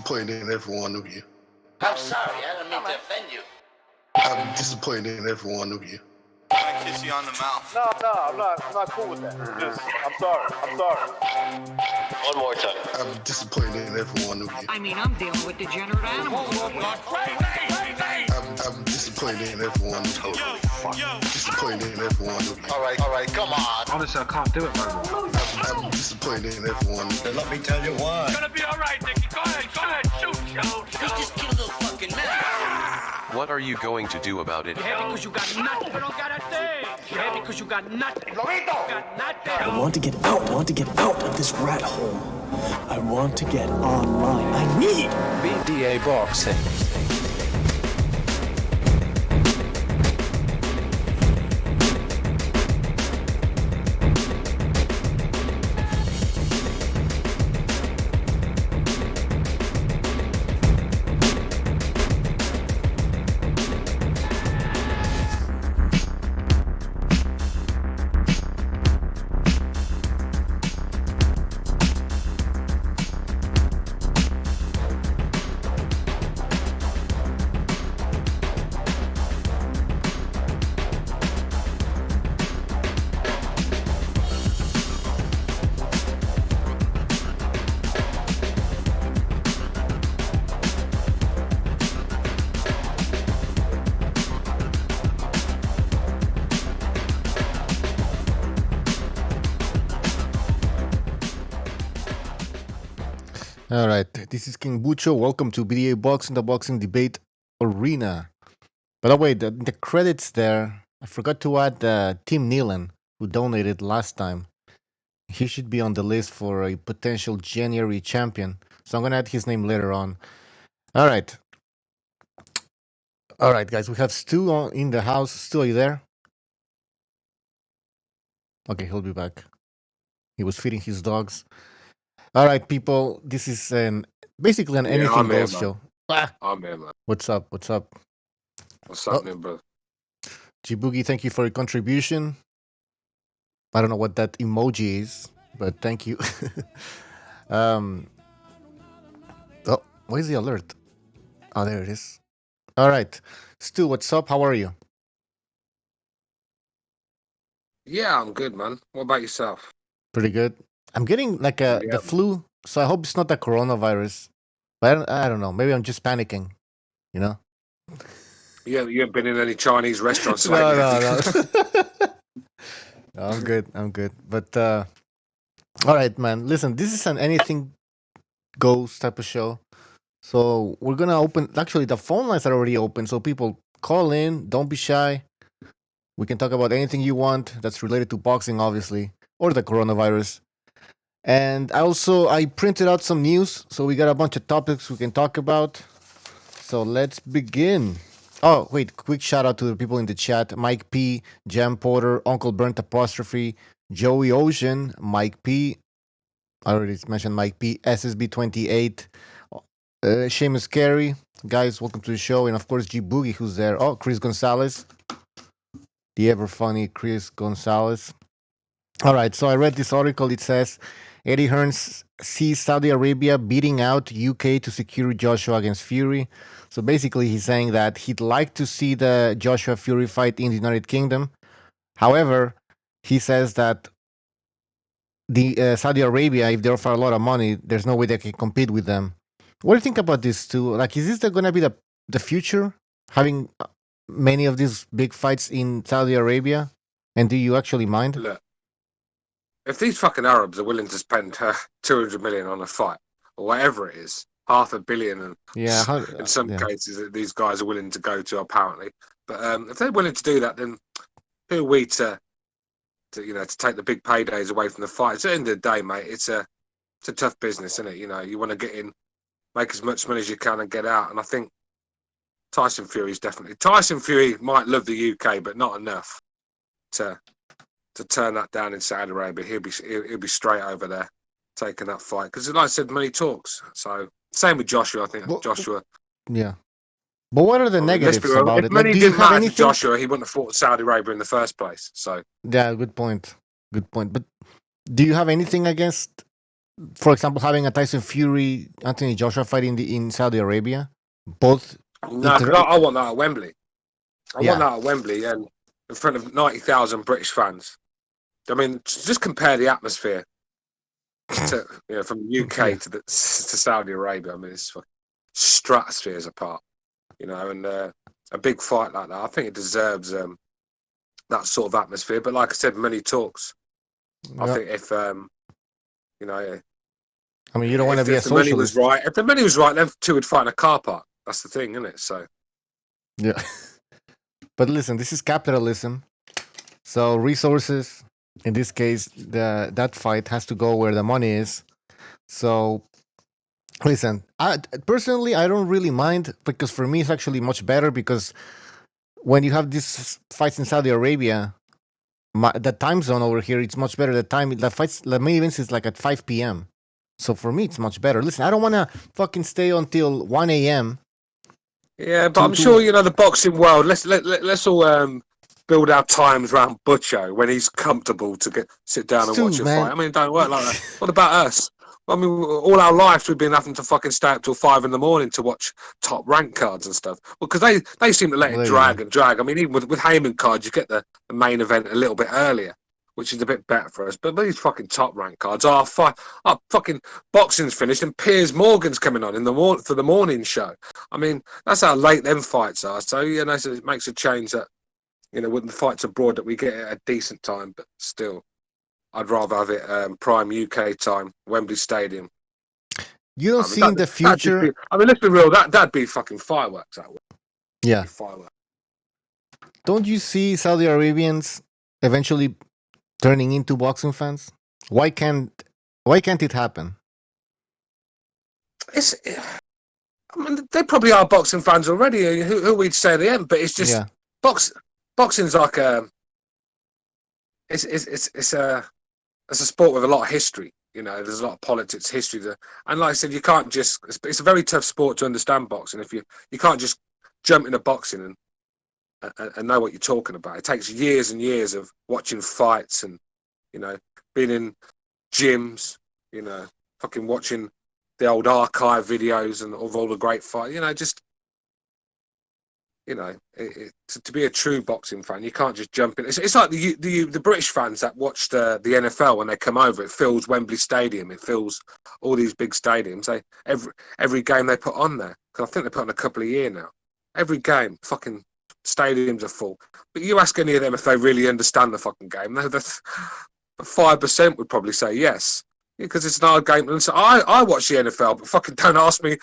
disappointed in every one of you. I'm sorry, I don't mean to offend you. I'm disappointed in every one of you. I kiss you on the mouth. No, I'm not cool with that. I'm sorry. One more time. I'm disappointed in every one of you. I mean, I'm dealing with degenerate animals. I'm disappointed in every one of you. Disappointed in every one of you. All right, come on. Honestly, I can't do it no more. I'm disappointed in every one of you. Let me tell you why. It's gonna be all right, Nicky. Go ahead, shoot. He just killed a fucking man. What are you going to do about it? You're happy because you got nothing. You don't got a thing. You're happy because you got nothing. You got nothing. I want to get out. I want to get out of this rat hole. I want to get online. I need BDA Boxing. All right, this is King Bucho. Welcome to BDA Boxing, the boxing debate arena. By the way, the credits there, I forgot to add Tim Nealon, who donated last time. He should be on the list for a potential January champion. So I'm going to add his name later on. All right. All right, guys, we have Stu in the house. Stu, are you there? Okay, he'll be back. He was feeding his dogs. All right, people, this is basically an anything goes show. I'm here, man. What's up? What's happening, bro? G-Boogie, thank you for your contribution. I don't know what that emoji is, but thank you. Oh, where's the alert? Oh, there it is. All right. Stu, what's up? How are you? Yeah, I'm good, man. What about yourself? Pretty good. I'm getting like the flu, so I hope it's not the coronavirus. But I don't know. Maybe I'm just panicking, you know? Yeah, you haven't been in any Chinese restaurants No. lately. No, I'm good. But, all right, man. Listen, this is an anything goes type of show. So we're going to open, actually, the phone lines are already open. So people call in, don't be shy. We can talk about anything you want that's related to boxing, obviously, or the coronavirus. And I printed out some news, so we got a bunch of topics we can talk about. So let's begin. Oh, wait, quick shout out to the people in the chat. Mike P, Jam Porter, Uncle Burnt Apostrophe, Joey Ocean, Mike P, I already mentioned Mike P, SSB28, Seamus Carey. Guys, welcome to the show. And of course, G Boogie, who's there. Oh, Chris Gonzalez, the ever funny Chris Gonzalez. All right, so I read this article. It says Eddie Hearns sees Saudi Arabia beating out UK to secure Joshua against Fury. So basically, he's saying that he'd like to see the Joshua Fury fight in the United Kingdom. However, he says that the Saudi Arabia, if they offer a lot of money, there's no way they can compete with them. What do you think about this too? Like, is this going to be the future, having many of these big fights in Saudi Arabia? And do you actually mind? Look, if these fucking Arabs are willing to spend 200 million on a fight, or whatever it is, $500 million, and in some cases these guys are willing to go to, apparently. But if they're willing to do that, then who are we to take the big paydays away from the fights? At the end of the day, mate, it's a tough business, isn't it? You know, you want to get in, make as much money as you can, and get out. And I think Tyson Fury might love the UK, but not enough to turn that down in Saudi Arabia. He'll be straight over there taking that fight, because like I said, money talks. So same with Joshua. I think Joshua. Yeah, but what are the negatives about it? If money didn't matter to Joshua, he wouldn't have fought Saudi Arabia in the first place. So yeah, good point. But do you have anything against for example, having a Tyson Fury, Anthony Joshua fight in Saudi Arabia, both. No, because I want that at Wembley. I want Yeah. that at Wembley and in front of 90,000 British fans. I mean, just compare the atmosphere to, from the UK to Saudi Arabia. I mean, it's stratospheres apart, and a big fight like that, I think it deserves that sort of atmosphere. But like I said, many talks. I think if I mean, you don't want to be a if the money was socialist. right, if the money was right, then two would fight in a car park. That's the thing, isn't it? So yeah. But listen, this is capitalism. So resources, in this case, that fight has to go where the money is. So listen, personally, I don't really mind, because for me it's actually much better, because when you have these fights in Saudi Arabia, the time zone over here, it's much better. The main events is like at 5 p.m. So for me, it's much better. Listen, I don't want to fucking stay until 1 a.m. Yeah, but I'm sure the boxing world. Let's all build our times around Butcho when he's comfortable to sit down and watch a fight. I mean, it don't work like that. What about us? I mean, all our lives we've been having to fucking stay up till 5 a.m. to watch top rank cards and stuff. Well, because they seem to let it drag and drag. I mean, even with Heyman cards, you get the main event a little bit earlier, which is a bit better for us. But these fucking top rank cards are fucking boxing's finished and Piers Morgan's coming on for the morning show. I mean, that's how late them fights are. So so it makes a change that when the fights abroad that we get at a decent time, but still. I'd rather have it prime UK time, Wembley Stadium. You don't see in the future. Let's be real. That'd be fucking fireworks. That would. Yeah. Fireworks. Don't you see Saudi Arabians eventually turning into boxing fans? Why can't it happen? They probably are boxing fans already. Who we'd say they ain't, but it's just boxing's like it's a sport with a lot of history. There's a lot of politics, history there. And like I said, you can't just. It's a very tough sport to understand boxing. If you can't just jump into boxing and know what you're talking about. It takes years and years of watching fights and being in gyms. Fucking watching the old archive videos and of all the great fights. To be a true boxing fan, you can't just jump in. It's like the British fans that watched the NFL when they come over. It fills Wembley Stadium. It fills all these big stadiums. Every game they put on there, because I think they put on a couple of years now. Every game, fucking stadiums are full. But you ask any of them if they really understand the fucking game, 5% would probably say yes. Because it's an hard game. And so I watch the NFL, but fucking don't ask me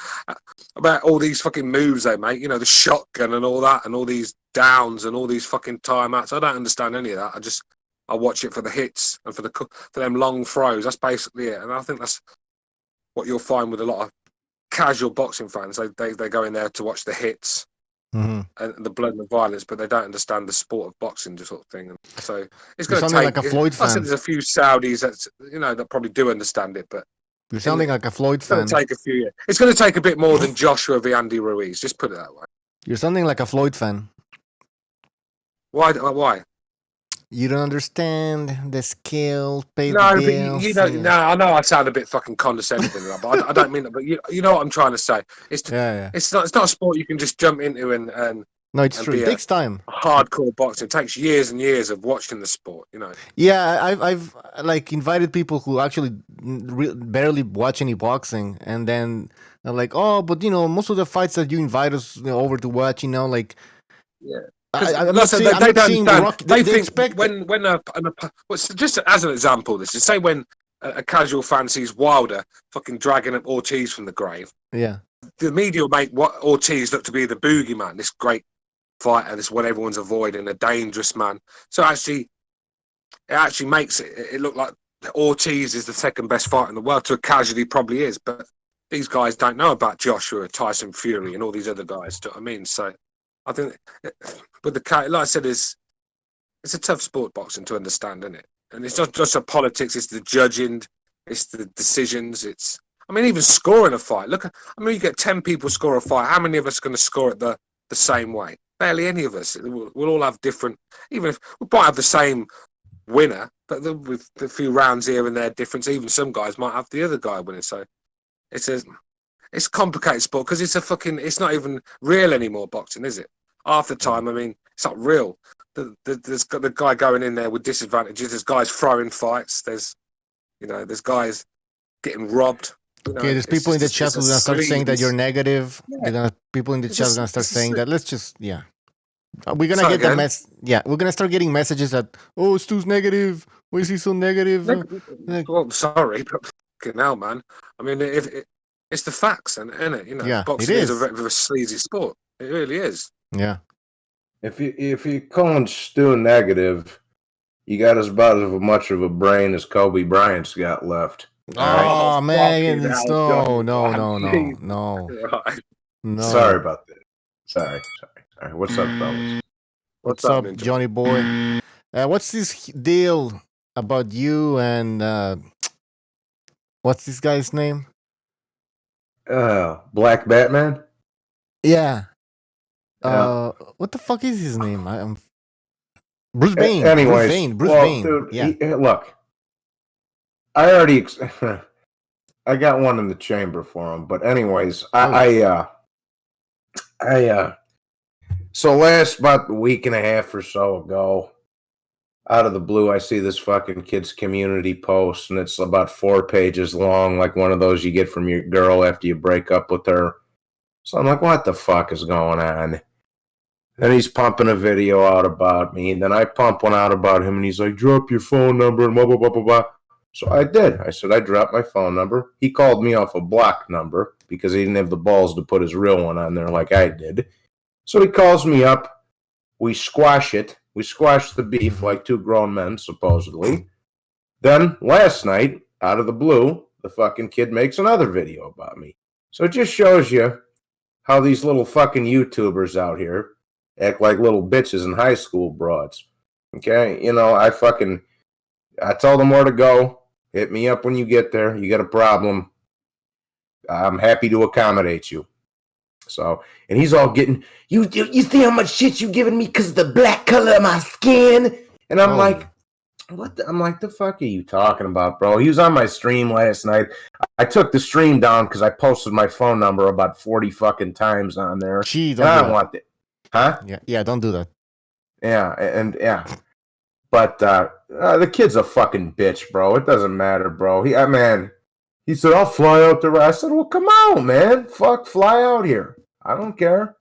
about all these fucking moves they make. The shotgun and all that, and all these downs and all these fucking timeouts. I don't understand any of that. I watch it for the hits and for them long throws. That's basically it. And I think that's what you'll find with a lot of casual boxing fans. They go in there to watch the hits and the blood and the violence, but they don't understand the sport of boxing, sort of thing. And so it's going to take. Like a Floyd fan. I said there's a few Saudis that probably do understand it, but you're sounding like a Floyd fan. It's going to take a few years. It's going to take a bit more than Joshua v. Andy Ruiz. Just put it that way. You're sounding like a Floyd fan. Why? Why? You don't understand the skill, pay no, the bills. But no, I know I sound a bit fucking condescending, but I don't mean that. But you know what I'm trying to say. It's not a sport you can just jump into and no, it's true. It takes time. Hardcore boxing. It takes years and years of watching the sport. Yeah, I've like invited people who actually barely watch any boxing, and then they're like, oh, but most of the fights that you invite us over to watch, like. Yeah. I'm not saying they think expect when just as an example, this is say when a casual fan sees Wilder fucking dragging up Ortiz from the grave. Yeah, the media will make what Ortiz look to be the boogeyman, this great fighter, this what everyone's avoiding, a dangerous man. So it actually makes it look like Ortiz is the second best fighter in the world. To a casual, he probably is, but these guys don't know about Joshua, Tyson Fury, and all these other guys. Do you know what I mean? So. I think with like I said, it's a tough sport, boxing, to understand, isn't it? And it's not just the politics; it's the judging, it's the decisions. Even scoring a fight. You get 10 people score a fight. How many of us are going to score it the same way? Barely any of us. We'll all have different. Even if we might have the same winner, but with a few rounds here and there difference, even some guys might have the other guy winning. So it's a complicated sport because it's not even real anymore, boxing, is it? Half the time, I mean, it's not real. There's got the guy going in there with disadvantages. There's guys throwing fights. There's guys getting robbed. Okay, there's people in the chat who are gonna start saying that you're negative. Yeah. People in the chat are gonna start saying that. Let's just we're gonna get the mess. Yeah, we're gonna start getting messages that Stu's negative. Why is he so negative? Well, I'm sorry, but fucking hell, man. I mean, it's the facts, isn't it? Boxing is a very sleazy sport. It really is. Yeah. If you calling Stu negative, you got as about as much of a brain as Kobe Bryant's got left. Oh man, no. No. Sorry about that. Sorry. What's up, fellas? What's up, Johnny boy? What's this deal about you and what's this guy's name? Black Batman? Yeah. What the fuck is his name? Bruce Bane. Anyways, Bruce Bane. Dude, yeah. Look, I already I got one in the chamber for him, but anyways, so last about a week and a half or so ago, out of the blue, I see this fucking kid's community post, and it's about 4 pages long, like one of those you get from your girl after you break up with her. So I'm like, what the fuck is going on? Then he's pumping a video out about me, and then I pump one out about him, and he's like, drop your phone number, and blah, blah, blah, blah, blah. So I did. I said, I dropped my phone number. He called me off a block number because he didn't have the balls to put his real one on there like I did. So he calls me up. We squash it. We squash the beef like 2 grown men, supposedly. Then, last night, out of the blue, the fucking kid makes another video about me. So it just shows you how these little fucking YouTubers out here act like little bitches in high school broads. Okay? I told them where to go. Hit me up when you get there. You got a problem, I'm happy to accommodate you. So, and he's all getting, you see how much shit you giving me because of the black color of my skin? And I'm like, the fuck are you talking about, bro? He was on my stream last night. I took the stream down because I posted my phone number about 40 fucking times on there. Gee, I don't want it. Huh? Yeah, don't do that. Yeah. But the kid's a fucking bitch, bro. It doesn't matter, bro. He said, I'll fly out there. I said, well, come on, man. Fly out here. I don't care.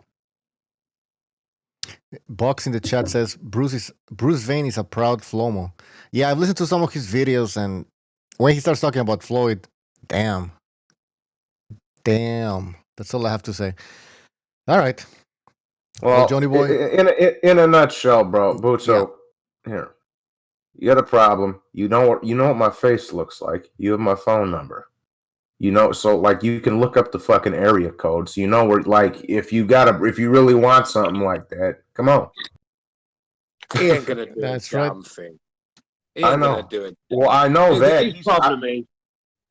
Box in the chat says Bruce Vane is a proud Flomo. Yeah, I've listened to some of his videos, and when he starts talking about Floyd, damn. That's all I have to say. All right. Well, Johnny boy. In a nutshell, bro, Butzo, here. You got a problem. You know what my face looks like. You have my phone number. So like you can look up the fucking area code. So where, like, if you really want something like that, come on. He ain't gonna do That's a right. damn thing. He ain't gonna do it. Well, I know that.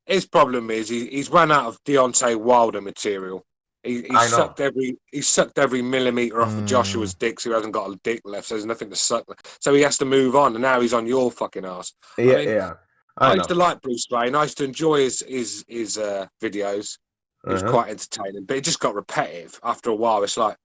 His problem is he's run out of Deontay Wilder material. He sucked every millimeter off of Joshua's dick, so he hasn't got a dick left, so there's nothing to suck. So he has to move on, and now he's on your fucking ass. I used to like Bruce Wayne. I used to enjoy his videos. He was quite entertaining, but it just got repetitive after a while. It's like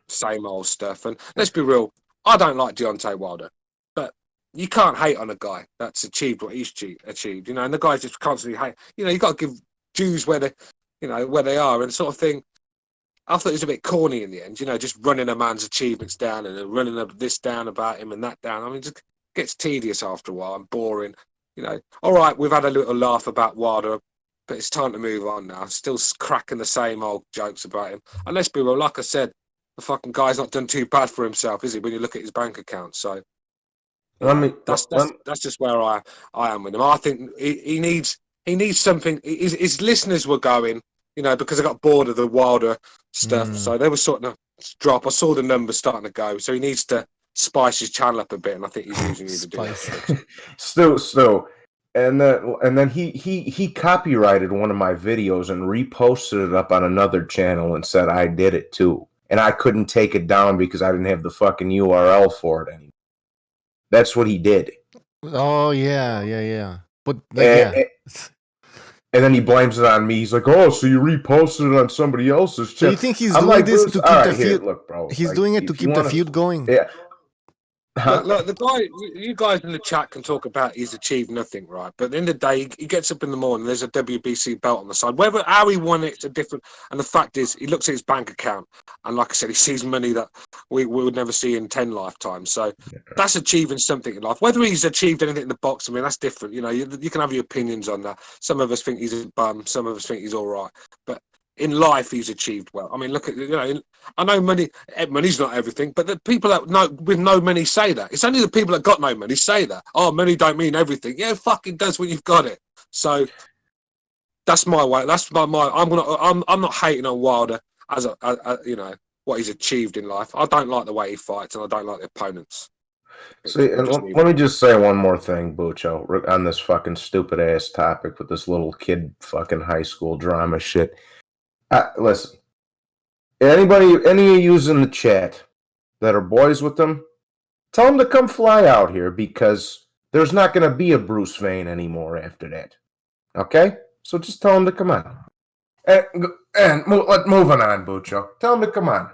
same old stuff. And let's be real, I don't like Deontay Wilder, but you can't hate on a guy that's achieved what he's achieved. And the guys just constantly hate. You got to give Jews where they are, and sort of thing. I thought it was a bit corny in the end, just running a man's achievements down and then running this down about him and that down. I mean, it just gets tedious after a while and boring. All right, we've had a little laugh about Wilder, but it's time to move on now. Still cracking the same old jokes about him. And let's be real, like I said, the fucking guy's not done too bad for himself, is he, when you look at his bank account? So that's just where I am with him. I think he needs something. His listeners were going, because I got bored of the Wilder stuff. So they were sort of drop. I saw the numbers starting to go. So he needs to spice his channel up a bit, and I think he's using you to do that. Still, and then he copyrighted one of my videos and reposted it up on another channel and said I did it too, and I couldn't take it down because I didn't have the fucking URL for it anymore. That's what he did. Oh yeah. But and then he blames it on me. He's like, "Oh, so you reposted it on somebody else's channel?" So you think he's doing this to keep the feud? Look, bro. He's doing it to keep the feud going. Yeah. Look, the guy, you guys in the chat can talk about he's achieved nothing, right? But at the end of the day, he gets up in the morning, there's a WBC belt on the side. How he won it's a different. And the fact is, he looks at his bank account, and like I said, he sees money that we would never see in 10 lifetimes. So that's achieving something in life. Whether he's achieved anything in the box, I mean, that's different. You know, you can have your opinions on that. Some of us think he's a bum, some of us think he's all right. But in life, he's achieved well. I mean, look at, I know money's not everything, but the people with no money say that. It's only the people that got no money say that. Oh, money don't mean everything. Yeah, fucking does when you've got it. So that's my way. That's I'm not hating on Wilder as what he's achieved in life. I don't like the way he fights, and I don't like the opponents. See, and let me just say one more thing, Bucho, on this fucking stupid ass topic with this little kid fucking high school drama shit. Listen, any of you in the chat that are boys with them, tell them to come fly out here because there's not going to be a Bruce Wayne anymore after that. Okay? So just tell them to come on. Moving on, Bucho. Tell him to come on.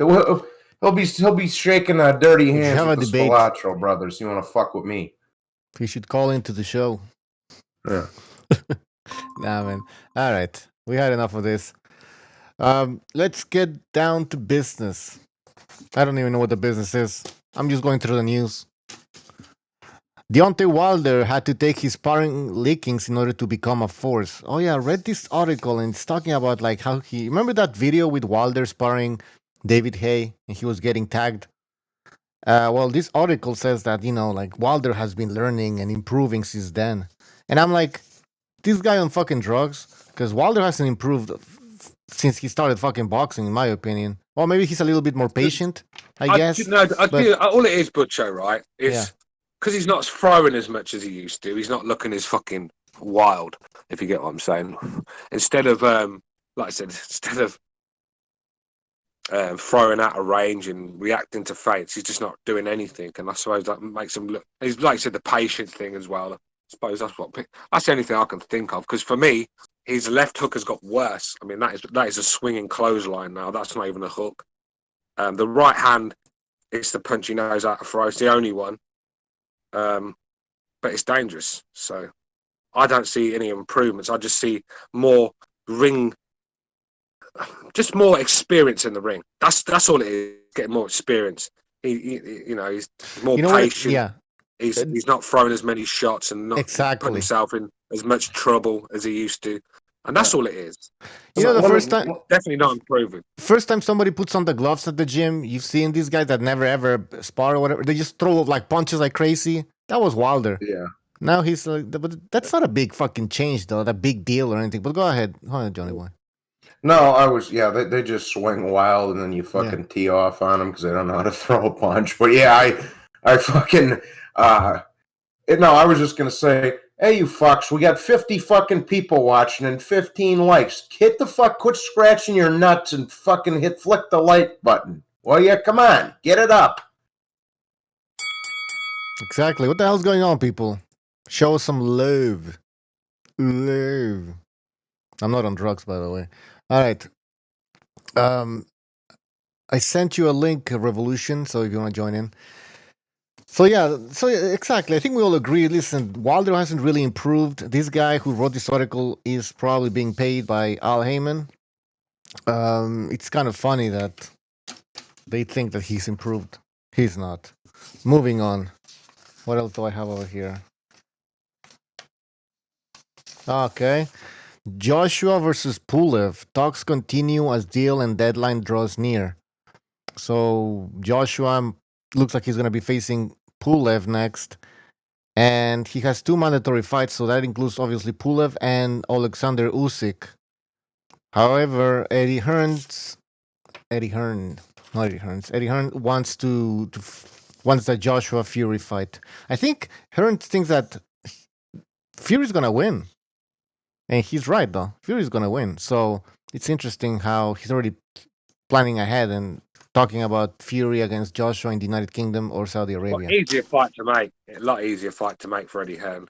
He'll be shaking dirty hands with the Spilatro brothers. You want to fuck with me? He should call into the show. Yeah. Nah, man. All right. We had enough of this. Let's get down to business. I don't even know what the business is. I'm just going through the news. Deontay Wilder had to take his sparring lickings in order to become a force. Oh yeah, I read this article and it's talking about like how he... Remember that video with Wilder sparring David Haye and he was getting tagged? Well, this article says that, like Wilder has been learning and improving since then. And I'm like, this guy on fucking drugs? Because Wilder hasn't improved since he started fucking boxing, in my opinion. Or maybe he's a little bit more patient, I guess. All it is, Butcho, right, is because he's not throwing as much as he used to. He's not looking as fucking wild, if you get what I'm saying. Instead of, like I said, throwing out of range and reacting to feints, he's just not doing anything. And I suppose that makes him look... He's, like I said, the patience thing as well. I suppose that's the only thing I can think of. Because for me, his left hook has got worse. I mean, that is a swinging clothesline now. That's not even a hook. The right hand, it's the punch he knows how to throw. It's the only one. But it's dangerous. So I don't see any improvements. I just see more just more experience in the ring. That's all it is. Getting more experience. He's more patient. Yeah. He's not throwing as many shots and not putting himself in as much trouble as he used to. And that's all it is. The first time... Definitely not improving. First time somebody puts on the gloves at the gym, you've seen these guys that never ever spar or whatever. They just throw like punches like crazy. That was Wilder. Yeah. Now he's like... But that's not a big fucking change, though. That big deal or anything. But go ahead. Go ahead, Johnny Boy. No, they just swing wild and then you fucking tee off on them because they don't know how to throw a punch. But yeah, I fucking... I was just going to say, hey, you fucks, we got 50 fucking people watching and 15 likes. Quit scratching your nuts and fucking flick the like button. Well, yeah, come on, get it up. Exactly. What the hell's going on, people? Show us some love. Love. I'm not on drugs, by the way. All right. I sent you a link, Revolution, so if you want to join in. So exactly. I think we all agree. Listen, Wilder hasn't really improved. This guy who wrote this article is probably being paid by Al Heyman. It's kind of funny that they think that he's improved. He's not. Moving on. What else do I have over here? Okay. Joshua versus Pulev. Talks continue as deal and deadline draws near. So Joshua looks like he's going to be facing Pulev next. And he has 2 mandatory fights, so that includes obviously Pulev and Alexander Usyk. However, Eddie Hearn wants wants the Joshua Fury fight. I think Hearn thinks that Fury's gonna win, and he's right though. Fury's gonna win, so it's interesting how he's already planning ahead and talking about Fury against Joshua in the United Kingdom or Saudi Arabia. Easier fight to make. A lot easier fight to make for Eddie Hearn.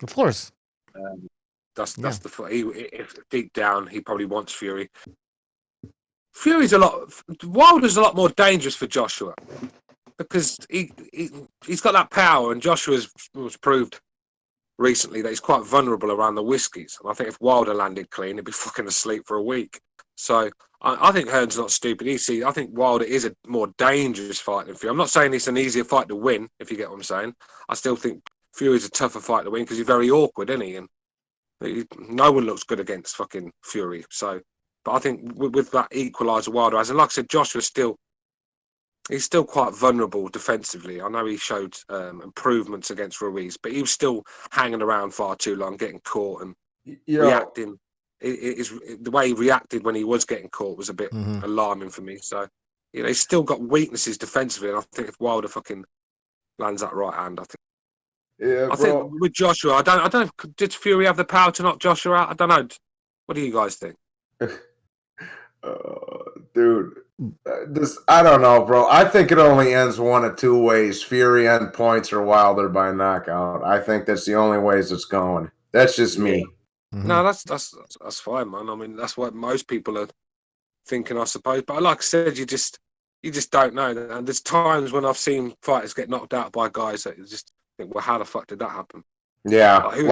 Of course. That's the if deep down he probably wants Fury. Fury's Wilder's a lot more dangerous for Joshua because he's got that power, and Joshua's was proved recently that he's quite vulnerable around the whiskies. And I think if Wilder landed clean, he'd be fucking asleep for a week. So I think Hearn's not stupid. I think Wilder is a more dangerous fight than Fury. I'm not saying it's an easier fight to win, if you get what I'm saying. I still think Fury's a tougher fight to win because he's very awkward, isn't he? And no one looks good against fucking Fury. So, but I think with that equaliser Wilder has, and like I said, he's still quite vulnerable defensively. I know he showed improvements against Ruiz, but he was still hanging around far too long, getting caught and reacting. The way he reacted when he was getting caught was a bit alarming for me. So, he's still got weaknesses defensively, and I think if Wilder fucking lands that right hand, I think. Yeah, I think with Joshua, I don't know. Did Fury have the power to knock Joshua out? I don't know. What do you guys think? Dude, I don't know, bro. I think it only ends one of two ways: Fury on points or Wilder by knockout. I think that's the only ways it's going. That's just me. No, that's fine, man. I mean, that's what most people are thinking, I suppose. But like I said, you just don't know. And there's times when I've seen fighters get knocked out by guys that you just think, well, how the fuck did that happen? Yeah. Like, who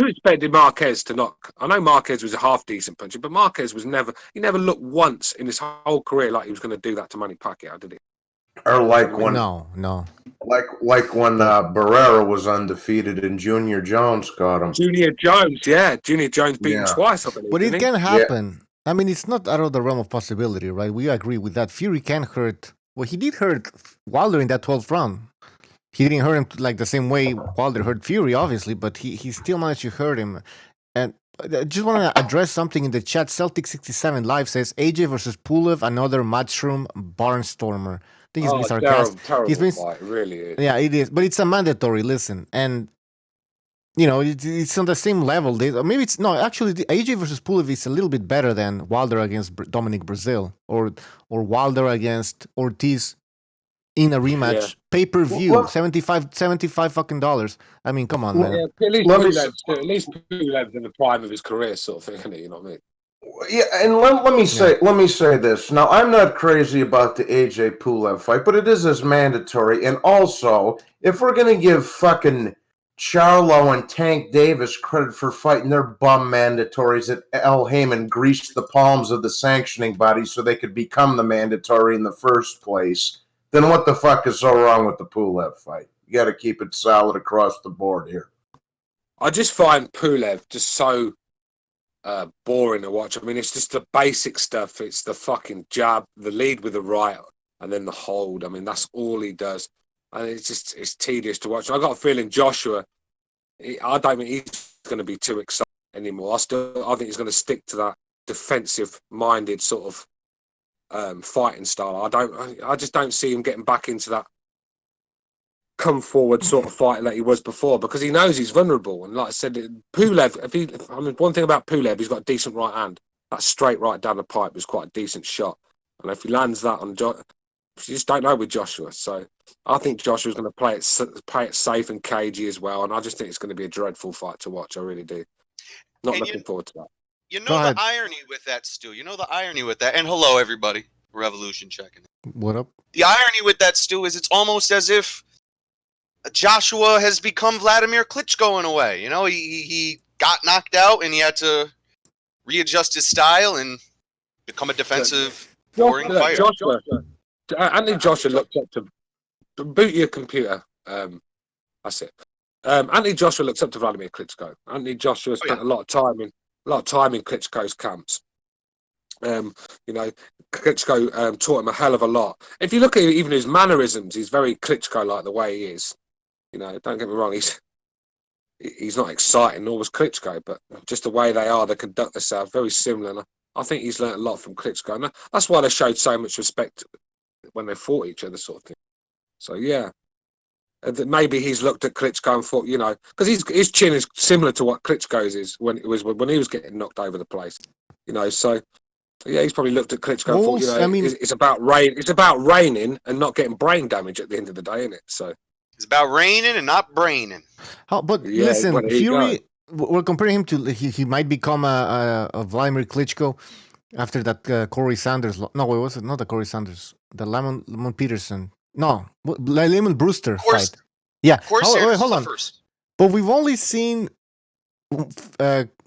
expected Marquez to knock? I know Marquez was a half decent puncher, but Marquez was never looked once in his whole career like he was going to do that to Manny Pacquiao, did he? Or like when no. Like when Barrera was undefeated and Junior Jones caught him. Junior Jones beat him twice, I believe. But it can happen. Yeah. I mean, it's not out of the realm of possibility, right? We agree with that. Fury can hurt. Well, he did hurt Wilder in that 12th round. He didn't hurt him like the same way Wilder hurt Fury, obviously, but he still managed to hurt him. And I just want to address something in the chat. Celtic67 Live says, AJ versus Pulev, another matchroom barnstormer. I think he's been sarcastic. Terrible fight, it really is. Yeah, it is. But it's a mandatory, listen. And, it's on the same level. Maybe it's... No, actually, the AJ versus Pulev is a little bit better than Wilder against Dominic Brazil or Wilder against Ortiz in a rematch, pay-per-view, $75 fucking dollars. I mean, come on, man. Yeah, at least Pulev's in the prime of his career, sort of thing, isn't it? You know what I mean? Yeah, and let me say this. Now, I'm not crazy about the AJ Pulev fight, but it is as mandatory. And also, if we're gonna give fucking Charlo and Tank Davis credit for fighting their bum mandatories, that Al Heyman greased the palms of the sanctioning body so they could become the mandatory in the first place, then what the fuck is so wrong with the Pulev fight? You got to keep it solid across the board here. I just find Pulev just so boring to watch. I mean, it's just the basic stuff. It's the fucking jab, the lead with the right, and then the hold. I mean, that's all he does. And it's tedious to watch. I got a feeling Joshua, I don't think he's going to be too excited anymore. I think he's going to stick to that defensive-minded sort of fighting style. I just don't see him getting back into that come forward sort of fight like he was before, because he knows he's vulnerable. And like I said, Pulev, one thing about Pulev, he's got a decent right hand. That straight right down the pipe is quite a decent shot. And if he lands that on you just don't know with Joshua. So I think Joshua's going to play it safe and cagey as well. And I just think it's going to be a dreadful fight to watch. I really do. Not looking forward to that. You know the irony with that, Stu. You know the irony with that. And hello, everybody. Revolution checking. What up? The irony with that, Stu, is it's almost as if Joshua has become Vladimir Klitschko in a way. You know, he got knocked out and he had to readjust his style and become a defensive, boring fighter. Anthony Joshua looked up to... Boot your computer. That's it. Anthony Joshua looks up to Vladimir Klitschko. Anthony Joshua spent a lot of time in Klitschko's camps. Klitschko taught him a hell of a lot. If you look at even his mannerisms, he's very Klitschko-like the way he is. Don't get me wrong, he's not exciting, nor was Klitschko, but just the way they conduct themselves, very similar. And I think he's learnt a lot from Klitschko, and that's why they showed so much respect when they fought each other, sort of thing. So yeah, maybe he's looked at Klitschko and thought, because his chin is similar to what Klitschko's is when he was getting knocked over the place, So Yeah, he's probably looked at Klitschko and thought, you know, I mean, it's about rain. It's about raining and not getting brain damage at the end of the day, isn't it? So it's about raining and not braining. but yeah, listen, well, Fury. We're comparing him to he might become a Vladimir Klitschko after that Corey Sanders. No, wait, was it not the Corey Sanders? The Lemon Peterson. No, Lemon Brewster fight. Yeah. Wait, hold on. First. But we've only seen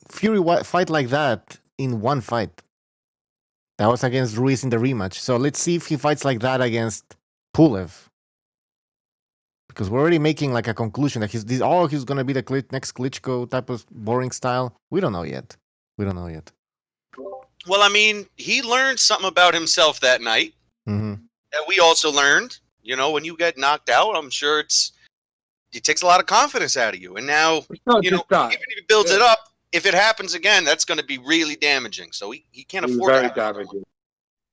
Fury fight like that in one fight. That was against Ruiz in the rematch. So let's see if he fights like that against Pulev. Because we're already making like a conclusion that he's going to be the next Klitschko type of boring style. We don't know yet. Well, I mean, he learned something about himself that night. Mm-hmm. That we also learned. You know, when you get knocked out, I'm sure it takes a lot of confidence out of you. And now, you know, even if he builds it up, if it happens again, that's going to be really damaging. So he can't afford very damaging.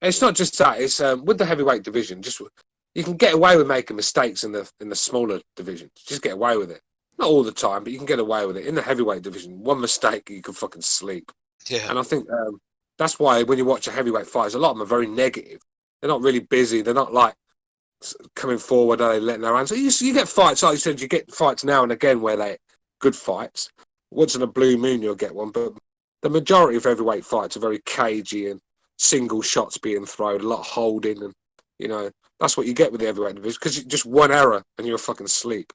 It's not just that. It's with the heavyweight division. Just you can get away with making mistakes in the smaller divisions. Just get away with it. Not all the time, but you can get away with it. In the heavyweight division, one mistake you can fucking sleep. Yeah. And I think that's why when you watch a heavyweight fight, a lot of them are very negative. They're not really busy. They're not like coming forward. Are they letting their hands? So you get fights, like you said, you get fights now and again where they're good fights. Once in a blue moon, you'll get one. But the majority of heavyweight fights are very cagey and single shots being thrown, a lot of holding, and you know that's what you get with the heavyweight division because just one error and you're fucking asleep,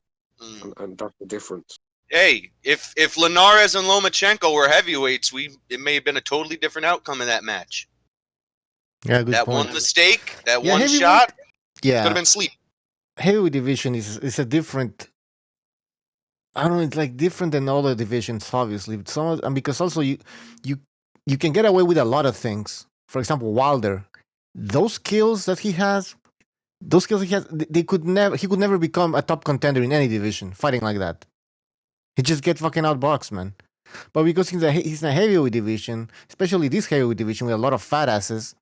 and that's the difference. Hey, if Linares and Lomachenko were heavyweights, it may have been a totally different outcome in that match. Yeah, good that point. One mistake, that one shot, could have been sleep. Heavyweight division is a different. I don't know. It's like different than other divisions, obviously. But and because also you can get away with a lot of things. For example, Wilder, those skills he has, he could never become a top contender in any division fighting like that. He just get fucking outboxed, man. But because he's in a heavyweight division, especially this heavyweight division with a lot of fat asses,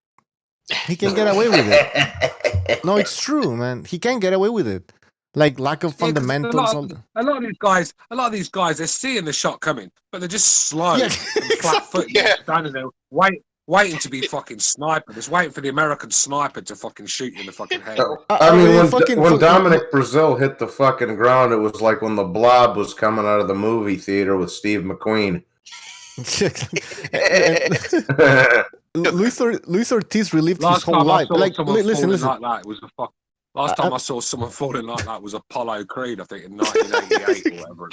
he can get away with it. No, it's true, man. He can get away with it. Like lack of fundamentals. A lot of these guys, they're seeing the shot coming, but they're just slow and flat-footed, standing there, waiting to be fucking sniper. Just waiting for the American sniper to fucking shoot you in the fucking head. I mean, when Dominic Brazil hit the fucking ground, it was like when the Blob was coming out of the movie theater with Steve McQueen. Luis Ortiz relived his whole life. Like, listen. Like that, it was a fuck. Last time I saw someone falling like that was Apollo Creed, I think, in 1988 or whatever.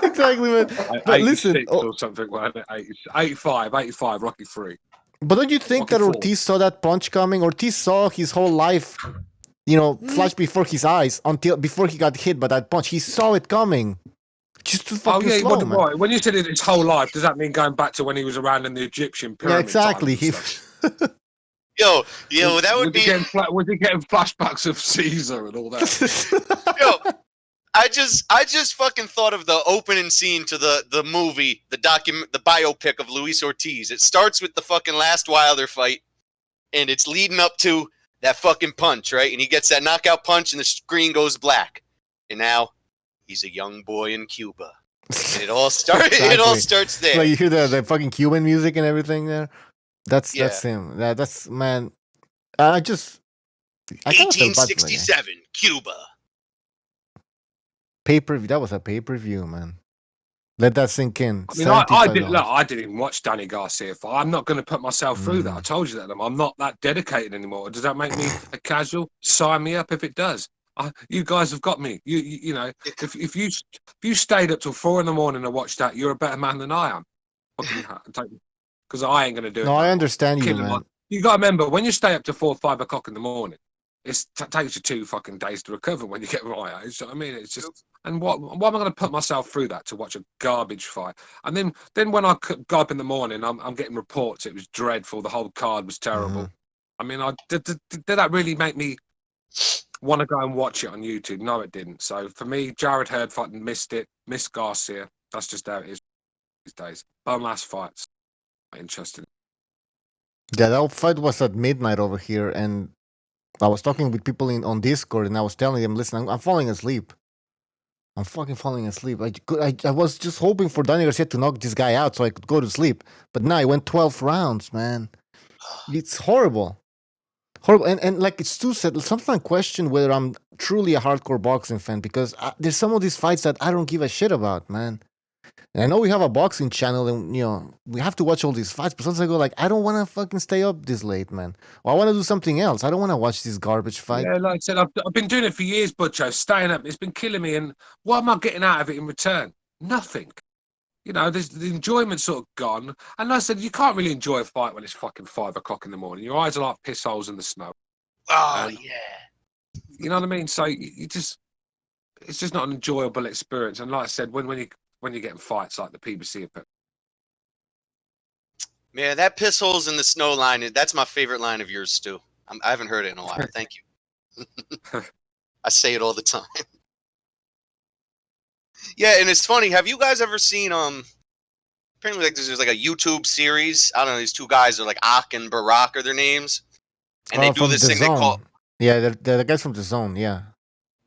Exactly, man. But listen, or something like that. 85, Rocky 3. But don't you think that Ortiz saw that punch coming? Ortiz saw his whole life, flash before his eyes before he got hit by that punch. He saw it coming. Just too fucking slow, man. Right. When you said his whole life, does that mean going back to when he was around in the Egyptian pyramid? Yeah, exactly. Yo, that would be. Was he getting flashbacks of Caesar and all that? Yo, I just fucking thought of the opening scene to the movie, the biopic of Luis Ortiz. It starts with the fucking last Wilder fight, and it's leading up to that fucking punch, right? And he gets that knockout punch, and the screen goes black, and now he's a young boy in Cuba. And it all starts. Exactly. It all starts there. Like you hear the fucking Cuban music and everything there. That's him. That's man. I 1867, Cuba. Pay-per-view. That was a pay-per-view, man. Let that sink in. I mean, I didn't even watch Danny Garcia fight. I'm not going to put myself through that. I told you that. I'm not that dedicated anymore. Does that make me a casual? Sign me up if it does. You guys have got me. You know, if you stayed up till 4 a.m. and watched that, you're a better man than I am. Because I ain't going to do it. No, I understand you, man. You got to remember, when you stay up to 4 or 5 o'clock in the morning, it takes you 2 fucking days to recover when you get my age. So, I mean, it's just... And why am I going to put myself through that to watch a garbage fight? And then when I go up in the morning, I'm getting reports. It was dreadful. The whole card was terrible. I mean, did that really make me want to go and watch it on YouTube? No, it didn't. So for me, Jared Hurd fucking missed Garcia. That's just how it is these days. Bum last fights. Interesting. Yeah, that fight was at midnight over here, and I was talking with people on Discord, and I was telling them, listen, I'm falling asleep. I'm fucking falling asleep. I was just hoping for Danny Garcia to knock this guy out so I could go to sleep. But now I went 12 rounds, man. It's horrible. Horrible. And like, it's too sad. Sometimes I question whether I'm truly a hardcore boxing fan because there's some of these fights that I don't give a shit about, man. And I know we have a boxing channel and, we have to watch all these fights, but sometimes I go like, I don't want to fucking stay up this late, man. Or I want to do something else. I don't want to watch this garbage fight. Yeah, like I said, I've been doing it for years, Butcho, staying up. It's been killing me. And what am I getting out of it in return? Nothing. There's the enjoyment sort of gone. And like I said, you can't really enjoy a fight when it's fucking 5 o'clock in the morning. Your eyes are like piss holes in the snow. Oh, yeah. You know what I mean? So it's just not an enjoyable experience. And like I said, when you're getting fights like the PBC, Man, that piss holes in the snow line, that's my favorite line of yours, Stu. I haven't heard it in a while. Thank you. I say it all the time. Yeah, and it's funny. Have you guys ever seen apparently like there's like a YouTube series? I don't know, these two guys are like Ak and Barack are their names. And they do this thing they call they're the guys from the Zone, yeah.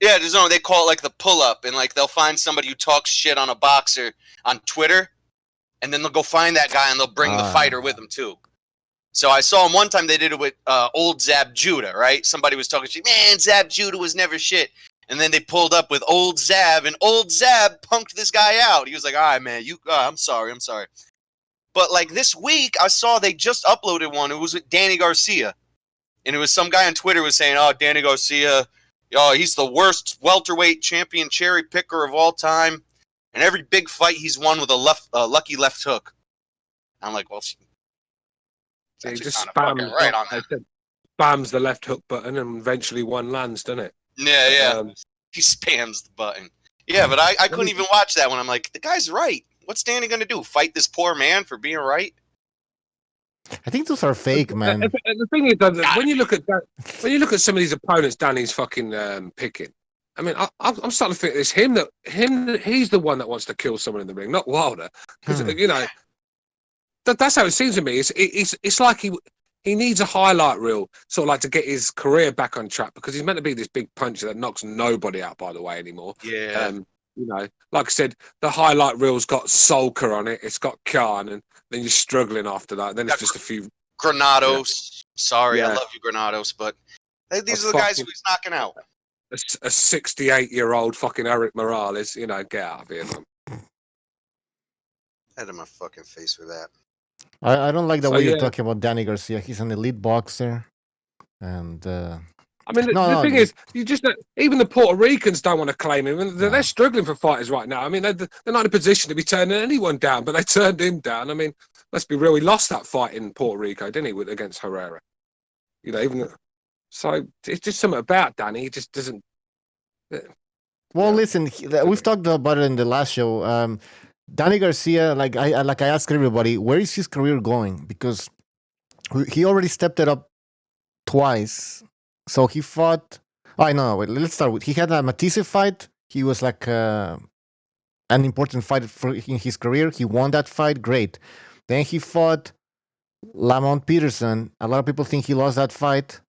Yeah, the Zone. They call it like the pull-up, and like they'll find somebody who talks shit on a boxer on Twitter, and then they'll go find that guy and they'll bring the fighter with them too. So I saw him one time. They did it with old Zab Judah, right? Somebody was talking shit. Man, Zab Judah was never shit. And then they pulled up with old Zab, and old Zab punked this guy out. He was like, "All right, man, I'm sorry." But like this week, I saw they just uploaded one. It was with Danny Garcia, and it was some guy on Twitter was saying, "Oh, Danny Garcia, he's the worst welterweight champion cherry picker of all time, and every big fight he's won with a lucky left hook." I'm like, well, he just spams right on that. Spams the left hook button, and eventually one lands, doesn't it? Yeah. He spams the button. Yeah, but I couldn't even watch that one. I'm like, the guy's right. What's Danny going to do? Fight this poor man for being right? I think those are fake, man. And the thing is, when you look at some of these opponents Danny's fucking picking, I mean, I'm starting to think it's him he's the one that wants to kill someone in the ring, not Wilder. Because that's how it seems to me. It's like he needs a highlight reel, sort of like to get his career back on track, because he's meant to be this big puncher that knocks nobody out, by the way, anymore. Yeah. Like I said, the highlight reel's got Solker on it, it's got Khan, and then you're struggling after that. Then it's just a few Granados. Yeah. Sorry, I love you, Granados, but these are the guys who he's knocking out. A 68-year-old fucking Eric Morales, get out of here, man. Head in my fucking face with that. I don't like the way you're talking about Danny Garcia. He's an elite boxer, and I mean, the thing is, you just even the Puerto Ricans don't want to claim him, and they're struggling for fighters right now. I mean, they're not in a position to be turning anyone down, but they turned him down. I mean, let's be real, he lost that fight in Puerto Rico, didn't he, against Herrera? So it's just something about Danny. He just doesn't. Well, listen, we've talked about it in the last show. Danny Garcia, like I asked everybody, where is his career going? Because he already stepped it up twice. So he fought. Oh, no, wait, let's start with. He had a Matisse fight. He was like an important fight in his career. He won that fight. Great. Then he fought Lamont Peterson. A lot of people think he lost that fight.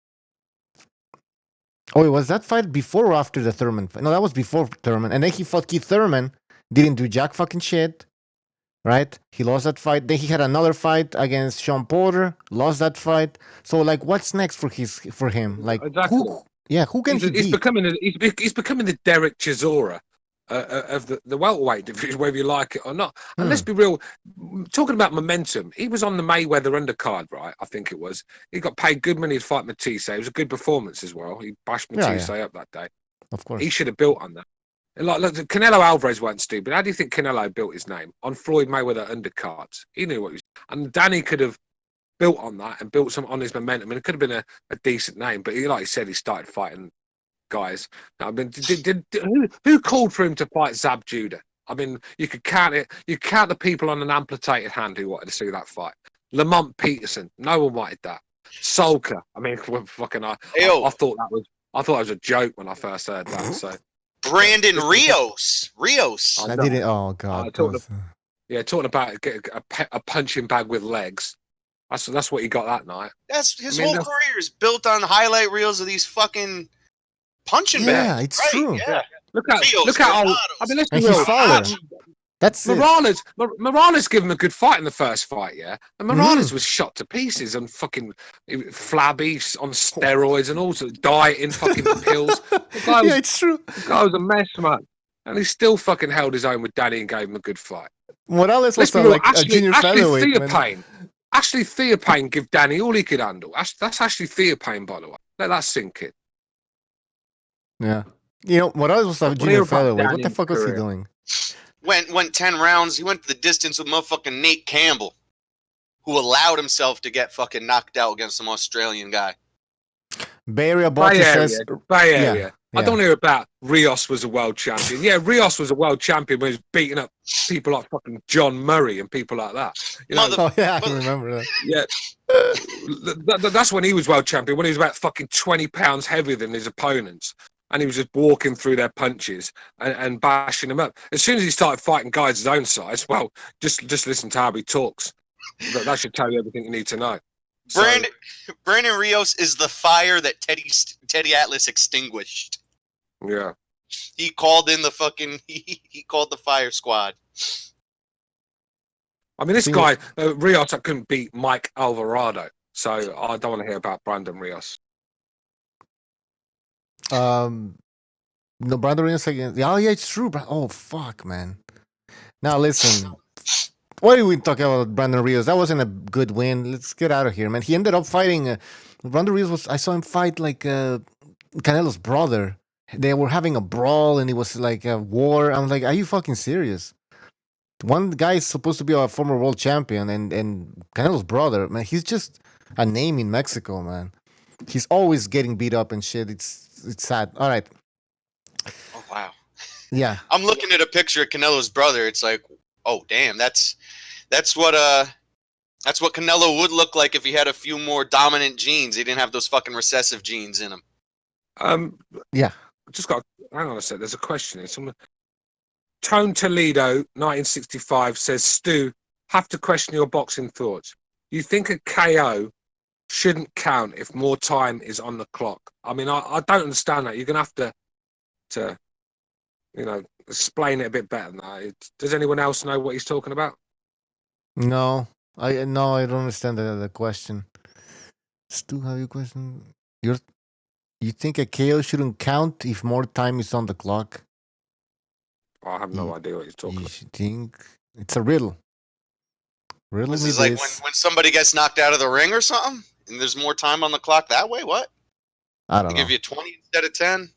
Oh, was that fight before or after the Thurman fight? No, that was before Thurman. And then he fought Keith Thurman. Didn't do jack fucking shit, right? He lost that fight. Then he had another fight against Sean Porter, lost that fight. So, like, what's next for him? Like, exactly. who can he beat? He's becoming the Derek Chisora of the welterweight division, whether you like it or not. And let's be real, talking about momentum, he was on the Mayweather undercard, right? I think it was. He got paid good money to fight Matisse. It was a good performance as well. He bashed Matisse up that day. Of course. He should have built on that. Like Canelo Alvarez wasn't stupid. How do you think Canelo built his name? On Floyd Mayweather undercards. He knew what he was. And Danny could have built on that and built some on his momentum. And it could have been a decent name. But like he said, he started fighting guys. I mean, who called for him to fight Zab Judah? I mean, you could count it. You count the people on an amputated hand who wanted to see that fight. Lamont Peterson, no one wanted that. Solker, I mean, fucking, I thought that was a joke when I first heard that. So. Brandon Rios. I didn't. Oh God. Talking about a punching bag with legs. That's what he got that night. That's his whole career is built on highlight reels of these fucking punching bags. Yeah, it's true. Yeah. Look how old. I mean, let's be real. That's it. Morales gave him a good fight in the first fight, yeah. And Morales was shot to pieces and fucking flabby on steroids and also dieting fucking pills. Yeah, it's true. The guy was a mess, man. And he still fucking held his own with Danny and gave him a good fight. Morales was like a junior featherweight, man. Ashley Theophane give Danny all he could handle. That's Ashley Theophane, by the way. Let that sink in. Yeah. You know, Morales was a junior featherweight. What the fuck was he doing? Went 10 rounds. He went the distance with motherfucking Nate Campbell, who allowed himself to get fucking knocked out against some Australian guy. Bay Area Boxing says... Bay Area. I don't hear about Rios was a world champion. Yeah, Rios was a world champion when he was beating up people like fucking John Murray and people like that. You know? Oh, yeah, I remember that. Yeah. That's when he was world champion, when he was about fucking 20 pounds heavier than his opponents. And he was just walking through their punches and bashing them up. As soon as he started fighting guys his own size, well, just listen to how he talks. That should tell you everything you need to know. Brandon Rios is the fire that Teddy Atlas extinguished. Yeah. He called in the fucking... He called the fire squad. I mean, this guy, Rios, couldn't beat Mike Alvarado. So I don't want to hear about Brandon Rios. No, Brandon Rios again. Oh, yeah, it's true. Oh, fuck, man. Now, listen. Why are we talking about Brandon Rios? That wasn't a good win. Let's get out of here, man. He ended up fighting... Brandon Rios I saw him fight like Canelo's brother. They were having a brawl and it was like a war. I'm like, are you fucking serious? One guy is supposed to be a former world champion and Canelo's brother, man, he's just a name in Mexico, man. He's always getting beat up and shit. It's sad. All right. Oh, wow. Yeah. I'm looking at a picture of Canelo's brother. It's like, oh, damn, that's what Canelo would look like if he had a few more dominant genes. He didn't have those fucking recessive genes in him. Yeah. Hang on a sec. There's a question here. Tone Toledo, 1965, says, Stu, have to question your boxing thoughts. You think a KO shouldn't count if more time is on the clock? I mean, I don't understand that. You're going to have to explain it a bit better than that. Does anyone else know what he's talking about? No, I don't understand the question. Stu, have you a question? You think a KO shouldn't count if more time is on the clock? I have no idea what he's talking about. You think it's a riddle? This is like when somebody gets knocked out of the ring or something, and there's more time on the clock that way? What? I don't know. Give you 20 instead of 10?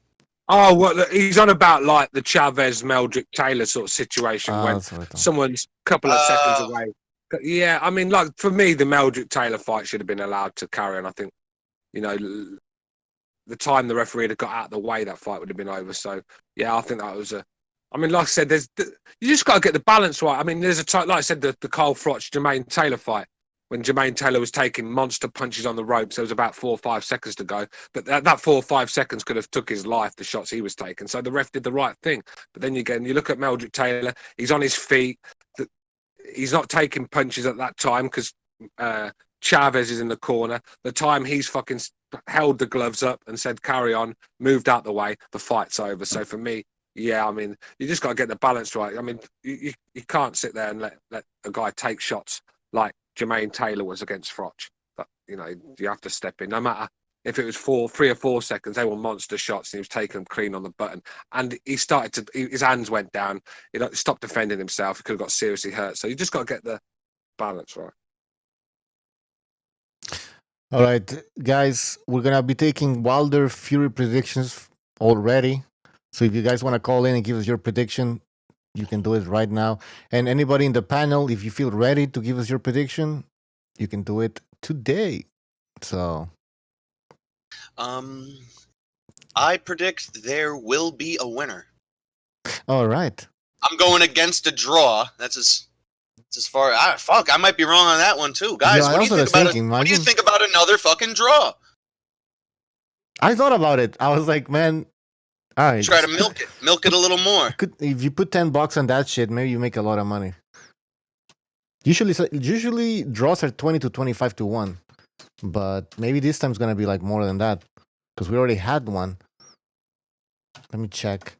Oh, well, he's on about like the Chavez Meldrick Taylor sort of situation when someone's a couple of seconds away. Yeah, I mean, like for me, the Meldrick Taylor fight should have been allowed to carry on. I think, the time the referee had got out of the way, that fight would have been over. So yeah, I think that was I mean, like I said, you just got to get the balance right. I mean, there's like I said, the Carl Froch Jermaine Taylor fight, when Jermaine Taylor was taking monster punches on the ropes, there was about 4 or 5 seconds to go. But that 4 or 5 seconds could have took his life, the shots he was taking. So the ref did the right thing. But then you look at Meldrick Taylor, he's on his feet. He's not taking punches at that time because Chavez is in the corner. The time he's fucking held the gloves up and said, carry on, moved out the way, the fight's over. So for me, yeah, I mean, you just got to get the balance right. I mean, you can't sit there and let a guy take shots like Jermaine Taylor was against Froch. But, you have to step in. No matter if it was 3 or 4 seconds, they were monster shots and he was taking them clean on the button. And his hands went down. He stopped defending himself. He could have got seriously hurt. So you just got to get the balance right. All right, guys, we're going to be taking Wilder Fury predictions already. So if you guys want to call in and give us your prediction, you can do it right now. And anybody in the panel, if you feel ready to give us your prediction, you can do it today. So, I predict there will be a winner. All right. I'm going against a draw. That's as far. I might be wrong on that one too, guys. Yeah, what do you think about another fucking draw? I thought about it. I was like, man. All right. Try to milk it a little more. If you put $10 on that shit, maybe you make a lot of money. Usually draws are 20 to 25 to 1, but maybe this time's gonna be like more than that because we already had one. Let me check.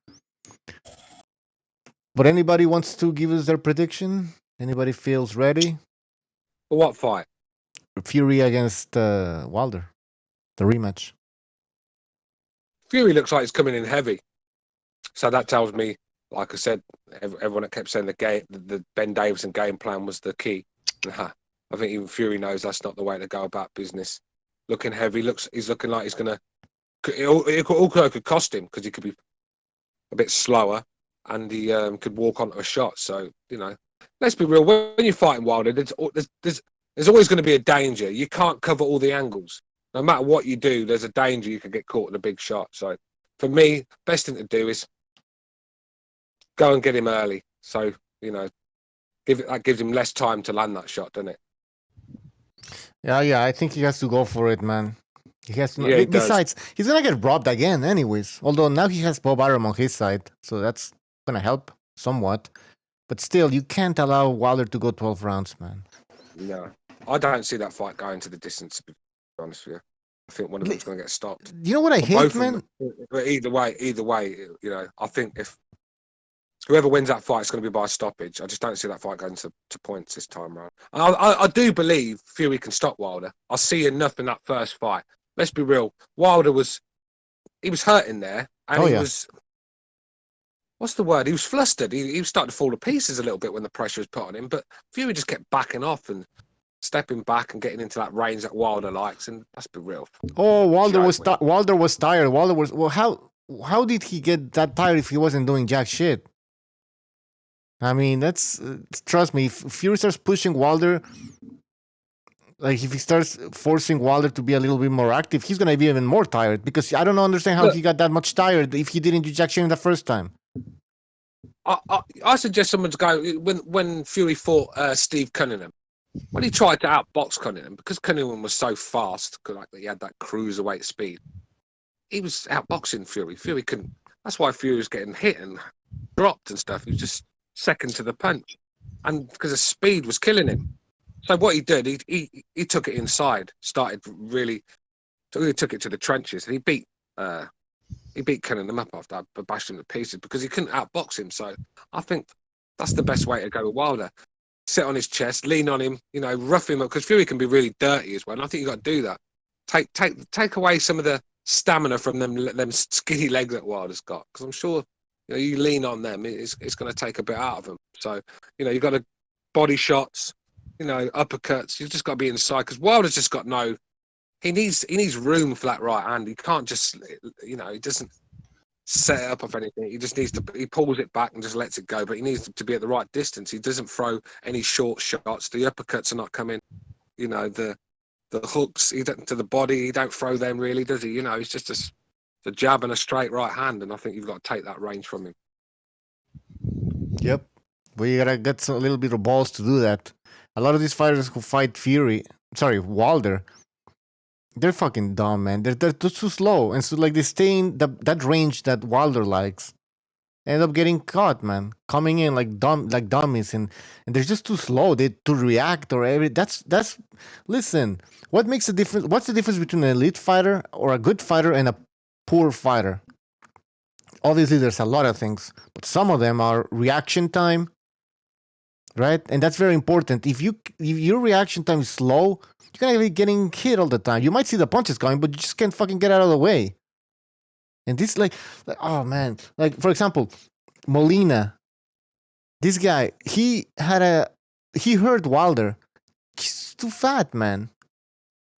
But anybody wants to give us their prediction? Anybody feels ready? For what fight? Fury against Wilder, the rematch. Fury looks like he's coming in heavy. So that tells me, like I said, everyone that kept saying the Ben Davison game plan was the key. I think even Fury knows that's not the way to go about business. Looking heavy, he's looking like he's gonna. It also could cost him because he could be a bit slower and he could walk onto a shot. So let's be real. When you're fighting Wilder, there's always going to be a danger. You can't cover all the angles. No matter what you do, there's a danger you could get caught in a big shot. So for me, best thing to do is go and get him early. So that gives him less time to land that shot, doesn't it? Yeah. I think he has to go for it, man. He has to. Yeah, Besides, he's gonna get robbed again, anyways. Although now he has Bob Arum on his side, so that's gonna help somewhat. But still, you can't allow Wilder to go 12 rounds, man. No, I don't see that fight going to the distance. To be honest with you, I think one of them's going to get stopped. You know what I hate, man? But either way, I think if whoever wins that fight, it's going to be by stoppage. I just don't see that fight going to points this time around. I do believe Fury can stop Wilder. I see enough in that first fight. Let's be real. Wilder was hurting there, and he was. What's the word? He was flustered. He was starting to fall to pieces a little bit when the pressure was put on him. But Fury just kept backing off and stepping back and getting into that range that Wilder likes. And let's be real. Oh, Wilder was tired. Wilder was how did he get that tired if he wasn't doing jack shit? I mean, trust me. If Fury starts pushing Wilder, like if he starts forcing Wilder to be a little bit more active, he's gonna be even more tired. Because I don't understand how he got that much tired if he didn't do jack shit in the first time. I suggest someone to go when Fury fought Steve Cunningham. When he tried to outbox Cunningham, because Cunningham was so fast, because he had that cruiserweight speed, he was outboxing Fury. Fury couldn't. That's why Fury was getting hit and dropped and stuff. He was just second to the punch, and because the speed was killing him. So what he did, he took it inside, took it to the trenches, and he beat Cunningham up after that, but bashed him to pieces because he couldn't outbox him. So I think that's the best way to go with Wilder. Sit on his chest, lean on him, rough him up, because Fury can be really dirty as well. And I think you got to do that. Take away some of the stamina from them skinny legs that Wilder's got, because I'm sure you lean on them, it's going to take a bit out of them. So you've got to body shots, uppercuts. You've just got to be inside, because Wilder's just got no. He needs room for that right hand. He can't just he doesn't set it up of anything. He just needs to. He pulls it back and just lets it go. But he needs to be at the right distance. He doesn't throw any short shots. The uppercuts are not coming. The hooks to the body. He don't throw them really, does he? He's just a jab and a straight right hand. And I think you've got to take that range from him. Yep, but you gotta get a little bit of balls to do that. A lot of these fighters who fight Wilder, they're fucking dumb, man. They're too slow, and so they stay in that range that Wilder likes. End up getting caught, man. Coming in like dummies, and they're just too slow. They to react or everything. That's. Listen, what makes a difference? What's the difference between an elite fighter or a good fighter and a poor fighter? Obviously, there's a lot of things, but some of them are reaction time, right? And that's very important. If your reaction time is slow, you're gonna be getting hit all the time. You might see the punches coming, but you just can't fucking get out of the way. And this, oh man, for example, Molina. This guy, he hurt Wilder. He's too fat, man.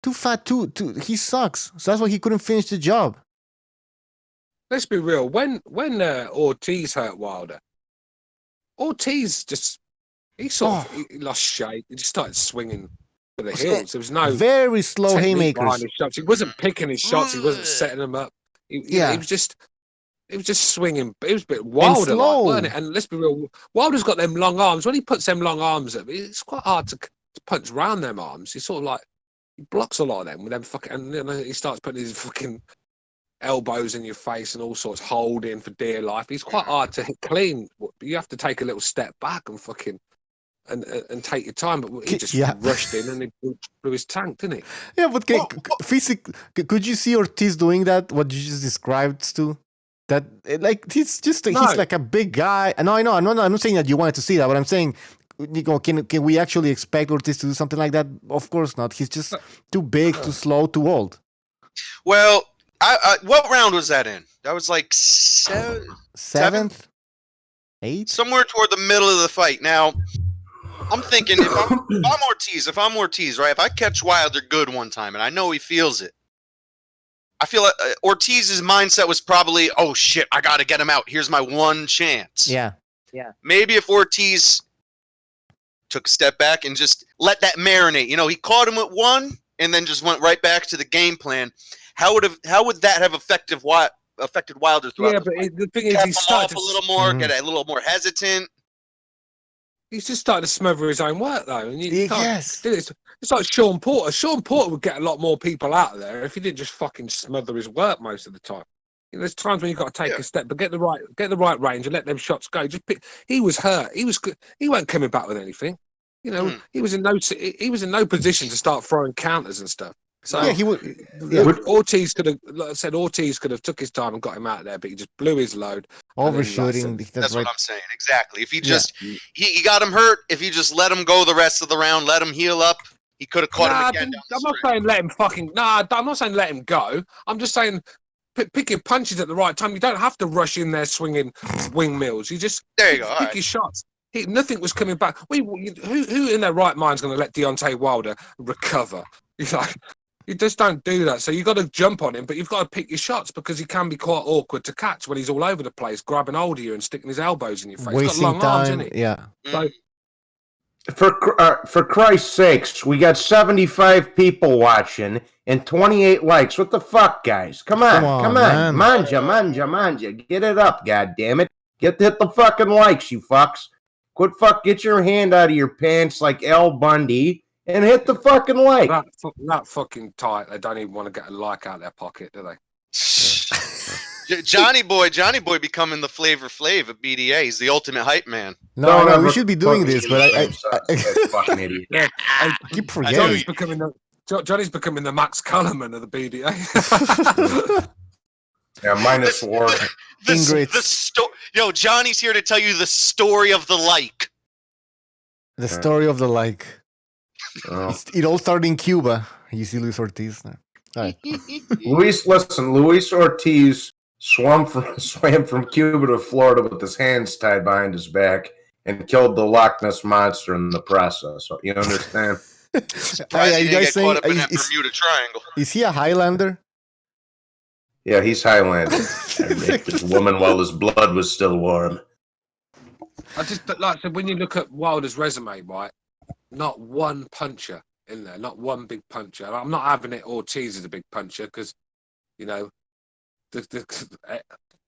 Too fat. He sucks. So that's why he couldn't finish the job. Let's be real. When Ortiz hurt Wilder, Ortiz just he lost shape. He just started swinging for the hills. There was no very slow haymakers. He wasn't picking his shots. He wasn't setting them up. He was just swinging. It was a bit Wilder, wasn't it? And let's be real. Wilder's got them long arms. When he puts them long arms up, it's quite hard to punch round them arms. He's sort of he blocks a lot of them with them fucking, and he starts putting his fucking elbows in your face and all sorts, holding for dear life. He's quite hard to hit clean. You have to take a little step back and fucking and take your time. But he just rushed in and he blew his tank, didn't he? Yeah, but could you see Ortiz doing that? What you just described, Stu? That like he's No. like a big guy. No, I know. I'm not saying that you wanted to see that, but I'm saying, can we actually expect Ortiz to do something like that? Of course not. He's just too big, too slow, too old. Well, what round was that in? That was like seventh, eighth, somewhere toward the middle of the fight. Now, I'm thinking if I'm Ortiz, right? If I catch Wilder good one time, and I know he feels it, I feel like Ortiz's mindset was probably, oh shit, I got to get him out. Here's my one chance. Yeah. Maybe if Ortiz took a step back and just let that marinate. You know, he caught him with one and then just went right back to the game plan. How would that have affected Wilder throughout? Yeah, the but fight? the thing is, he started a little more, get a little more hesitant. He's just starting to smother his own work, though. And you can't Yes. do it. It's like Sean Porter. Sean Porter would get a lot more people out of there if he didn't just fucking smother his work most of the time. You know, there's times when you've got to take a step, but get the right range and let them shots go. He was hurt. He weren't coming back with anything. You know, he was in no position to start throwing counters and stuff. So Yeah, he would. Ortiz could have, like I said, took his time and got him out of there, but he just blew his load. Overshooting. That's what I'm saying. Exactly. If he just he got him hurt, if he just let him go the rest of the round, let him heal up, he could have caught him again. I'm not saying let him I'm not saying let him go. I'm just saying pick your punches at the right time. You don't have to rush in there swinging windmills. You just there you go. Pick your shots. Nothing was coming back. Who in their right mind is going to let Deontay Wilder recover? You just don't do that. So you've got to jump on him, but you've got to pick your shots because he can be quite awkward to catch when he's all over the place, grabbing hold of you and sticking his elbows in your face. Wasting he's got long time. arms, isn't he? Yeah. So, For Christ's sakes, we got 75 people watching and 28 likes. What the fuck, guys? Come on. man. Manja. Get it up, goddammit. Hit the fucking likes, you fucks. Get your hand out of your pants like Al Bundy and hit the fucking like. that fucking tight. They don't even want to get a like out of their pocket, do they? Johnny Boy becoming the Flavor Flav of BDA. He's the ultimate hype man. No, we should be doing this, but I fucking idiot. Yeah, I keep forgetting. Johnny's becoming the Max Cullerman of the BDA. Yeah, minus 4. Johnny's here to tell you the story of the like. The story of the like. Oh. It all started in Cuba. You see Luis Ortiz. All right. Luis Ortiz swam from Cuba to Florida with his hands tied behind his back and killed the Loch Ness Monster in the process. So, you understand? Surprised he didn't get caught up in that Bermuda Triangle. Is he a Highlander? Yeah, he's Highlander. I raped his woman while his blood was still warm. I just like so when you look at Wilder's resume, right? Not one puncher in there, not one big puncher. I'm not having it Ortiz is a big puncher because, you know,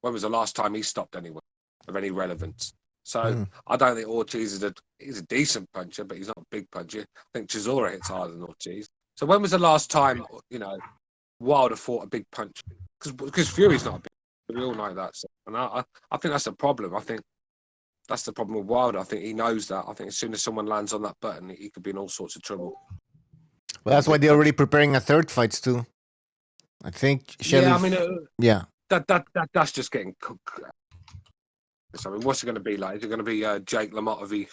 when was the last time he stopped anyone of any relevance? So I don't think Ortiz he's a decent puncher, but he's not a big puncher. I think Chisora hits harder than Ortiz. So when was the last time, you know, Wilder fought a big punch? Because Fury's not a big. We all know that. So, and I think that's the problem. I think that's the problem with Wilder. I think he knows that. I think as soon as someone lands on that button, he could be in all sorts of trouble. Well, that's why they're already preparing a third fight too. I think. Yeah, I mean, that's just getting cooked. I mean, what's it going to be like? Is it going to be Jake LaMotta v.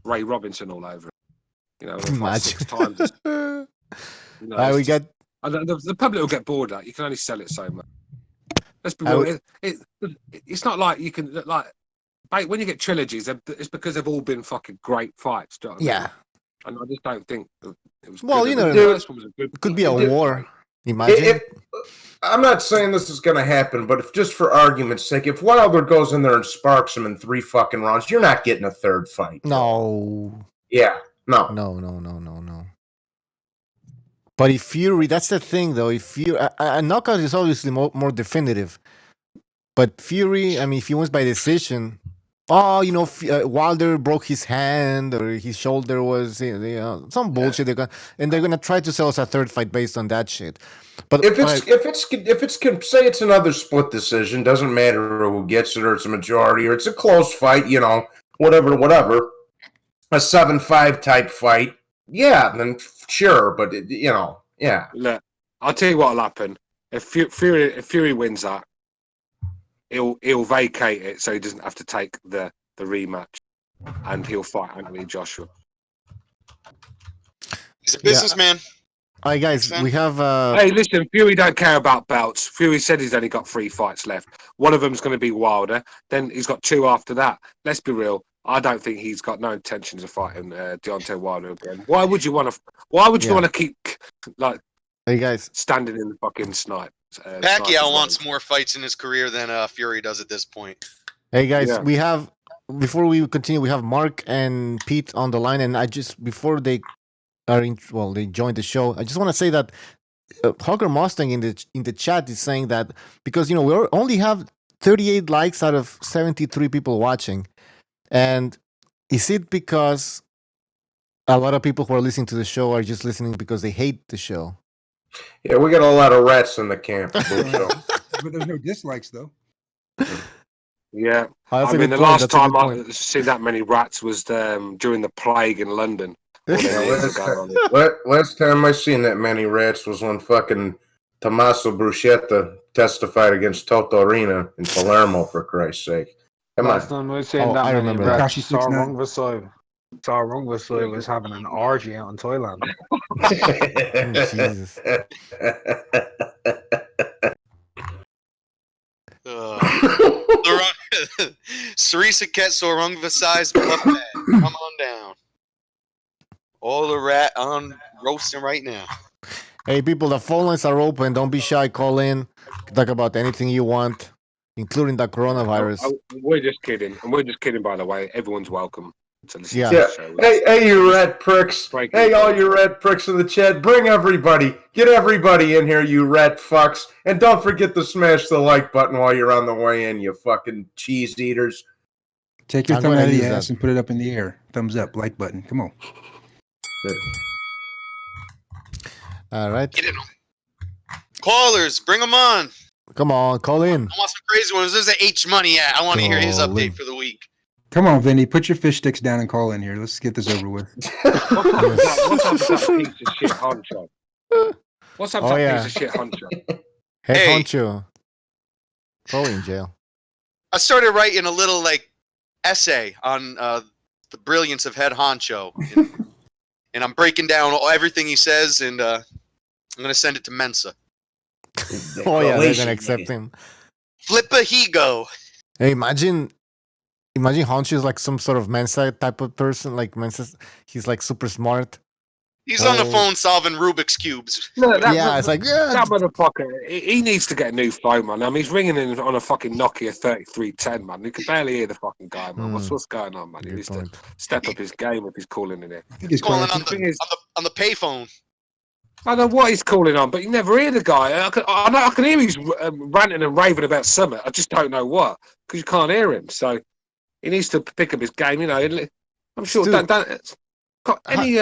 Ray Robinson all over? You know, like 6 times. You know, we got. The public will get bored of that. You can only sell it so much. Let's be real. It's not like you can like when you get trilogies. It's because they've all been fucking great fights. Do you know what I mean? And I just don't think it was. Well, good. you know, the first one was a good. It could be a war. Imagine. I'm not saying this is going to happen, but if just for argument's sake, if Wilder goes in there and sparks him in 3 fucking rounds, you're not getting a third fight. No. Yeah. No. But if Fury, that's the thing, though. If Fury, a knockout is obviously more definitive. But Fury, I mean, if he wins by decision, Wilder broke his hand or his shoulder was some bullshit. They're gonna try to sell us a third fight based on that shit. But if it's say it's another split decision, doesn't matter who gets it or it's a majority or it's a close fight, you know, whatever, a 7-5 type fight. Yeah, then sure, but yeah. Look, I'll tell you what'll happen if Fury wins that. he'll vacate it so he doesn't have to take the rematch, and he'll fight Anthony Joshua. He's a businessman. All right, guys, we have. Hey, listen, Fury don't care about belts. Fury said he's only got 3 fights left. One of them's going to be Wilder. Then he's got 2 after that. Let's be real. I don't think he's got no intentions of fighting Deontay Wilder again. Why would you want to? Why would you want to keep like? Hey guys, standing in the fucking snipe. Pacquiao wants more fights in his career than Fury does at this point. Hey guys, we have, before we continue, we have Mark and Pete on the line, and I just, before they are in, well, they joined the show, I just want to say that Hawker Mustang in the chat is saying that because, you know, we only have 38 likes out of 73 people watching, and is it because a lot of people who are listening to the show are just listening because they hate the show? Yeah, we got a lot of rats in the camp. But there's no dislikes, though. Yeah. Oh, I mean, the last time I see that many rats was during the plague in London. Last time I seen that many rats was when fucking Tommaso Bruschetta testified against Toto Arena in Palermo, for Christ's sake. Come last on. time I seen that I many remember rats, that. Sarung Vasoi was having an orgy out in Thailand. Jesus. Sarisaket Sorung Vasai's buffet. Come on down. All the rat on roasting right now. Hey people, the phone lines are open. Don't be shy. Call in. Talk about anything you want, including the coronavirus. We're just kidding. And we're just kidding, by the way. Everyone's welcome. Yeah. Hey, you rat pricks. Hey, all you rat pricks in the chat. Bring everybody. Get everybody in here, you rat fucks. And don't forget to smash the like button while you're on the way in, you fucking cheese eaters. Take your thumb out of the ass and put it up in the air. Thumbs up, like button. Come on. All right. Get it on. Callers, bring them on. Come on, call in. I want some crazy ones. There's an H Money at. I want to hear his update for the week. Come on, Vinny. Put your fish sticks down and call in here. Let's get this over with. What's up with that piece of shit honcho? What's up with that piece of shit honcho? Hey, honcho. Probably in jail. I started writing a little essay on the brilliance of Head Honcho, and I'm breaking down everything he says, and I'm gonna send it to Mensa. Oh yeah, they're gonna accept him. Flippa Higo. Hey, imagine Honcho is like some sort of Mensa type of person. Like Mensa, he's like super smart. He's on the phone solving Rubik's cubes. Look, it's like that motherfucker. He needs to get a new phone, man. I mean, he's ringing in on a fucking Nokia 3310, man. You can barely hear the fucking guy, man. What's going on, man? He needs to step up his game if he's calling in here. I think he's calling on the payphone. I don't know what he's calling on, but you never hear the guy. I can hear he's ranting and raving about something. I just don't know what, because you can't hear him. So he needs to pick up his game. You know, I'm sure. Got any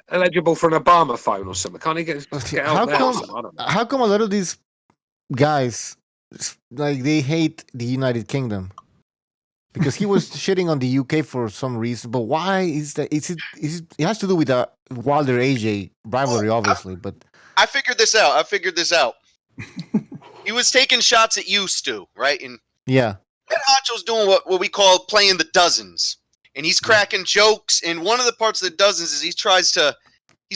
eligible for an Obama phone or something? Can't he get out there? I don't know. How come a lot of these guys they hate the United Kingdom? Because he was shitting on the UK for some reason, but why is that? It has to do with the Wilder AJ rivalry, obviously. But I figured this out. He was taking shots at you, Stu, right? And yeah, Head Honcho's doing what we call playing the dozens, and he's cracking jokes. And one of the parts of the dozens is he's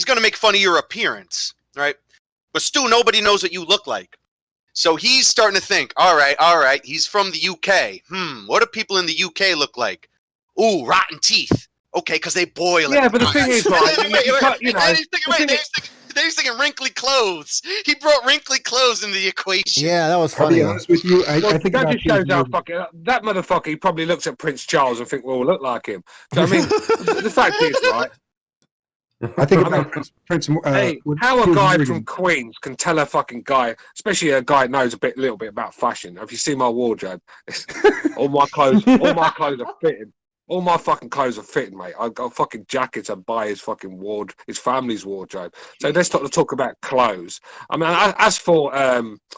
going to make fun of your appearance, right? But Stu, nobody knows what you look like. So he's starting to think, all right, he's from the UK. What do people in the UK look like? Ooh, rotten teeth. Okay, because they boil it. Yeah, but the thing is, he's thinking wrinkly clothes. He brought wrinkly clothes into the equation. Yeah, that was funny. I'll be honest with you, I think that just shows how fucking that motherfucker. He probably looks at Prince Charles and think, well, we'll look like him. So, I mean, the fact is, right? I think about Prince. Hey, how a guy from Queens can tell a fucking guy, especially a guy who knows little bit about fashion. If you see my wardrobe, all my clothes are fitting. All my fucking clothes are fitting, mate. I've got fucking jackets I buy his fucking his family's wardrobe. So let's talk about clothes. I mean, as for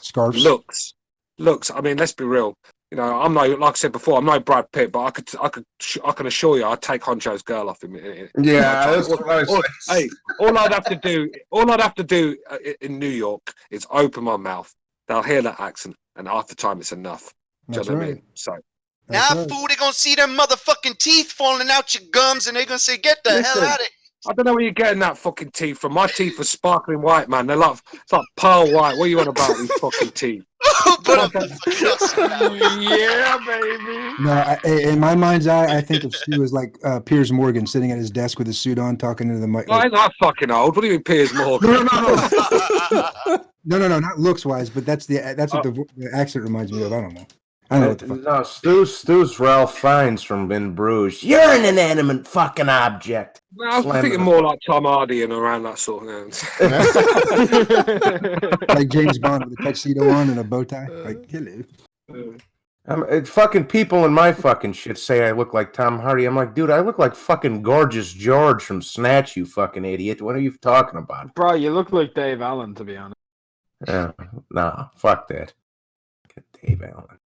scarves, looks. I mean, let's be real. You know, I'm no, like I said before, I'm no Brad Pitt, but I can assure you, I'd take Honcho's girl off him. Yeah, that's what I was. Hey, all I'd have to do in New York is open my mouth. They'll hear that accent, and half the time it's enough. That's Do you know what I right. mean? So Now, fool, they're gonna see them motherfucking teeth falling out your gums, and they're gonna say, "Get the hell out of here." I don't know where you're getting that fucking teeth from. My teeth are sparkling white, man. They're like, it's like pearl white. What are you on about, these fucking teeth? Yeah, baby. No, in my mind's eye, I think of Stu as like Piers Morgan sitting at his desk with his suit on, talking to the mic. Well, ain't that fucking old? What do you mean, Piers Morgan? No, not looks wise, but that's what the accent reminds me of. I don't know. I don't know what the fuck. No, Stu's Ralph Fiennes from In Bruges. You're an inanimate fucking object. No, I was thinking more like Tom Hardy and around that sort of thing. Like James Bond with a tuxedo on and a bow tie. Like, hello. Fucking people in my fucking shit say I look like Tom Hardy. I'm like, dude, I look like fucking Gorgeous George from Snatch, you fucking idiot. What are you talking about? Bro, you look like Dave Allen, to be honest. Yeah, nah, fuck that. Get Dave Allen.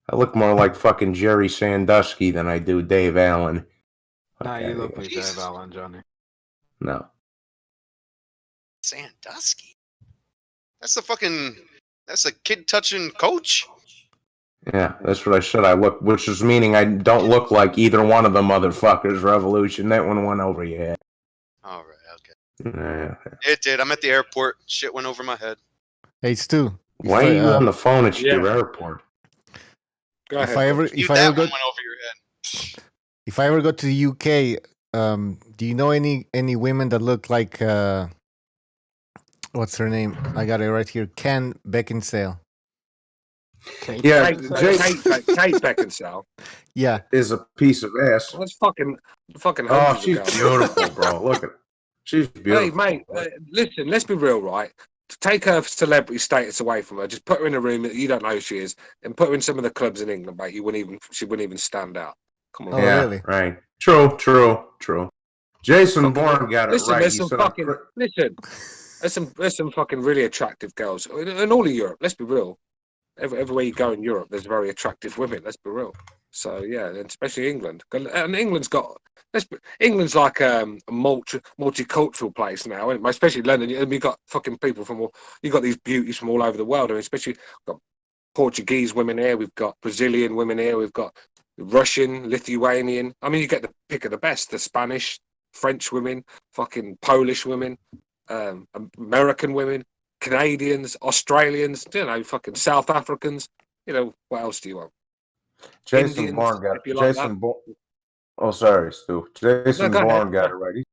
I look more like fucking Jerry Sandusky than I do Dave Allen. Nah, you look like Dave Allen, Johnny. No. Sandusky? That's a kid touching coach? Yeah, that's what I said. I look, which is meaning I don't look like either one of the motherfuckers. Revolution, that one went over your head. All right, okay. Yeah. It did. I'm at the airport. Shit went over my head. Hey, Stu. Why are you on the phone at your airport? Go ahead. If I ever go to the UK, do you know any women that look like what's her name? I got it right here. Ken Beckinsale. Yeah, Kate Beckinsale. Yeah, is a piece of ass. Well, that's fucking. Oh, she's beautiful, bro. Look at her. She's beautiful. Hey, mate, listen. Let's be real, right? To take her celebrity status away from her, just put her in a room that you don't know who she is, and put her in some of the clubs in England, mate. She wouldn't even stand out. Come on. Oh, yeah, really? Right. True. Jason Bourne got it right. There's some fucking really attractive girls in all of Europe. Let's be real. Everywhere you go in Europe, there's very attractive women. Let's be real. So yeah, and especially England. And England's England's like a multicultural place now, isn't it? Especially London. And we got fucking people you got these beauties from all over the world. I mean, especially got Portuguese women here. We've got Brazilian women here. We've got Russian, Lithuanian. I mean, you get the pick of the best. The Spanish, French women, fucking Polish women, American women, Canadians, Australians, fucking South Africans. What else do you want? Jason Bourne got it. Oh, sorry, Stu. Jason Bourne got it right.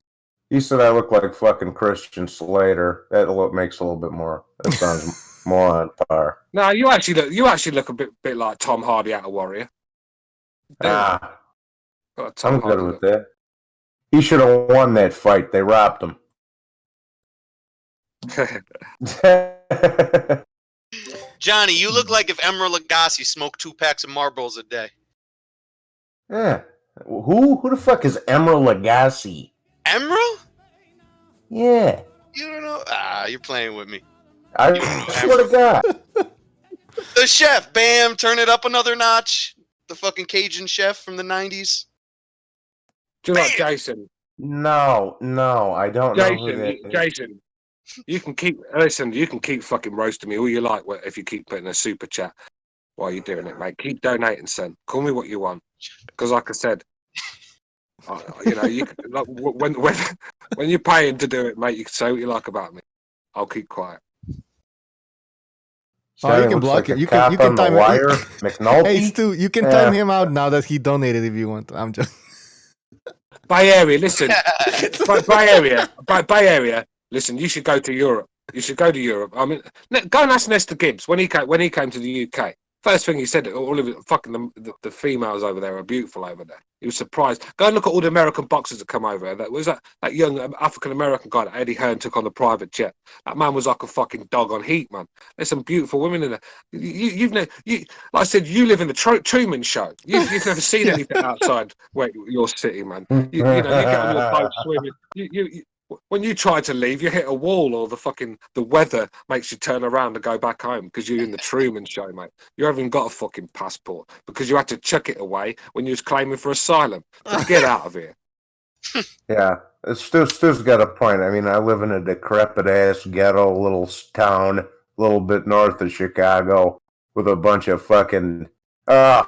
He said I look like fucking Christian Slater. That makes a little bit more. That sounds more on par. No, you actually look a bit like Tom Hardy out of Warrior. I'm good with that. He should have won that fight. They robbed him. Johnny, you look like if Emeril Lagasse smoked 2 packs of Marlboros a day. Yeah. Who the fuck is Emeril Lagasse? Emeril? Yeah. You don't know? You're playing with me. I swear to God. The chef, bam, turn it up another notch. The fucking Cajun chef from the 90s. Do you like Jason? No, I don't know who that is. Jason, you can keep fucking roasting me all you like if you keep putting a super chat while you're doing it, mate. Keep donating, son. Call me what you want. Because like I said, you can, like, when you're paying to do it, mate, you can say what you like about me. I'll keep quiet. Oh, you can block it. You can time McNulty. Hey, Stu, you can time him out now that he donated if you want. I'm just Bay Area. Listen, Bay Area. Listen, you should go to Europe. You should go to Europe. I mean, go and ask Nesta Gibbs when he came to the UK. First thing he said, all of it, fucking the females over there are beautiful over there. He was surprised. Go and look at all the American boxers that come over. That was that young African American guy that Eddie Hearn took on the private jet. That man was like a fucking dog on heat, man. There's some beautiful women in there. Like I said, you live in the Truman Show. You've never seen anything outside your city, man. You get on your boat swimming. When you try to leave, you hit a wall, or the weather makes you turn around and go back home because you're in the Truman Show, mate. You haven't got a fucking passport because you had to chuck it away when you was claiming for asylum. So get out of here. Yeah, Stu's got a point. I mean, I live in a decrepit ass ghetto little town, a little bit north of Chicago, with a bunch of fucking I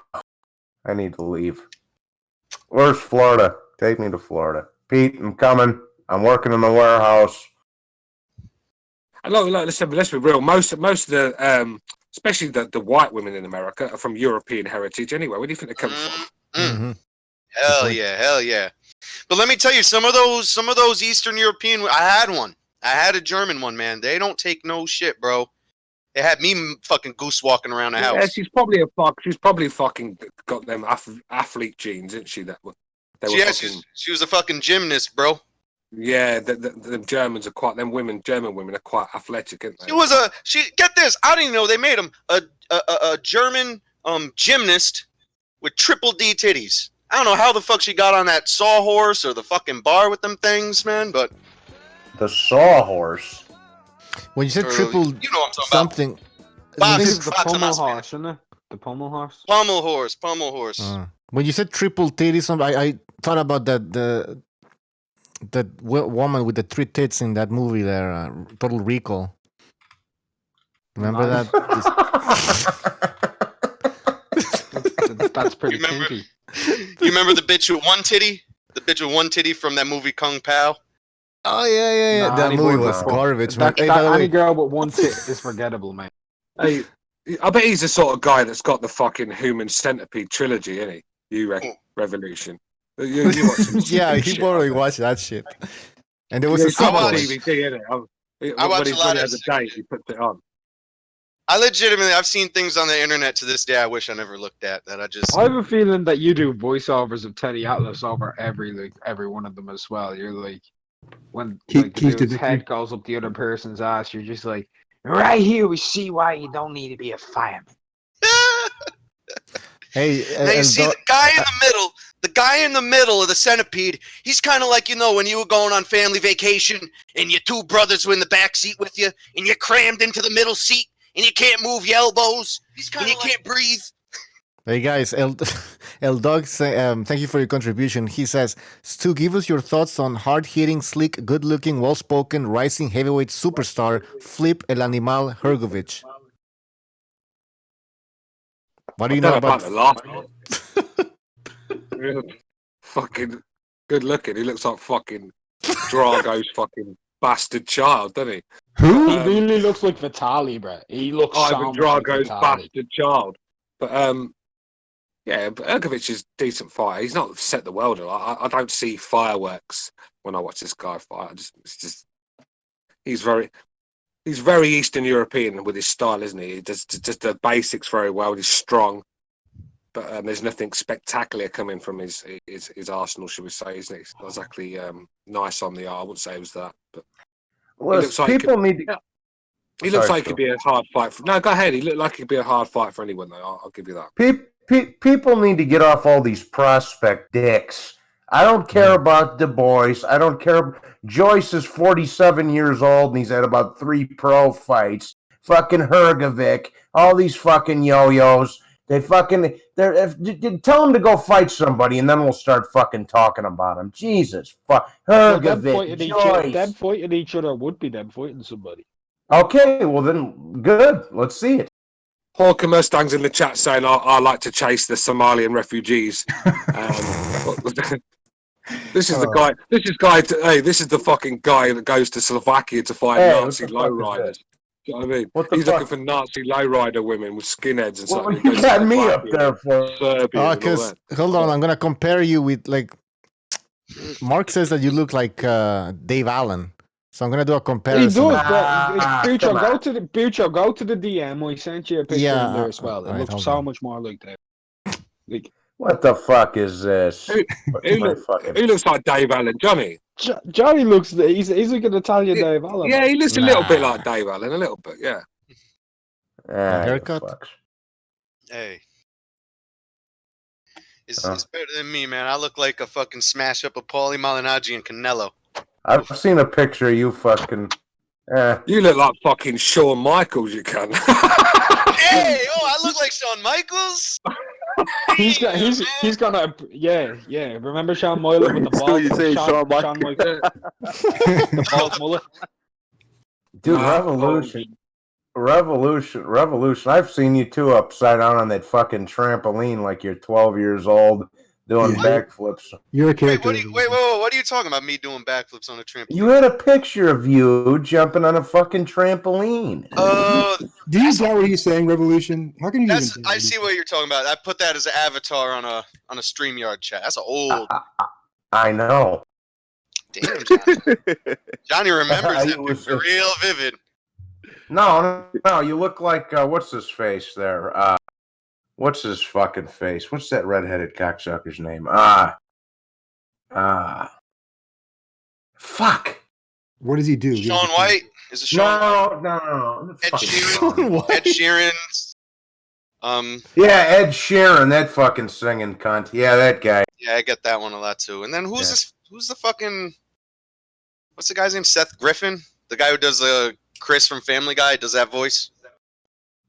need to leave. Where's Florida? Take me to Florida. Pete, I'm coming. I'm working in the warehouse. Look, let's be real. Most of the, especially the white women in America, are from European heritage anyway. Where do you think they come from? Mm-hmm. Hell yeah. But let me tell you, some of those Eastern European, I had a German one, man. They don't take no shit, bro. They had me fucking goose walking around the house. Yeah, she's probably fucking got them athlete genes, isn't she? She was a fucking gymnast, bro. Yeah, the Germans are quite. German women are quite athletic, aren't they? Get this. I didn't even know they made him a German gymnast with triple D titties. I don't know how the fuck she got on that sawhorse or the fucking bar with them things, man. But the sawhorse. When you said triple, you know what I'm talking something. I think it's the pommel horse, isn't it? The pommel horse. Pommel horse. When you said triple titties, I thought about that woman with the 3 tits in that movie there, Total Recall. Remember that? That's pretty kinky. You remember the bitch with one titty? The bitch with one titty from that movie Kung Pao? Oh yeah. Nah, that movie was garbage, man. Any girl with one tit is forgettable, man. Hey, I bet he's the sort of guy that's got the fucking Human Centipede trilogy, isn't he? Revolution. You watch some yeah, he shit probably like watched that shit. And there was a sequel. DVD, innit? I watch when a lot he of has a date, he puts it on. I've seen things on the internet to this day I wish I never looked at. I have a feeling that you do voiceovers of Teddy Atlas over every one of them as well. You're like, when the dude's head goes up the other person's ass, you're just like, right here we see why you don't need to be a fireman. Hey, now you see the guy in the middle of the centipede. He's kind of like, when you were going on family vacation and your 2 brothers were in the back seat with you, and you're crammed into the middle seat, and you can't move your elbows, and you can't breathe. Hey guys, El Dog, thank you for your contribution. He says, Stu, give us your thoughts on hard-hitting, slick, good-looking, well-spoken, rising heavyweight superstar Flip El Animal Hrgovic. What do you know about the last fucking good looking. He looks like fucking Drago's fucking bastard child, doesn't he? Who? He really looks like Vitaly, bro. He looks Ivan Drago's like bastard child. But but Hrgovic is a decent fighter. He's not set the world alight. I don't see fireworks when I watch this guy fight. He's very Eastern European with his style, isn't he? He does just the basics very well. He's strong, but there's nothing spectacular coming from his arsenal, should we say? Isn't it? It's not exactly nice on the eye. I wouldn't say it was that, but he looks like he looks like he could be a hard fight. No, go ahead. He looked like he'd be a hard fight for anyone, though. I'll give you that. People need to get off all these prospect dicks. I don't care about Du Bois. I don't care. Joyce is 47 years old and he's had about 3 pro fights. Fucking Hrgovic, all these fucking yo-yos. Tell them to go fight somebody and then we'll start fucking talking about them. Jesus, Hrgovic, Joyce. Them fighting each other would be them fighting somebody. Okay, well then, good. Let's see it. Hawker Mustang's in the chat saying, I like to chase the Somalian refugees. This is the guy. This is the fucking guy that goes to Slovakia to fight Nazi lowriders. You know what I mean? He's looking for Nazi lowrider women with skinheads and stuff. What you got me up there for? Because hold on, I'm gonna compare you with Mark says that you look like Dave Allen. So I'm gonna do a comparison. He does, but Bucho, go to the DM. I sent you a picture in there as well. It looks so much more like that. What the fuck is this? Who looks like Dave Allen? Johnny? Johnny looks. He's like an Italian Dave Allen. Yeah, he looks a little bit like Dave Allen. A little bit, yeah. Haircut. Hey. It's better than me, man. I look like a fucking smash up of Paulie Malignaggi and Canelo. I've seen a picture of you fucking... You look like fucking Shawn Michaels, you can. Hey! Oh, I look like Shawn Michaels? He's gonna... Yeah. Remember Shawn Michaels with the ball? You say Shawn Michaels? The bald mullet? Dude, Revolution. Revolution. I've seen you two upside down on that fucking trampoline like you're 12 years old doing backflips. You're a character. Wait, what are you talking about? Me doing backflips on a trampoline? You had a picture of you jumping on a fucking trampoline. Do you get what he's saying, Revolution? How can you? I see what you're talking about. I put that as an avatar on a StreamYard chat. That's an old. I know. Damn, Johnny. Johnny remembers it. It's real vivid. No. You look like what's his face there? What's his fucking face? What's that redheaded cocksucker's name? Fuck. What does he do? Shaun White? Is it Shaun? No. Ed Sheeran. Ed Sheeran's. Yeah, Ed Sheeran, that fucking singing cunt. Yeah, that guy. Yeah, I get that one a lot too. And then who's this? Who's the fucking? What's the guy's name? Seth Griffin, the guy who does Chris from Family Guy, does that voice?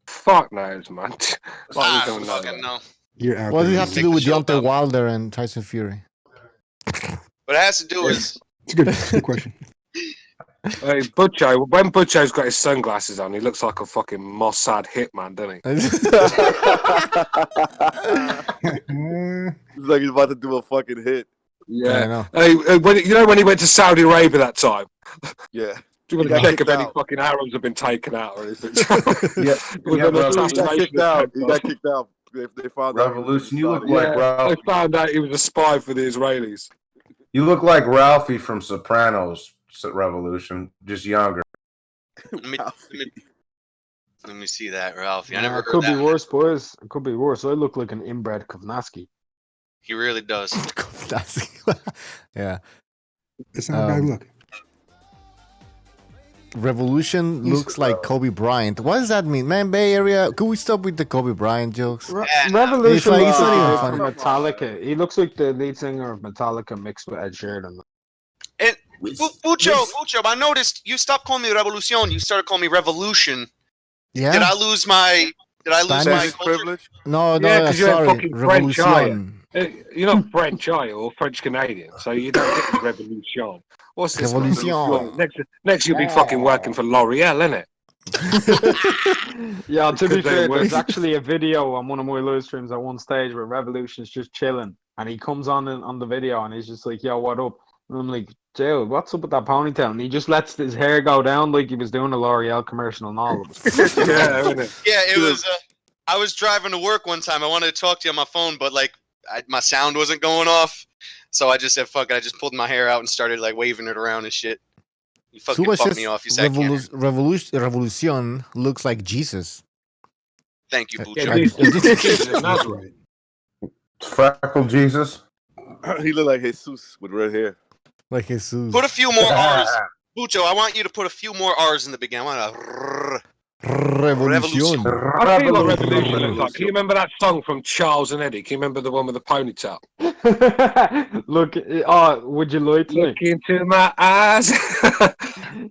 Fuck knows, man. I don't fucking know. What does it have to do with Deontay Wilder and Tyson Fury? What it has to do is. It's a good question. Hey, Butcho, when Butcho's got his sunglasses on, he looks like a fucking Mossad hitman, doesn't he? Looks like he's about to do a fucking hit. Yeah. Hey, when he went to Saudi Arabia that time? Yeah. Do you want to check if any fucking arrows have been taken out or anything? He got kicked out. They found Revolution. You look like Ralph. They found out he was a spy for the Israelis. You look like Ralphie from Sopranos. Revolution, just younger. Let me see that, Ralphie. I never heard could that. Be worse, boys. It could be worse. I look like an inbred Kovnasky. He really does. Yeah. It's not a bad look. Revolution looks like Kobe Bryant. What does that mean, man? Bay Area. Could we stop with the Kobe Bryant jokes? Revolution it's not even funny. Metallica. He looks like the lead singer of Metallica mixed with Ed Sheeran. And Bucho, I noticed you stopped calling me Revolution. You started calling me Revolution. Yeah. Did I lose my privilege? No, because you're sorry. fucking French, are you? Revolution. You're not French, are you? Or French Canadian, so you don't get the Revolution. What's this? Revolution. Next you'll be fucking working for L'Oreal, innit? Yeah, to be fair, there's actually a video on one of my live streams at one stage where Revolution's just chilling, and he comes on the video and he's just like, "Yo, what up?" And I'm like, "Dude, what's up with that ponytail?" And he just lets his hair go down like he was doing a L'Oreal commercial and all of it. It was. I was driving to work one time. I wanted to talk to you on my phone, but my sound wasn't going off, so I just said, "Fuck it." I just pulled my hair out and started waving it around and shit. You fucking fucked me off. You said Revolution looks like Jesus. Thank you, Bucho. Freckle Jesus. He looked like Jesus with red hair. Like Jesus. Put a few more R's. Bucho, I want you to put a few more R's in the beginning. I want Revolution. I feel like Revolution looks like. Can you remember that song from Charles and Eddie? Can you remember the one with the ponytail? Look, would you like to? Look into my eyes.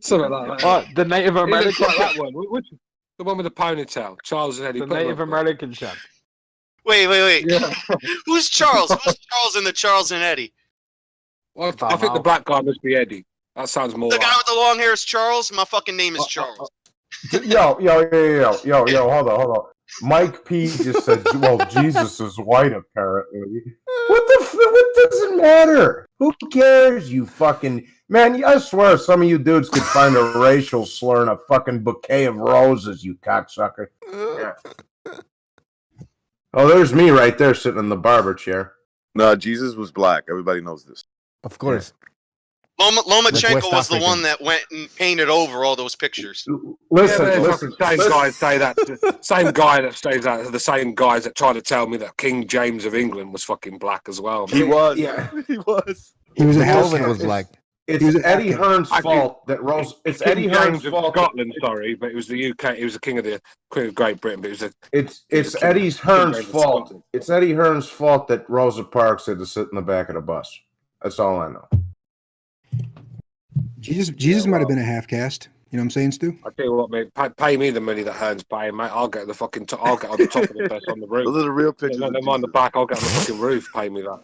Something like that. The Native American. Like that one. Which, the one with the ponytail. Charles and Eddie. The Native American chap. Wait. Yeah. Who's Charles? Who's Charles in the Charles and Eddie? Well, I think the black guy must be Eddie. That sounds more. The guy with the long hair is Charles. My fucking name is Charles. Yo, hold on. Mike P just said, "Well, Jesus is white, apparently." What doesn't matter? Who cares? You fucking man! I swear, some of you dudes could find a racial slur in a fucking bouquet of roses. You cocksucker. Yeah. Oh, there's me right there sitting in the barber chair. No, Jesus was black. Everybody knows this. Of course. Lomachenko was the one that went and painted over all those pictures. Listen. Same guys say that. Same guy that says that. The same guys that try to tell me that King James of England was fucking black as well. He was. Yeah, he was. He was a Calvin was black. It's Eddie Hearn's fault that Rose. It's Eddie Hearn's fault. Scotland, sorry, but it was the UK. He was the king of Great Britain. But it's Eddie Hearn's fault. It's Eddie Hearn's fault that Rosa Parks had to sit in the back of the bus. That's all I know. Jesus might have been a half caste. You know what I'm saying, Stu? I tell you what, mate. Pay me the money that Hearn's paying, mate. I'll get the fucking. I'll get on the top of the bus on the roof. Those are the real pictures. No, on the back. I'll get on the fucking roof. Pay me that.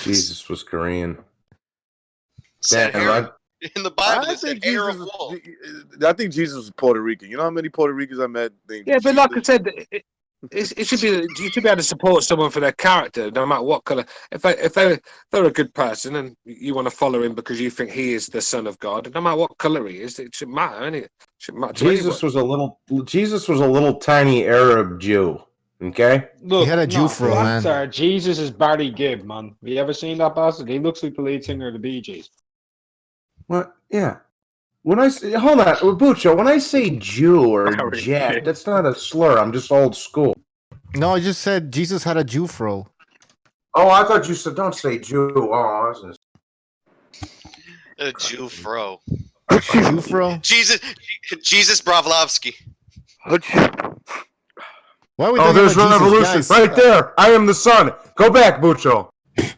Jesus was Korean. Sad hair. In the Bible, I it said think heir Jesus. of wool. I think Jesus was Puerto Rican. You know how many Puerto Ricans I met? Yeah, but like I said, it should be you should be able to support someone for their character, no matter what color. If they're a good person and you want to follow him because you think he is the Son of God, no matter what color he is, it shouldn't matter. It shouldn't matter to Jesus was a little tiny Arab Jew. Okay, Look, He had a Jew no, fro, man. Banter, Jesus is Barry Gibb, man. Have you ever seen that bastard? He looks like the lead singer of the Bee Gees. what? Yeah. When I say, hold on, Bucho, when I say Jew or Jet, that's not a slur. I'm just old school. No, I just said Jesus had a Jew fro. Oh, I thought you said don't say Jew. Oh, I was gonna A Jew fro. Jew fro? Jesus Bravlovsky. Why are we Oh, talking there's about the Jesus, revolution guys? right there. I am the son. Go back, Bucho.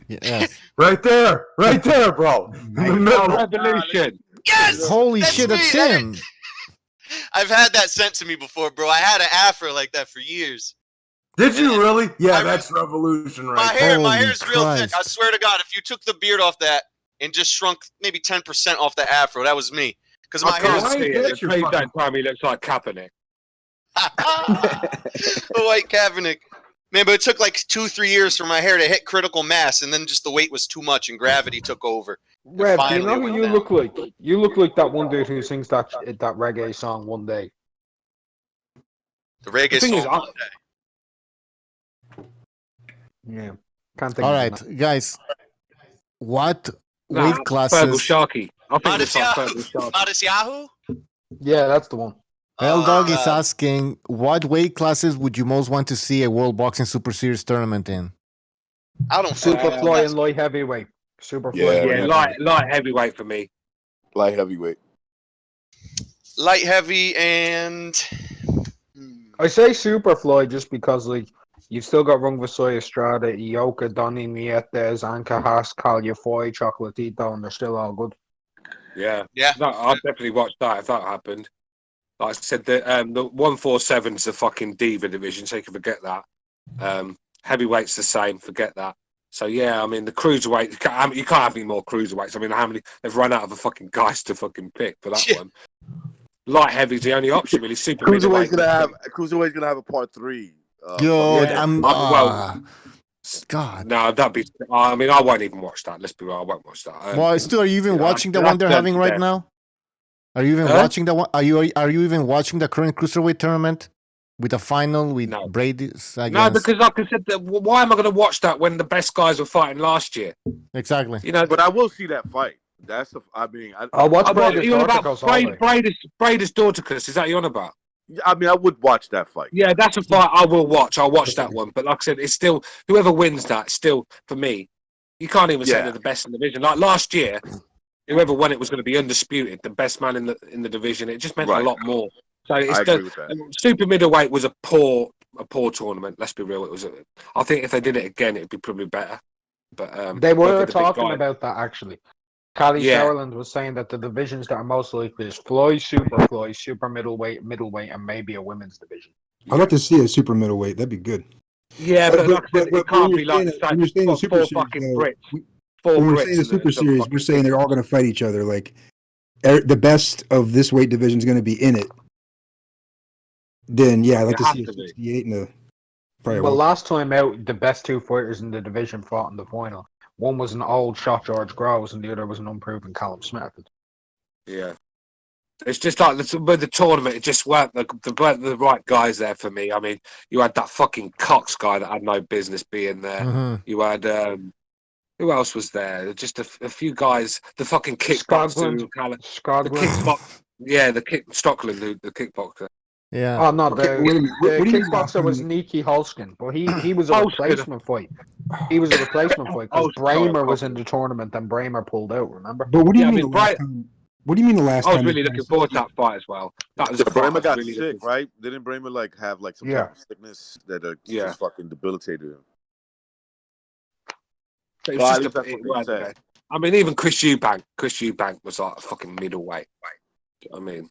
Yes. Right there, bro. In the middle. Revolution. Yes! Holy That's shit, that's me. him. I've had that sent to me before, bro. I had an afro like that for years. Did you really? Yeah, that's revolution, right? My hair is real thick. Christ. I swear to God, if you took the beard off that and just shrunk maybe 10% off the afro, that was me. Because my I hair can't is see it. Please don't tell me he looks like Kaepernick. the white Kaepernick. Man, but it took like 2-3 years for my hair to hit critical mass, and then just the weight was too much, and gravity took over. Rev, do you finally know it who went you down. look like? You look like that one dude who sings that reggae song One Day. The reggae thing is, song One Day. Yeah. Can't think All of right, it. guys. What Nah, weight Fergal classes? Sharkey. I think it's like Fergal Sharkey. Modest Yahoo? Yeah, that's the one. L Dog is asking, what weight classes would you most want to see a World Boxing Super Series tournament in? I don't Superfly and light heavyweight. Superfly. Yeah, light heavyweight for me. Light heavyweight. Light heavy and I say Superfly just because like you've still got Rungvisai Estrada, Ioka, Donny Mietes, Anka Haas, Kalia Foy, Chocolatito, and they're still all good. Yeah. Yeah. No, I'd definitely watch that if that happened. Like I said, the 147 is the fucking diva division, so you can forget that. Heavyweight's the same, forget that. So yeah, I mean the cruiserweight, you can't have any more cruiserweights. I mean, how many they've run out of a fucking guys to fucking pick for that one. Light heavy's the only option, really. Super Cruiserweight's middleweight. gonna have a part 3. Yo, yeah. I'm God. No, that'd be. I mean, I won't even watch that. Let's be real, I won't watch that. Well, still, are you even watching the one they're having right now? Are you even watching the one? Are you even watching the current cruiserweight tournament with the final with Brady? No, because like I said, why am I going to watch that when the best guys were fighting last year? Exactly. You know, but I will see that fight. That's the. I mean, I'll watch Braid's Dorticus. Is that you on about? I mean, I would watch that fight. Yeah, that's a fight I will watch. I'll watch that one. But like I said, it's still whoever wins that. Still for me, you can't even say they're the best in the division. Like last year, whoever won it was going to be undisputed, the best man in the division. It just meant a lot more. So it's I agree with that. Super middleweight was a poor tournament. Let's be real. It was. I think if they did it again, it'd be probably better. But they were talking about that actually. Callie Sauerland was saying that the divisions that are most likely is Floyd, super middleweight, and maybe a women's division. I'd like to see a super middleweight. That'd be good. Yeah, but it can't be like when you're saying the super four fucking series, Brits. when we're saying the super series, we're saying they're all going to fight each other. Like the best of this weight division is going to be in it. Then I'd like to see a 68 in the. Well, last time out, the best two fighters in the division fought in the final. One was an old shot George Groves, and the other was an unproven Callum Smith. Yeah, it's just like with the tournament, it just weren't the right guys there for me. I mean, you had that fucking Cox guy that had no business being there. Mm-hmm. You had who else was there? Just a few guys. The fucking kickboxer, Stockland, the kickboxer. Yeah. Oh no, the kickboxer was Nikki Holskin, but he was a replacement fight. He was a replacement fight because Bramer was in the tournament and Bramer pulled out. Remember? But what do you mean? What do you mean the last time? I was really looking forward to that fight as well. That was Bramer got really sick, right? Didn't Bramer have some type of sickness that just fucking debilitated him? I mean, even Chris Eubank was like a fucking middleweight. I mean.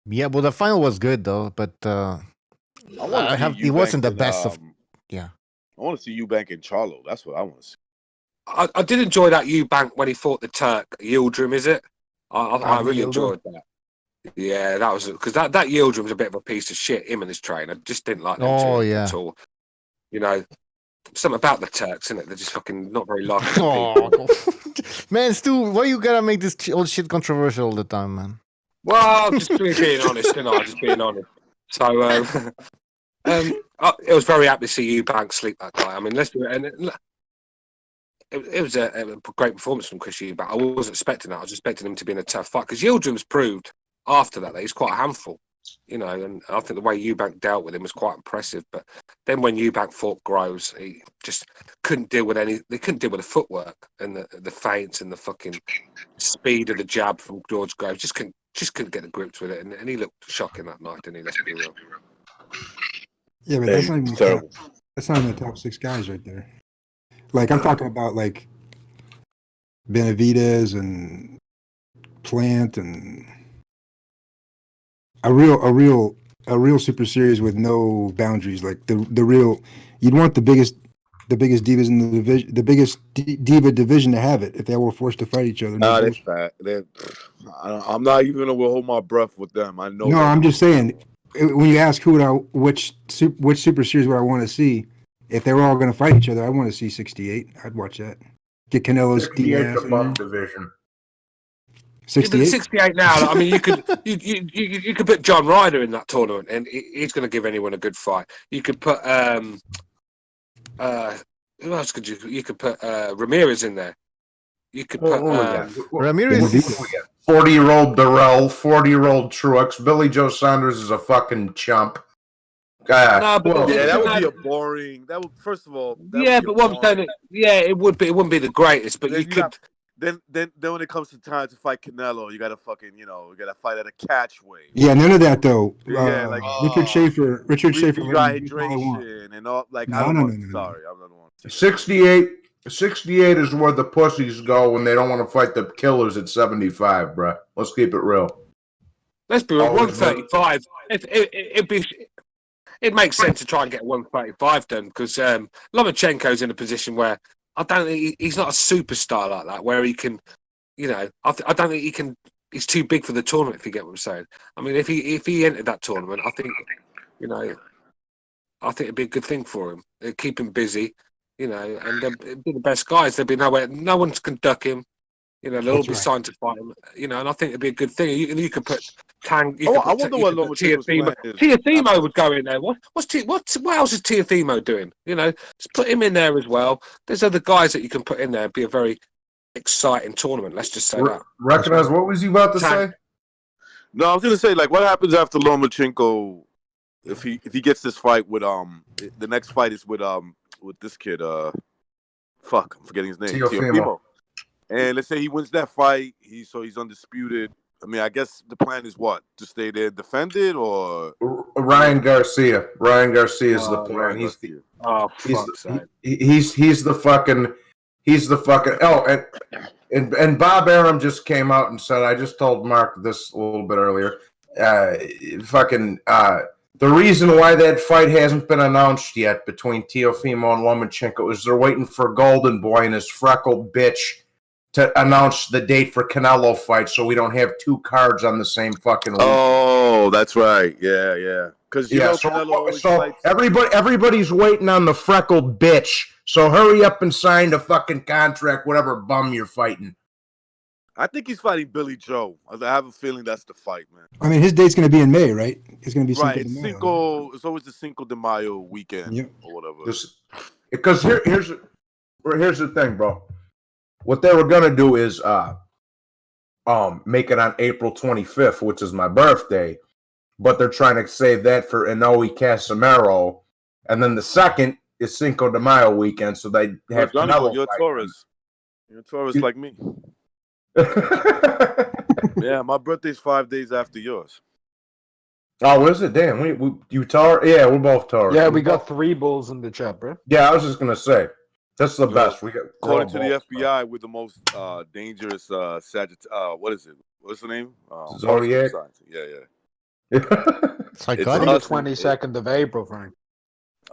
Yeah, well, the final was good though, but it wasn't the best of. Yeah, I want to see Eubank and Charlo. That's what I want to see. I did enjoy that Eubank when he fought the Turk Yildirim, is it? I really enjoyed that. Yeah, that was because that Yildirim was a bit of a piece of shit. Him and his trainer just didn't like them two at all. You know, something about the Turks, isn't it? They're just fucking not very likable people. Man, Stu, why you gotta make this old shit controversial all the time, man? Well, just being honest, you know, just being honest. So, it was very happy to see Eubank sleep that guy. I mean, it was a great performance from Chris Eubank. I wasn't expecting that. I was expecting him to be in a tough fight because Yildirim's proved after that he's quite a handful, you know. And I think the way Eubank dealt with him was quite impressive. But then when Eubank fought Groves, he just couldn't deal with They couldn't deal with the footwork and the feints and the fucking speed of the jab from George Groves. Just couldn't get the grips with it, and he looked shocking that night, didn't he? Let's be real. Yeah, but that's not even the top 6 guys right there. Like I'm talking about like Benavidez and Plant and a real super series with no boundaries. Like the real, you'd want the biggest divas in the division, the biggest diva division to have it if they were forced to fight each other. Nah, they're fat. I'm not even gonna hold my breath with them. I know. No, I'm just saying. When you ask which super series would I want to see, if they were all going to fight each other, I want to see 68. I'd watch that. Get Canelo's Diaz above division. 68. Yeah, 68 now. I mean, you could put John Ryder in that tournament, and he's going to give anyone a good fight. You could put who else could you? You could put Ramirez in there. You could put Ramirez. 40-year-old Durrell, 40-year-old Truex. Billy Joe Saunders is a fucking chump. That would be a boring. That would, first of all. But what I'm saying, it would be. It wouldn't be the greatest, but you could. Then when it comes to time to fight Canelo, you gotta fucking, you gotta fight at a catch weight. Yeah, none of that though. Yeah, Richard Schaefer. Dehydration and all. Like no. Sorry, I'm not the one. 68 is where the pussies go when they don't want to fight the killers at 75, bro. Let's keep it real. Let's be real. 135. It makes sense to try and get 135 done because Lomachenko's in a position where I don't think he's not a superstar like that, where he can, I don't think he can. He's too big for the tournament. If you get what I'm saying. I mean, if he entered that tournament, I think, I think it'd be a good thing for him. It'd keep him busy, and they'd be the best guys. There'd be nowhere. No one can duck him. They'll all be signed to fight him. And I think it'd be a good thing. You could put Tang. I wonder what Teofimo. Teofimo would go in there. What else is Teofimo doing? Just put him in there as well. There's other guys that you can put in there. It'd be a very exciting tournament. Let's just say that. Recognize what was you about to say? No, I was gonna say what happens after Lomachenko if he gets this fight with the next fight is with this kid fuck, I'm forgetting his name. Teofimo. And let's say he wins that fight, he's undisputed. I mean, I guess the plan is what? To stay there, defend it, or Ryan Garcia. Ryan Garcia is the plan. He's the fucking. Oh, and Bob Arum just came out and said, I just told Mark this a little bit earlier. The reason why that fight hasn't been announced yet between Teofimo and Lomachenko is they're waiting for Golden Boy and his freckled bitch to announce the date for Canelo fight, so we don't have two cards on the same fucking week. Oh, that's right. Yeah. Because so everybody's waiting on the freckled bitch. So hurry up and sign the fucking contract, whatever bum you're fighting. I think he's fighting Billy Joe. I have a feeling that's the fight, man. I mean, his date's going to be in May, right? It's going to be right. It's always the Cinco de Mayo weekend or whatever. Because here's the thing, bro. What they were gonna do is make it on April 25th, which is my birthday, but they're trying to save that for Inoue Casimiro, and then the second is Cinco de Mayo weekend, so they have Canelo. You're a Taurus. You're a Taurus like me. Yeah, my birthday's 5 days after yours. Oh, what is it? Damn, you Taurus? Yeah, we're both Taurus. Yeah, we got 3 bulls in the chat, bro. Yeah, I was just gonna say. That's the best. According to the FBI, we're the most dangerous Sagittarius. What is it? What's the name? Zodiac. Yeah. It's like the 22nd of April, Frank.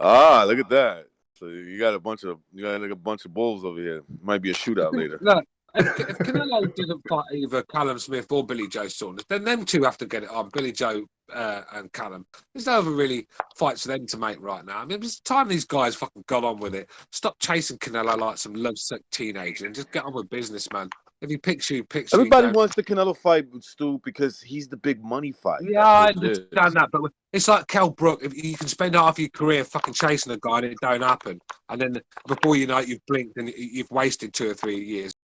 Ah, look at that. So you got like a bunch of bulls over here. Might be a shootout later. Look, if Canelo doesn't fight either Callum Smith or Billy Joe Saunders, then them two have to get it on. Billy Joe and Callum. There's no other really fights for them to make right now. I mean, it's time these guys fucking got on with it. Stop chasing Canelo like some lovesick teenager and just get on with business, man. If he picks you, picks you. Everybody wants the Canelo fight with Stu because he's the big money fight. Yeah, I understand that, but it's like Kell Brook. If you can spend half your career fucking chasing a guy and it don't happen, and then before you know it, you've blinked and you've wasted 2 or 3 years.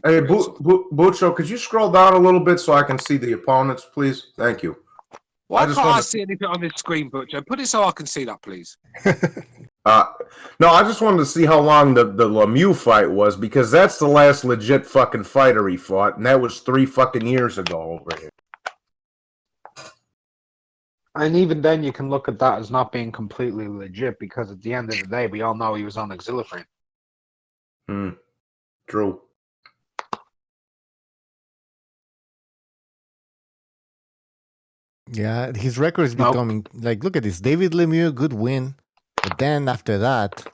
Hey, Bucho, could you scroll down a little bit so I can see the opponents, please? Thank you. Why can't I see anything on this screen, Butcher? Put it so I can see that, please. No, I just wanted to see how long the Lemieux fight was, because that's the last legit fucking fighter he fought, and that was 3 fucking years ago over here. And even then, you can look at that as not being completely legit, because at the end of the day, we all know he was on Xylophone. True. Yeah, his record is becoming like, look at this. David Lemieux, good win. But then after that,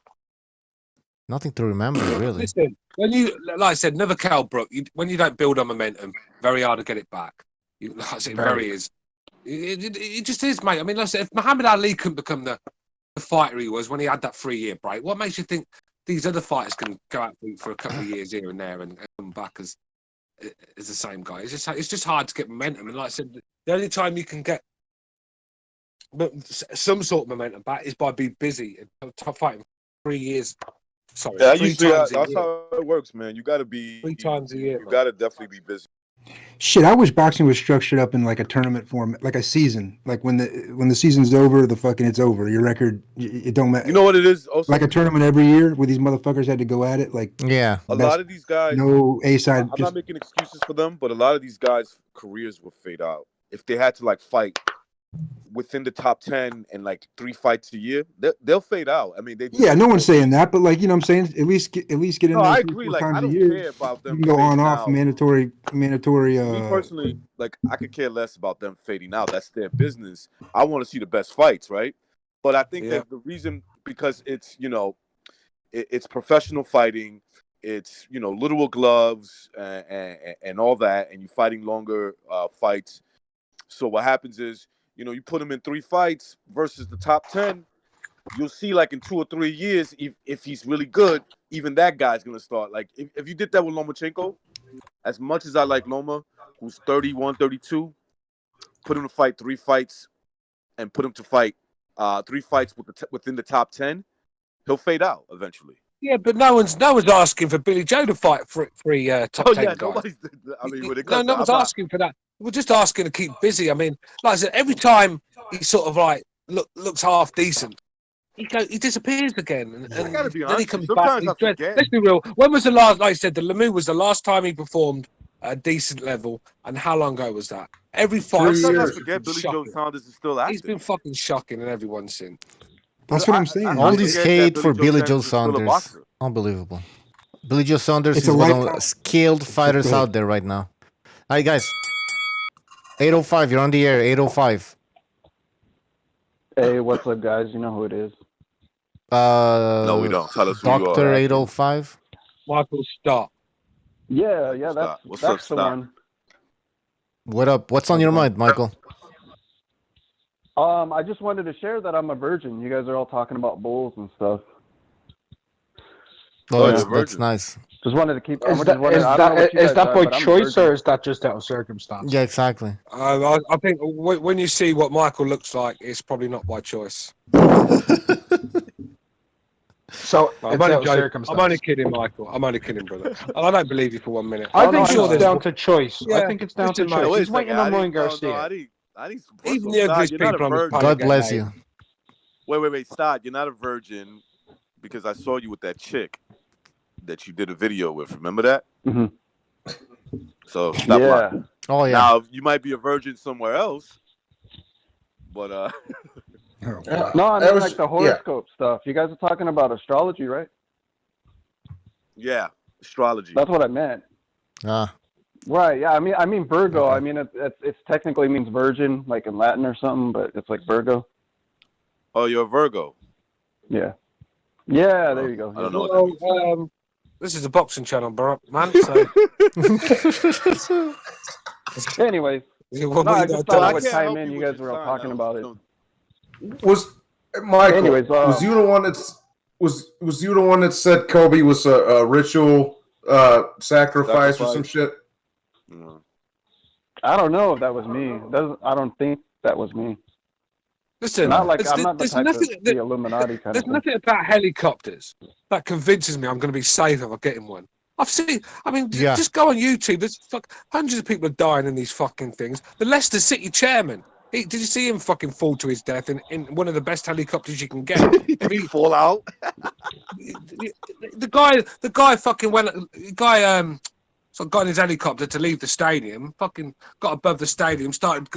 nothing to remember, really. Listen, when you, like I said, never Kell Brook. When you don't build on momentum, very hard to get it back. Like I said, it just is, mate. I mean, like I said, if Muhammad Ali couldn't become the fighter he was when he had that 3-year break, what makes you think these other fighters can go out for a couple of years here and there and come back as the same guy? It's just hard to get momentum. And like I said, the only time you can get some sort of momentum back is by being busy and fighting 3 years. Sorry, yeah, 3 times that's how it works, man. You got to be 3 times a year. You got to definitely be busy. Shit, I wish boxing was structured up in like a tournament form, like a season. Like when the season's over, it's over. Your record, it don't matter. You know what it is? Also, like a tournament every year where these motherfuckers had to go at it. Like yeah, a lot of these guys. No A side. I'm not making excuses for them, but a lot of these guys' careers will fade out if they had to like fight within the top 10 and like 3 fights a year. They'll fade out. I mean, no one's saying that, but like, you know what I'm saying? At least get in there. I agree. Like, I don't care about them. You can go on off mandatory. Me personally, like, I could care less about them fading out. That's their business. I want to see the best fights, right? But I think that the reason, because it's, it's professional fighting, it's, literal gloves and all that, and you're fighting longer fights. So what happens is, you put him in 3 fights versus the top 10, you'll see like in 2 or 3 years, if he's really good, even that guy's going to start. Like if you did that with Lomachenko, as much as I like Loma, who's 31, 32, put him to fight 3 fights and put him to fight 3 fights within the top 10, he'll fade out eventually. Yeah, but no one's asking for Billy Joe to fight for 3 top 10 guys. I mean, when it comes no one's asking for that. We're just asking to keep busy. I mean, like I said, every time he sort of like looks half decent, he disappears again, and I gotta be then honest, he comes sometimes back. I forget. Let's be real. When was the last? Like I said, the Lemieux was the last time he performed at a decent level, and how long ago was that? Every 5 years. Sometimes I forget Billy Joe Saunders is still active. He's been fucking shocking, and everyone's seen. That's what I'm saying. All this hate for Billy Joe Saunders, unbelievable. Billy Joe Saunders is one of the skilled fighters out there right now. All right, guys. 805, you're on the air. 805. Hey, what's up, guys? You know who it is. No, we don't. Tell us who you are. Dr. 805. Michael, stop. Yeah, that's the one. What up? What's on your mind, Michael? I just wanted to share that I'm a virgin. You guys are all talking about bulls and stuff. Oh, that's nice. Just wanted to keep. Is that by choice or is that just out of circumstance? Yeah, exactly. I think when you see what Michael looks like, it's probably not by choice. So I'm only kidding, Michale. I'm only kidding, brother. I don't believe you for 1 minute. I think it's down to choice. Yeah, I think it's down to choice. He's waiting on Ryan Garcia. Even the ugliest people on the planet. God bless you. Wait, stop. You're not a virgin because I saw you with that chick that you did a video with. Remember that? Mm-hmm. So stop lying. Oh yeah. Now you might be a virgin somewhere else, but no, I mean like the horoscope stuff. You guys are talking about astrology, right? Yeah, astrology. That's what I meant. Right. Yeah. I mean Virgo. Okay. I mean it's technically means virgin, like in Latin or something, but it's like Virgo. Oh, you're a Virgo. Yeah. Yeah, there you go. I don't know. What that means. This is a boxing channel, bro, man. So. Anyways, I just thought I would chime in. You guys were all talking about it. Was Michael? Anyways, was you the one that's was you the one that said Kobe was a ritual sacrifice or some shit? No. I don't know if that was me. I don't think that was me. Listen, not like I'm not the type of the Illuminati kind of thing. There's nothing about helicopters that convinces me I'm going to be safe if I get in one. Just go on YouTube. There's hundreds of people are dying in these fucking things. The Leicester City chairman. Did you see him fucking fall to his death in one of the best helicopters you can get? Did he fall out? The guy fucking went. Got in his helicopter to leave the stadium. Fucking got above the stadium, started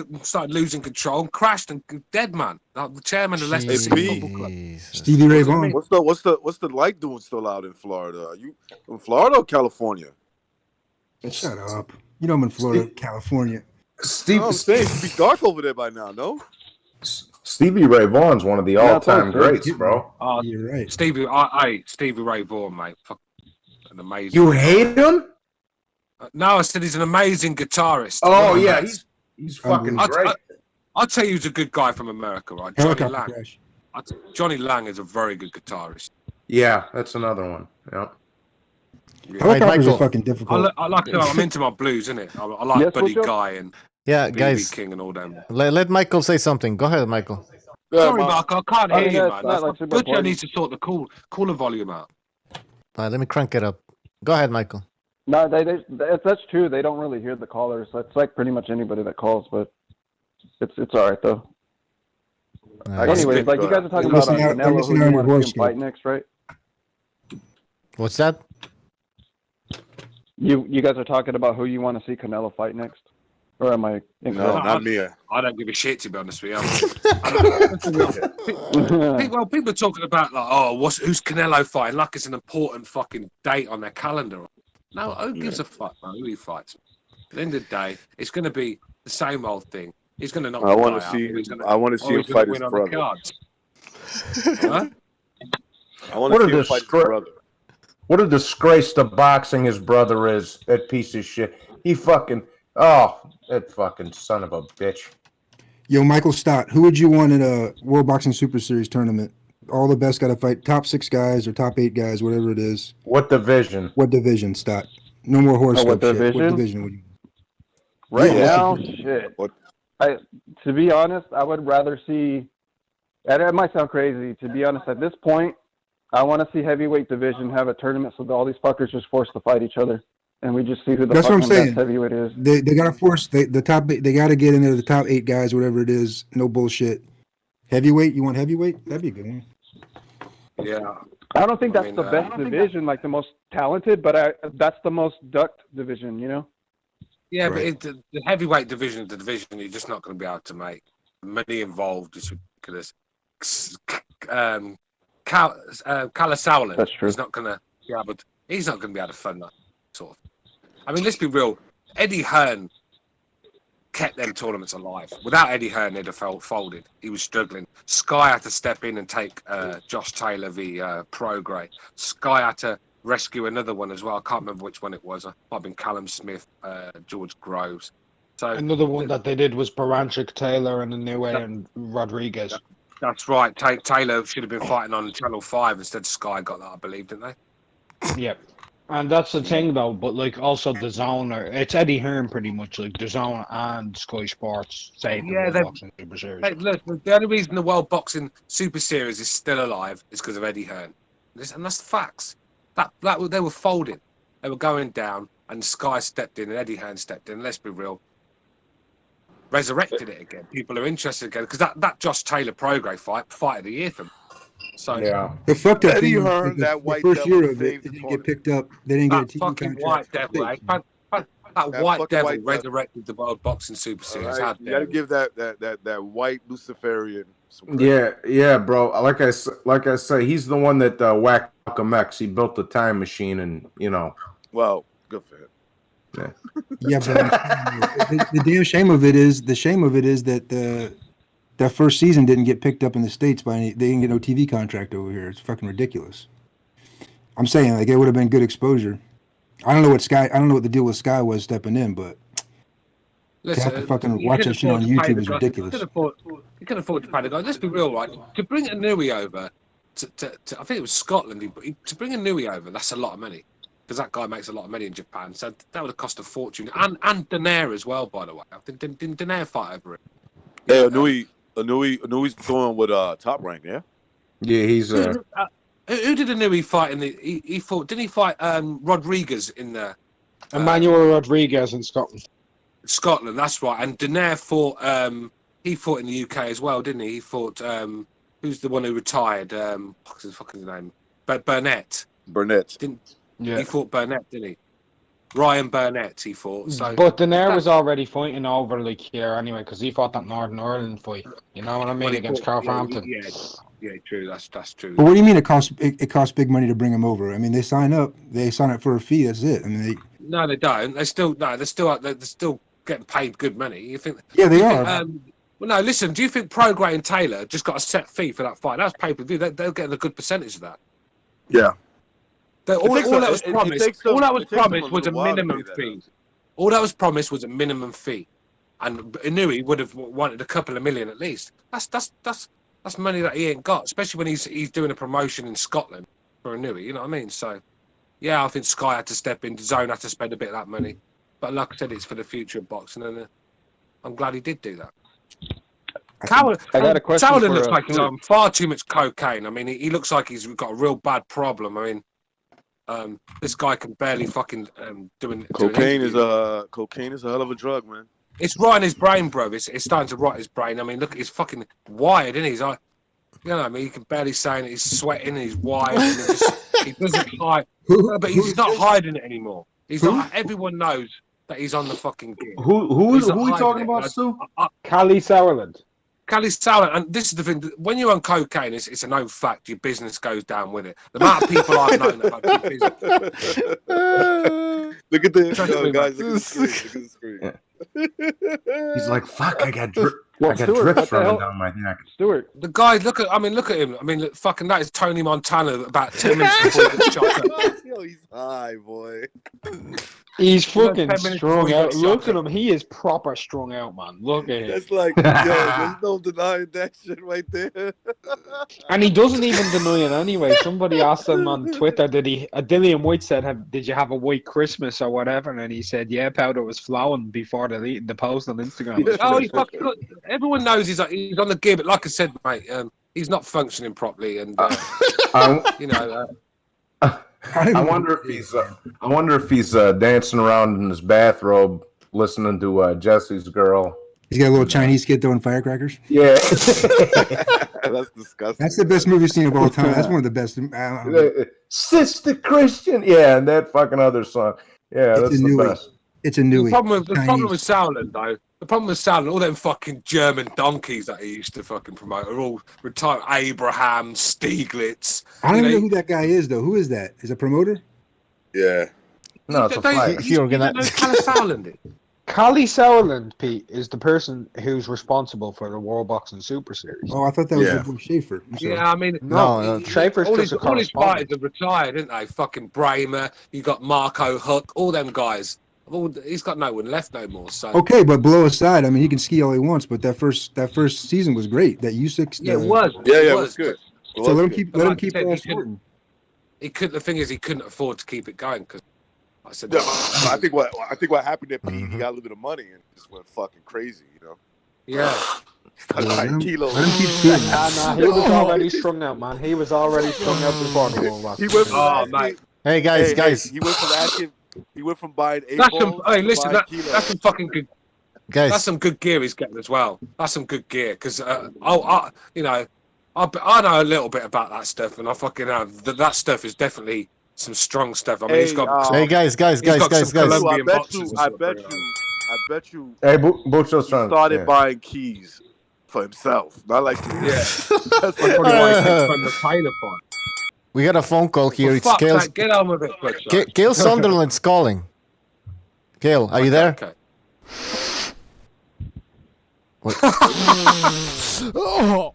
losing control, and crashed and dead man. The chairman of Leicester City Football Club. Stevie Ray Vaughan. What's the light doing still out in Florida? Are you in Florida or California? Shut up. You know I'm in Florida, California. I'm saying it'd be dark over there by now, no? Stevie Ray Vaughan's one of the all-time greats, bro. You're right. Stevie Ray Vaughan, mate. An amazing. You hate him? No, I said he's an amazing guitarist. Oh yeah, he's fucking great. I'll tell you, he's a good guy from America, right? Johnny Lang. Johnny Lang is a very good guitarist. Yeah, that's another one. Yeah. Helicopters are fucking difficult. I'm into my blues, innit? I like Buddy Guy and BB guys, King and all them. Let Michael say something. Go ahead, Michael. Sorry, Mark, I can't hear you, man. Butcher needs to sort the cooler volume out. All right, let me crank it up. Go ahead, Michael. No, that's true. They don't really hear the callers. That's like pretty much anybody that calls, but it's all right though. Anyways, like you guys are talking about Canelo, who you want to see him fight next, right? What's that? You guys are talking about who you want to see Canelo fight next, or am I? No, not me. I don't give a shit, to be honest with you. People are talking about like, who's Canelo fighting? Like it's an important fucking date on their calendar. No, who gives a fuck, man? Who he fights? At the end of the day, it's going to be the same old thing. He's going to knock. I want to see him fight his brother. Huh? I want to see him fight his brother. What a disgrace to boxing his brother is. That piece of shit. That fucking son of a bitch. Yo, Michael Stott, who would you want in a World Boxing Super Series tournament? All the best got to fight top 6 guys or top 8 guys, whatever it is. What division? What division, Stott? No more horoscope shit. What division would you? Right now, shit. To be honest, I would rather see. And it might sound crazy. To be honest, at this point, I want to see heavyweight division have a tournament so that all these fuckers just forced to fight each other, and we just see who the fucking best heavyweight is. They got to force the top. They got to get into the top 8 guys, whatever it is. No bullshit. Heavyweight? You want heavyweight? That'd be a good one. Yeah. I don't think that's the best division, like the most talented, but that's the most ducked division, you know? Yeah, right. But the heavyweight division is the division you're just not going to be able to make. Money involved is ridiculous. Kalasaulan, that's true. He's not going to be able to fund that sort of. I mean, let's be real. Eddie Hearn kept them tournaments alive. Without Eddie Hearn, they'd have folded. He was struggling. Sky had to step in and take Josh Taylor v. Prograis. Sky had to rescue another one as well. I can't remember which one it was. It might have been Callum Smith, George Groves. So another one that they did was Baranchik, Taylor, and and Rodriguez. That's right. Taylor should have been fighting on Channel 5 instead. Sky got that, I believe, didn't they? Yep. And that's the thing, though. But like, also the Zone, it's Eddie Hearn pretty much. Like the Zone and Sky Sports say the World Boxing Super Series. Look, the only reason the World Boxing Super Series is still alive is because of Eddie Hearn, and that's the facts. That they were folding, they were going down, and Sky stepped in, and Eddie Hearn stepped in. Let's be real. Resurrected it again. People are interested again because that Josh Taylor Prograis fight of the year for me. So yeah, the fucked up Eddie thing. Hearn, The first year of it, they didn't get picked up. They didn't get a TV fucking contract. White Devil. That White Devil resurrected the World Boxing Super Series. Right. You got to give that white Luciferian some credit. Yeah, bro. Like I say, he's the one that whacked Malcolm X. He built the time machine, and Well, good for him. Yeah, but the damn shame of it is that that first season didn't get picked up in the States by any. They didn't get no TV contract over here. It's fucking ridiculous. I'm saying like it would have been good exposure. I don't know what the deal with Sky was stepping in, but to have to fucking watch that shit on YouTube is ridiculous. You can afford to pay the guy. Let's be real, right? To bring a Nui over, to I think it was Scotland. To bring a Nui over, that's a lot of money because that guy makes a lot of money in Japan. So that would have cost a fortune, and Daenerys as well, by the way. Didn't Daenerys fight over it? Yeah, Anui's going with Top Rank, yeah. Yeah, he's Who did Anui fight in the? He fought. Didn't he fight Rodriguez in the? Emmanuel Rodriguez in Scotland. Scotland, that's right. And Daenerys fought. He fought in the UK as well, didn't he? He fought. Who's the one who retired? What's his fucking name? Burnett. He fought Burnett, didn't he? Ryan Burnett, he fought. So, but Daenerys was already fighting over like here anyway, because he fought that Northern Ireland fight. You know what I mean, against Carlhampton. Yeah, true. That's true. But what do you mean it costs big money to bring him over? I mean, they sign up for a fee. That's it. I mean, no, they don't. They're still getting paid good money. You think? Yeah, they are. Well, no. Listen, do you think Prograis and Taylor just got a set fee for that fight? That's pay per view. They're getting a good percentage of that. Yeah. All that was promised was a minimum fee. All that was promised was a minimum fee, and Inui would have wanted a couple of million at least. That's money that he ain't got, especially when he's doing a promotion in Scotland for Inui. You know what I mean? So, yeah, I think Sky had to step in. DAZN had to spend a bit of that money, but like I said, it's for the future of boxing, and I'm glad he did do that. I got a question. Taylor looks like he's on far too much cocaine. I mean, he looks like he's got a real bad problem. I mean, this guy can barely fucking doing. Cocaine is a hell of a drug, man. It's rotting his brain, bro. It's starting to rot his brain. I mean, look, he's fucking wired, isn't he? He's like, you know, what I mean, he can barely say it. He's sweating. And he's wired. And he doesn't hide, but he's not hiding it anymore. He's not. Everyone knows that he's on the fucking gear. Who are we talking about, Stu? Callie Sauerland. Callie Sauerland, and this is the thing. When you're on cocaine, it's a known fact. Your business goes down with it. The amount of people I've known about your business. Look at this, guys. Look at the screen. He's like, fuck, I got drip running down my neck. Stuart. The guy, look at him. I mean, look, fucking that is Tony Montana about 10 minutes before he gets shot up. Yo, he's high, boy. He's fucking strung out. Look at him. He is proper strung out, man. Look at him. It's like, yo, there's no denying that shit right there. And he doesn't even deny it anyway. Somebody asked him on Twitter, Dillian White said, did you have a white Christmas or whatever? And he said, yeah, powder was flowing before the post on Instagram. Oh, he fucking, look, everyone knows he's on the gear, but like I said, mate, he's not functioning properly. And, you know... I wonder if he's dancing around in his bathrobe, listening to Jesse's Girl. He's got a little Chinese kid throwing firecrackers. Yeah, that's disgusting. That's the best movie scene of all time. That's one of the best. Sister Christian, yeah, and that fucking other song. Yeah, that's the best. It's a new. The problem with Sauerland, though. The problem with Sauerland, all them fucking German donkeys that he used to fucking promote are all retired. Abraham, Stieglitz. I don't even know who that guy is, though. Who is that? Is a promoter? Yeah. No, it's a fight. He organized. Callie Sauerland. Callie Sauerland, Pete, is the person who's responsible for the World Boxing Super Series. Oh, I thought that was Schaefer. Yeah, I mean, Schaefer's all his fighters are retired, didn't they? Fucking Bramer, you got Marco Huck, all them guys. He's got no one left no more. So okay, but blow aside, I mean, he can ski all he wants, but that first season was great. That U6. Yeah, it was. It was good. So let him keep sporting. He couldn't. The thing is, he couldn't afford to keep it going because I said. I think what happened there, Pete, he got a little bit of money and just went fucking crazy, you know. Yeah. Let him keep he was already strung out, man. He was already strung out before the World Boxing. He went from mate. Hey guys. He went from asking. He went from buying eight that's balls. Hey, listen, that's some fucking good. Guys, that's some good gear he's getting as well. That's some good gear because I know a little bit about that stuff, and I fucking know that stuff is definitely some strong stuff. I mean, he's got. Hey guys. I bet you. Hey, Bucho's trying. Started buying keys for himself, not like that's probably why he came from the Taylor fight. We got a phone call here. It's Gail. Gail. Get on with it, Gail Sunderland's calling. Gail, are you there? Okay. What? Oh.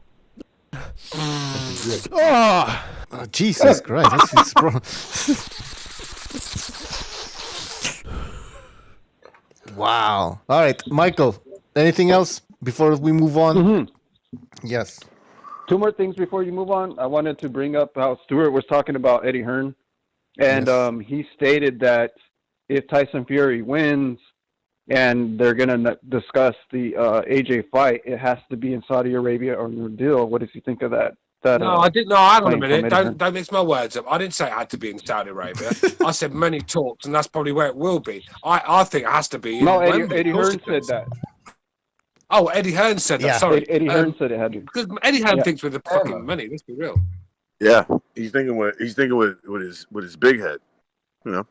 Oh. Oh, Jesus Christ! This is wow. All right, Michael. Anything else before we move on? Mm-hmm. Yes. 2 more things before you move on. I wanted to bring up how Stewart was talking about Eddie Hearn, and Yes. he stated that if Tyson Fury wins and they're going to discuss the AJ fight, it has to be in Saudi Arabia or New Deal. What does he think of that? No, I didn't. No, hang on a claim from minute. Eddie Hearn? Don't mix my words up. I didn't say it had to be in Saudi Arabia. I said many talks, and that's probably where it will be. I think it has to be in No, Wembley. Eddie Of course Hearn it does. said that. Oh, Eddie Hearn said that. Yeah. Sorry. Eddie Hearn said it had to. Because Eddie Hearn Yeah. thinks with the fucking money. Let's be real. Yeah, he's thinking with his big head, you know.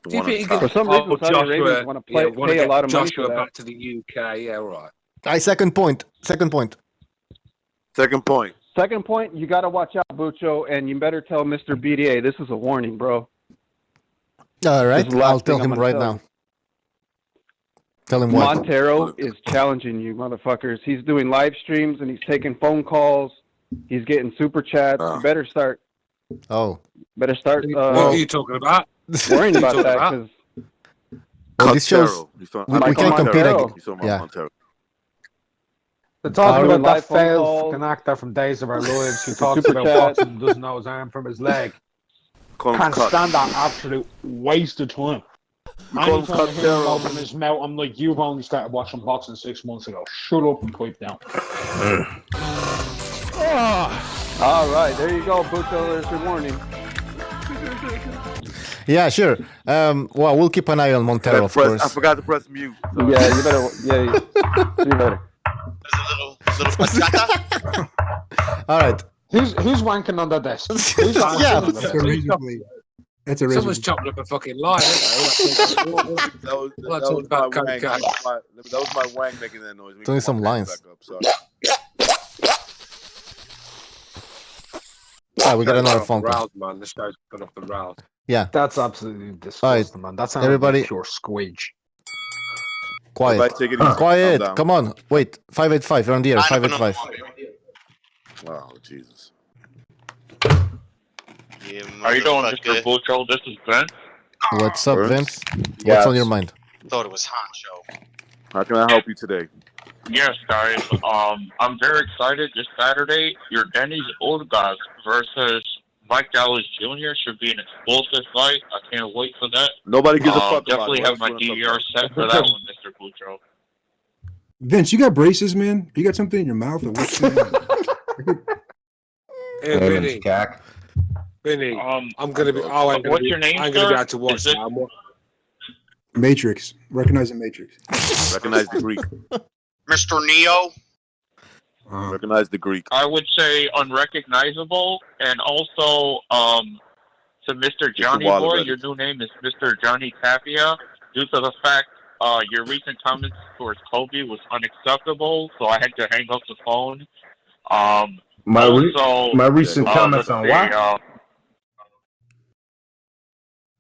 The Do you one think he on could? top. For some reason, Saudi Arabians want to pay a lot of money Joshua for that. back to the UK. Yeah, right. Second point. Second point. Second point. Second point, you got to watch out, Bucho, and you better tell Mr. BDA this is a warning, bro. All right. This is the last I'll tell thing I'm him gonna right tell now. you. Tell him what? Montero is challenging you, motherfuckers. He's doing live streams and he's taking phone calls. He's getting super chats. You better start. Oh. Better start. What are you talking about? Worrying about Talking that about? because Well, this shows we can't compete against. Yeah. They're talking Doing about that live phone failed calls, fucking actor from Days of Our Lives who the talks super about chat. boxing and doesn't know his arm from his leg. Can't stand that absolute waste of time. Anytime I hear him open his mouth, I'm like, you've only started watching boxing 6 months ago. Shut up and pipe down. All right, there you go, Bucho. There's your warning. Yeah, sure. Well, we'll keep an eye on Montero, of course. I forgot to press mute. Sorry. Yeah, you better. Yeah, you better. Little bachata. All right. Who's wanking on the desk? Who's Yeah. wanking on the That's a desk? razor blade. That's a razor Someone's blade. chopping up a fucking line. That was my wang. cocaine. That was my wang making that noise. Doing some lines. Back up, sorry. All right, we got another phone call. Rouse, man. This guy's put up the rouse. Yeah. That's absolutely disgusting, man. That's everybody- pure squeege. Quiet. Everybody take it easy. Quiet. Calm down. Come on. Wait. 585. You're on the air. 585. Oh, Jesus. How you doing, Mr. Bucho? This is Ben. What's up, Vince? What's Yes. on your mind? Thought it was Hancho. How can I help you today? Yes, guys. I'm very excited. This Saturday, your Denny's Old Guys versus Mike Dallas Jr. should be an explosive fight. I can't wait for that. Nobody gives a fuck about Definitely it. have my DVR set for that one, Mr. Bucho. Vince, you got braces, man? You got something in your mouth? Or what's going on? Hey, Vinny. Cack. Vinny, I'm gonna be. Oh, I'm gonna What's be, your name, I'm gonna be sir? able to watch Is it- that. Matrix. Recognizing Matrix. Recognize the Greek. Mr. Neo. Recognize the Greek. I would say unrecognizable, and also to Mr. Johnny Wilder, Boy, ready. your new name is Mr. Johnny Tapia, due to the fact your recent comments towards Kobe was unacceptable, so I had to hang up the phone. My also, recent comments on what?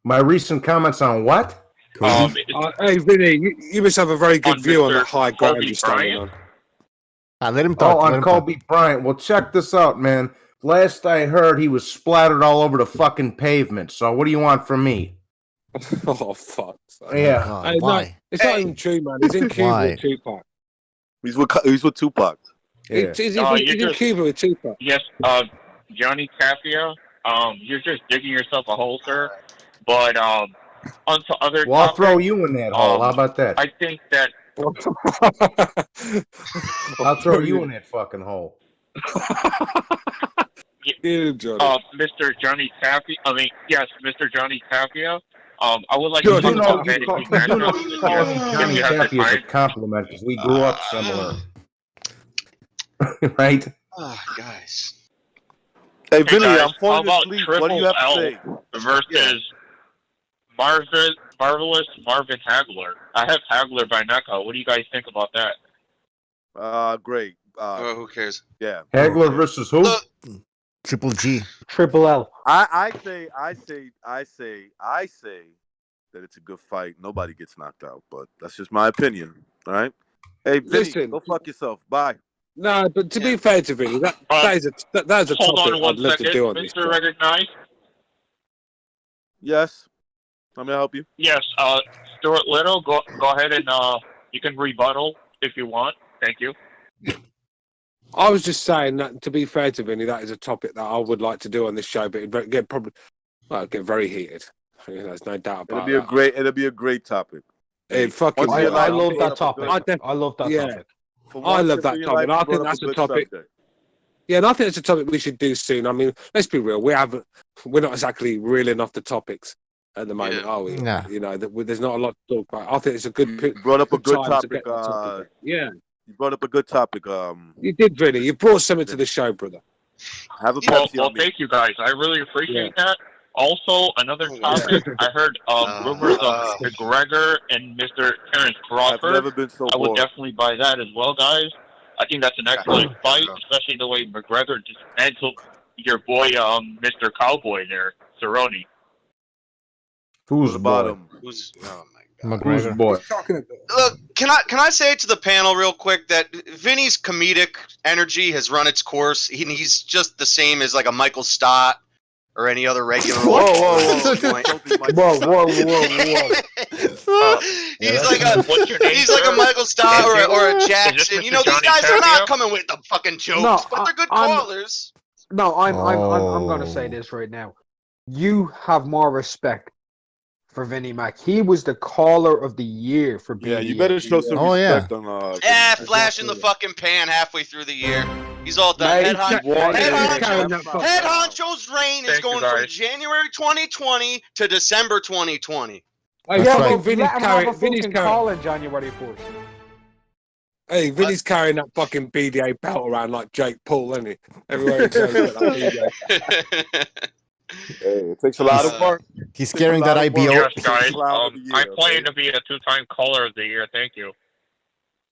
My recent comments on what? Hey, Vinny, you must have a very good view on that high ground Kobe you're standing Bryant? on. Let him talk. Oh, let on him Kobe Bryant. Well, check this out, man. Last I heard, he was splattered all over the fucking pavement. So what do you want from me? Oh, fuck. Yeah. God, why? It's not even true, man. He's in Cuba Why? with Tupac. He's with Tupac. Yeah. He's in Cuba with Tupac. Yes, Johnny Tapia, you're just digging yourself a hole, sir. But onto other Well, I'll topics, throw you in that hole. How about that? I think that I'll throw you in that fucking hole. Mr. Johnny Tapia, Mr. Johnny Tapia, I would like You to know, talk you about call, it. you know, calling me Johnny Tappy is a compliment because we grew up similar. Right? Oh, guys. Hey, Hey, Vinny, guys, I'm falling how about asleep. What do you have to Triple say? L versus Marvelous Marvin Hagler? I have Hagler by knockout. What do you guys think about that? Great. Who cares? Yeah. Hagler versus who? Triple G. Triple L. I say that it's a good fight. Nobody gets knocked out, but that's just my opinion. All right. Hey, Vinny, Listen. go fuck yourself. Bye. No, but to be fair to Vinny, that is a topic I'd love to do on this show. Mr. Recognize? Yes. I'm gonna help you. Yes, Stuart Little, go ahead and you can rebuttal if you want. Thank you. I was just saying that to be fair to Vinny, that is a topic that I would like to do on this show, but it'd get very heated. There's no doubt about that. It'll be a great topic. I love that topic. I love that topic. I love that topic. I think that's a topic. Yeah, and I think it's a topic we should do soon. I mean, let's be real. We're not exactly reeling off the topics at the moment, are we? Nah. You know, there's not a lot to talk about. I think it's a good. You brought up a good topic. Yeah, you brought up a good topic. You did, really. You brought something to the show, brother. Have a well, thank you guys. I really appreciate that. Also, another topic. I heard rumors of McGregor and Mr. Terrence Crawford. I've never been so bored. I would definitely buy that as well, guys. I think that's an excellent fight, especially the way McGregor dismantled your boy, Mr. Cowboy there, Cerrone. Who's bottom? Who's McGregor. Boy. Look, can I say to the panel real quick that Vinny's comedic energy has run its course. He's just the same as like a Michael Stott or any other regular. Whoa. He's like a Michael Stott or a Jackson. You know, these guys are not coming with the fucking jokes, but they're good callers. No, I'm going to say this right now. You have more respect for Vinny Mac. He was the caller of the year for BDA. Yeah, you better show some respect on. Flash in the fucking pan halfway through the year. He's all done. Head honcho's reign is going from January 2020 to December 2020. Vinny's calling January 4th. Hey, Vinny's carrying that fucking BDA belt around like Jake Paul, isn't he? Everywhere he goes, got that BDA. Hey, it takes a lot of work. He's carrying that IBO. Yes, guys. I plan to be a 2-time caller of the year. Thank you.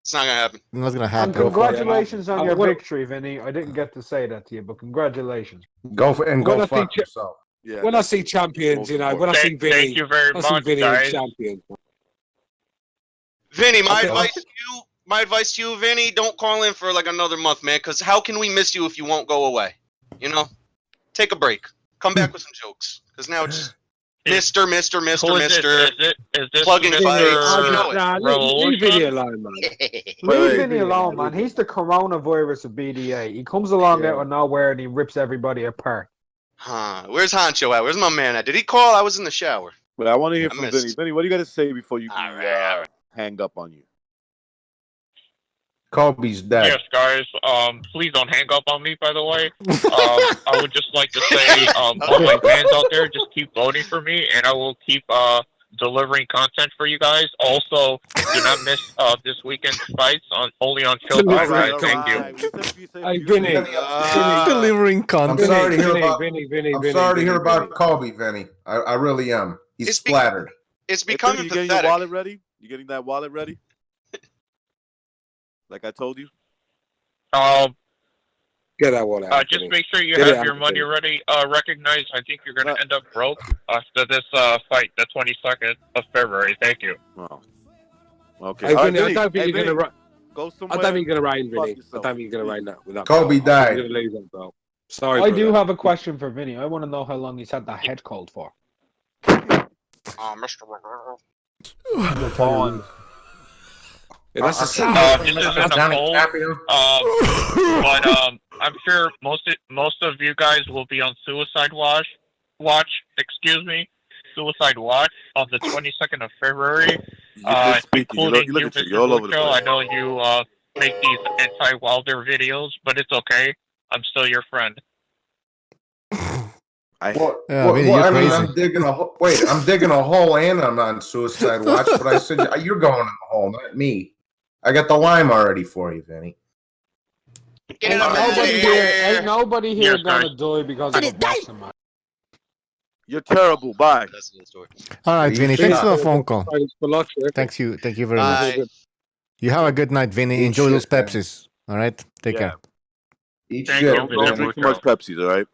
It's not gonna happen. Not gonna happen. And congratulations on your victory, Vinny. I didn't get to say that to you, but congratulations. Go fuck yourself. Yeah, when I see champions, you know, when I see Vinny, thank you very much, Vinny guys. champion. Vinny, my advice to you, Vinny, don't call in for like another month, man. Because how can we miss you if you won't go away? You know, take a break. Come back with some jokes. Because now it's Mister. Is this plugging Mr. Leave Vinny alone, man. Leave Vinny alone, man. He's the coronavirus of BDA. He comes along out of nowhere and he rips everybody apart. Huh? Where's Honcho at? Where's my man at? Did he call? I was in the shower. But I want to hear from Vinny. Vinny, what do you got to say before you hang up on you? Kobe's dead. Yes, guys. Please don't hang up on me, by the way. I would just like to say, all my fans out there, just keep voting for me, and I will keep delivering content for you guys. Also, do not miss this weekend's fights only on Showtime, guys. Thank you. Hey, Vinny. Delivering content. I'm sorry to hear about Kobe, Vinny. I really am. He's splattered. It's becoming pathetic. You getting your wallet ready? You getting that wallet ready? Like I told you? Get that wallet out. Just make sure you have your money ready. Recognize, I think you're going to end up broke after this fight, the 22nd of February. Thank you. Oh. Okay. Hey, Vinny, I don't think you're going to go somewhere. I don't think you're going to reign, Vinny. I don't think you're going to reign that with that. Kobe died. You're going to lose that belt. Sorry. I do have a question for Vinny. I want to know how long he's had that head cold for. Mr. Pawn. Yeah, that's this isn't a poll, but I'm sure most of you guys will be on Suicide Watch. Suicide Watch on the 22nd of February, including you, Mr. Lucho. I know you make these anti-Wilder videos, but it's okay. I'm still your friend. I'm digging a hole and I'm on Suicide Watch, but I said you're going in the hole, not me. I got the lime already for you, Vinny. Ain't nobody here gonna die because of a boxing match. You're terrible. Bye. All right, Vinny. Thanks for the phone call. Thank you very much. You have a good night, Vinny. Enjoy those Pepsis. All right. Take care. Don't drink too much Pepsi, all right?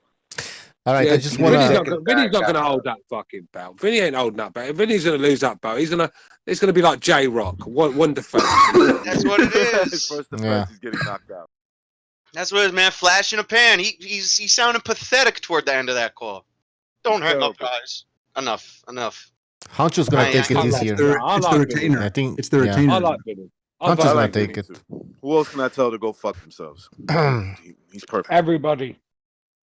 All right, I just want to. Vinny's not going to hold that fucking belt. Vinny ain't holding that belt. If Vinny's going to lose that belt, it's going to be like J Rock, one defense. That's what it is. His first defense, he's getting knocked out. That's what it is, man. Flash in a pan. He's sounding pathetic toward the end of that call. Don't hang up, guys. Enough. Honcho's going to take it this year. It's the retainer. I think it's the retainer. I like Vinny. Honcho's going to take it. Who else can I tell to go fuck themselves? He's perfect. Everybody.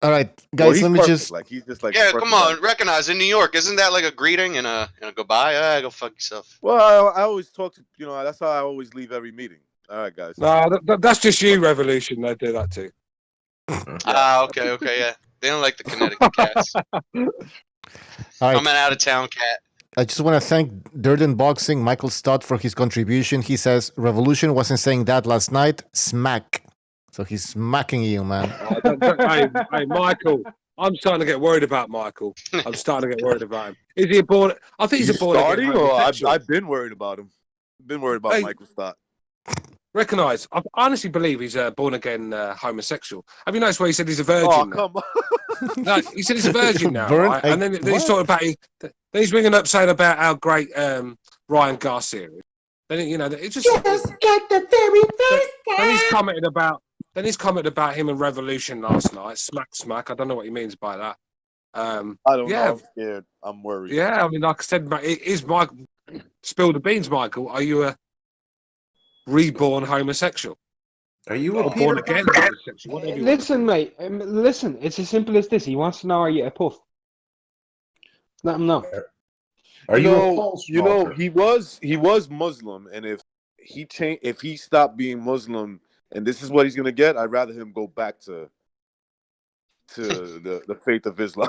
All right, guys, let me perfect. just. Like, he's just like. Yeah, come on. Recognize in New York, isn't that like a greeting and a goodbye? Go fuck yourself. Well, I always talk to that's how I always leave every meeting. All right, guys. No, that's just you, Revolution. They do that too. Okay, yeah. They don't like the Connecticut cats. All right. I'm an out-of-town cat. I just want to thank Durden Boxing, Michael Stott, for his contribution. He says Revolution wasn't saying that last night. Smack. So he's smacking you, man. Hey, Michael. I'm starting to get worried about Michael. I'm starting to get worried about him. Is he a born? I think he's a born. Starting, or I've been worried about him. Been worried about Michael Stott. Recognise. I honestly believe he's a born again homosexual. Have you noticed where he said he's a virgin? Oh, come on. No, he said he's a virgin now, right? And then he's talking about. Then he's ringing up saying about how great Ryan Garcia is. Then it's just. Just like the very first time. Then he's commented about him and Revolution last night. Smack. I don't know what he means by that. I don't know. I'm scared. I'm worried. Yeah, I mean, like I said, is Michael spill the beans, Michael? Are you a reborn homosexual? Are you a born again homosexual? Listen, mate. Listen, it's as simple as this. He wants to know, are you a puff? Let him know. Are you he was Muslim, and if he stopped being Muslim, and this is what he's gonna get, I'd rather him go back to the faith of Islam.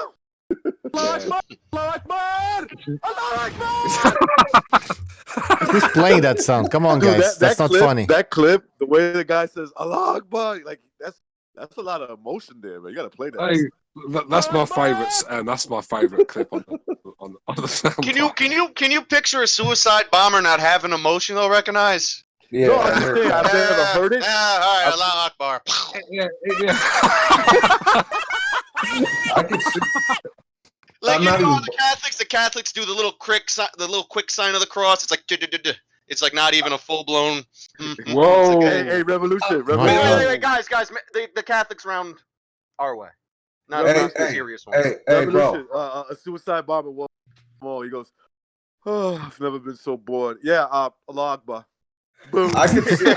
Who's playing that sound? Come on, Dude, guys. That's not clip, funny. That clip, the way the guy says Allah Akbar, like that's a lot of emotion there, man. You gotta play that. Hey, that's my favorite, and that's my favorite clip on the sound. Can you picture a suicide bomber not having emotion? Though, recognize. Yeah, no, I've never heard it. All right, Allah Akbar. Yeah. I can see. Like the Catholics do the little quick sign of the cross. It's like it's like not even a full blown. Whoa! Like, hey, revolution! Wait, guys, the Catholics round our way. Not a serious one. Hey, bro. A suicide bomber. Whoa, he goes. Oh, I've never been so bored. Yeah, Allah Akbar. Boom. I could see.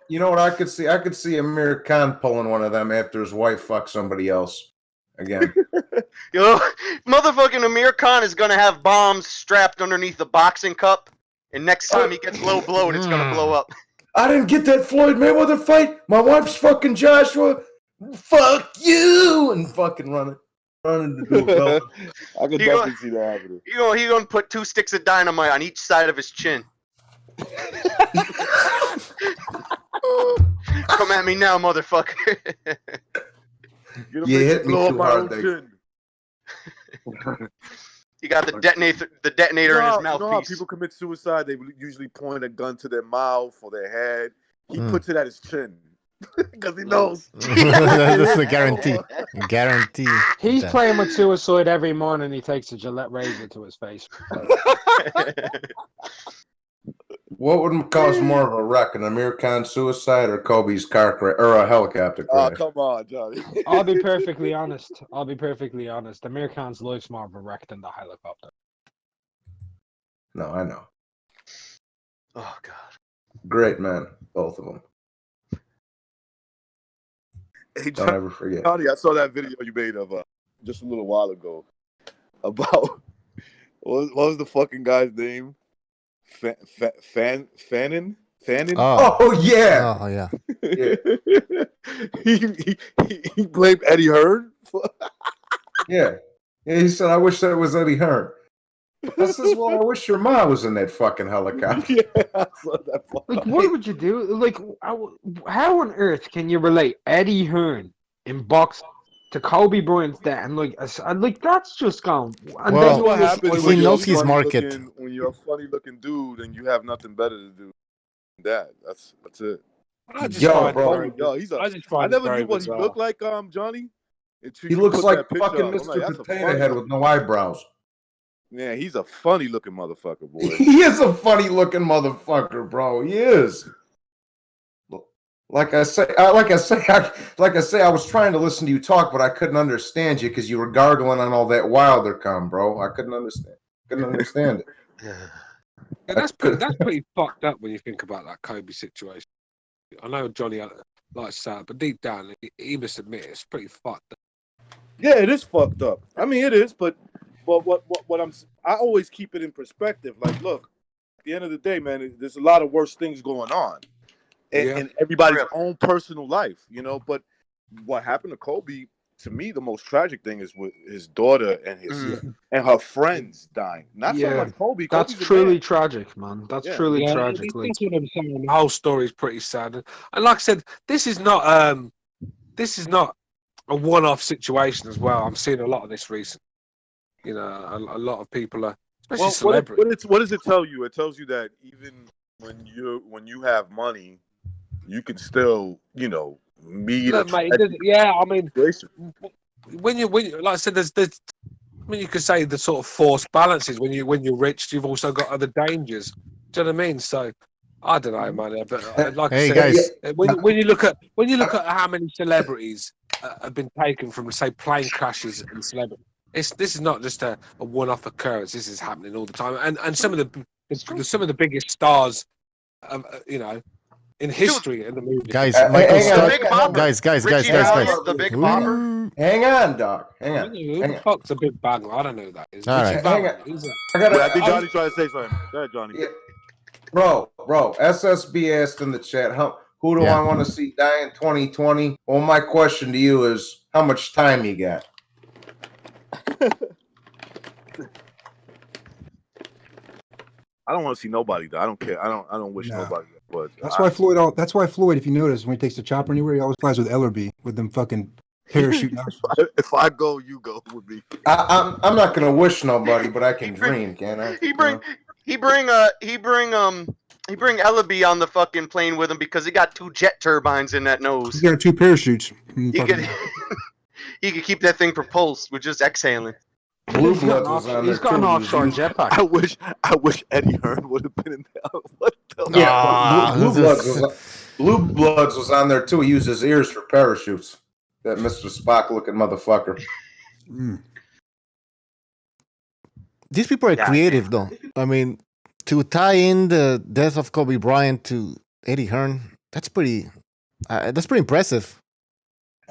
You know what I could see? I could see Amir Khan pulling one of them after his wife fucks somebody else again. Motherfucking Amir Khan is gonna have bombs strapped underneath the boxing cup, and next time he gets low blowed, it's gonna blow up. I didn't get that Floyd Mayweather fight. My wife's fucking Joshua. Fuck you, and fucking running to do it. I could definitely see that happening. He gonna put 2 sticks of dynamite on each side of his chin. Come at me now, motherfucker. You hit me too hard. He got the detonator in his mouthpiece. You know how people commit suicide? They usually point a gun to their mouth or their head. He puts it at his chin because he knows. That's a guarantee. He's playing with suicide every morning. He takes a Gillette razor to his face. What would cause more of a wreck, an Amir Khan suicide or Kobe's car crash or a helicopter crash? Oh, come on, Johnny. I'll be perfectly honest. Amir Khan's life's more of a wreck than the helicopter. No, I know. Oh God. Great man, both of them. Hey, Don't ever forget. Johnny, I saw that video you made of just a little while ago about what was the fucking guy's name? Fannin? Oh yeah. Oh yeah. He blamed Eddie Hearn. Yeah. He said, "I wish that was Eddie Hearn." I says, "Well, I wish your mom was in that fucking helicopter." Yeah, I saw that. Like, what would you do? Like, how on earth can you relate Eddie Hearn in boxing to Kobe Bryant's death? And like that's just gone. And Well, That's what happens he knows his market. When you're a funny-looking dude and you have nothing better to do than that. That's it. Yo, bro. Yo, I never knew what he looked like, Johnny. He looks like fucking Mr. Potato Head with no eyebrows. Yeah, he's a funny looking motherfucker, boy. He is a funny looking motherfucker, bro. He is. Like I say, I was trying to listen to you talk, but I couldn't understand you because you were gargling on all that Wilder cum, bro. I couldn't understand it. Yeah, that's pretty fucked up when you think about that Kobe situation. I know Johnny likes to say it, but deep down, he must admit it's pretty fucked up. Yeah, it is fucked up. I mean, it is, but I always keep it in perspective. Like, look, at the end of the day, man, there's a lot of worse things going on in everybody's own personal life, you know. But what happened to Kobe, to me, the most tragic thing is with his daughter and and her friends dying. Not so much Kobe. That's truly tragic, man. That's truly tragic. That's what I'm saying. The whole story is pretty sad, and like I said, this is not a one-off situation as well. I'm seeing a lot of this recently. You know, a lot of people are, especially celebrities. What does it tell you? It tells you that even when you have money, you can still, you know, meet. Look, mate, I mean, when you like I said, there's I mean, you could say the sort of forced balances when you're rich. You've also got other dangers. Do you know what I mean? So I don't know, man. But like I said, guys, when you look at how many celebrities have been taken from, say, plane crashes and celebrities. This is not just a one-off occurrence. This is happening all the time, and some of the biggest stars, you know, in history in the movie. Guys, The Big Bopper. guys. The Big Bopper. Hang on, Doc. Hang on. Who the fuck's a Big Bang? I don't know who that is. All right. I think Johnny's trying to say something. Go ahead, Johnny. Yeah. Bro, SSB asked in the chat, who do I want to see die in 2020? Well, my question to you is, how much time you got? I don't want to see nobody die. I don't care. I don't wish nobody dead. But that's why Floyd, if you notice, when he takes the chopper anywhere, he always flies with Ellerby with them fucking parachute. If I go, you go with me. I'm not gonna wish nobody, but I can dream, can I? He bring Ellaby on the fucking plane with him because he got 2 jet turbines in that nose. He got 2 parachutes. He could keep that thing propulsed with just exhaling. Blue Bloods was on there. He's got an offshore jetpack. I wish Eddie Hearn would have been in there. What the Blue Bloods was on there too. He used his ears for parachutes. That Mr. Spock looking motherfucker. These people are creative, though. I mean, to tie in the death of Kobe Bryant to Eddie Hearn, that's pretty impressive.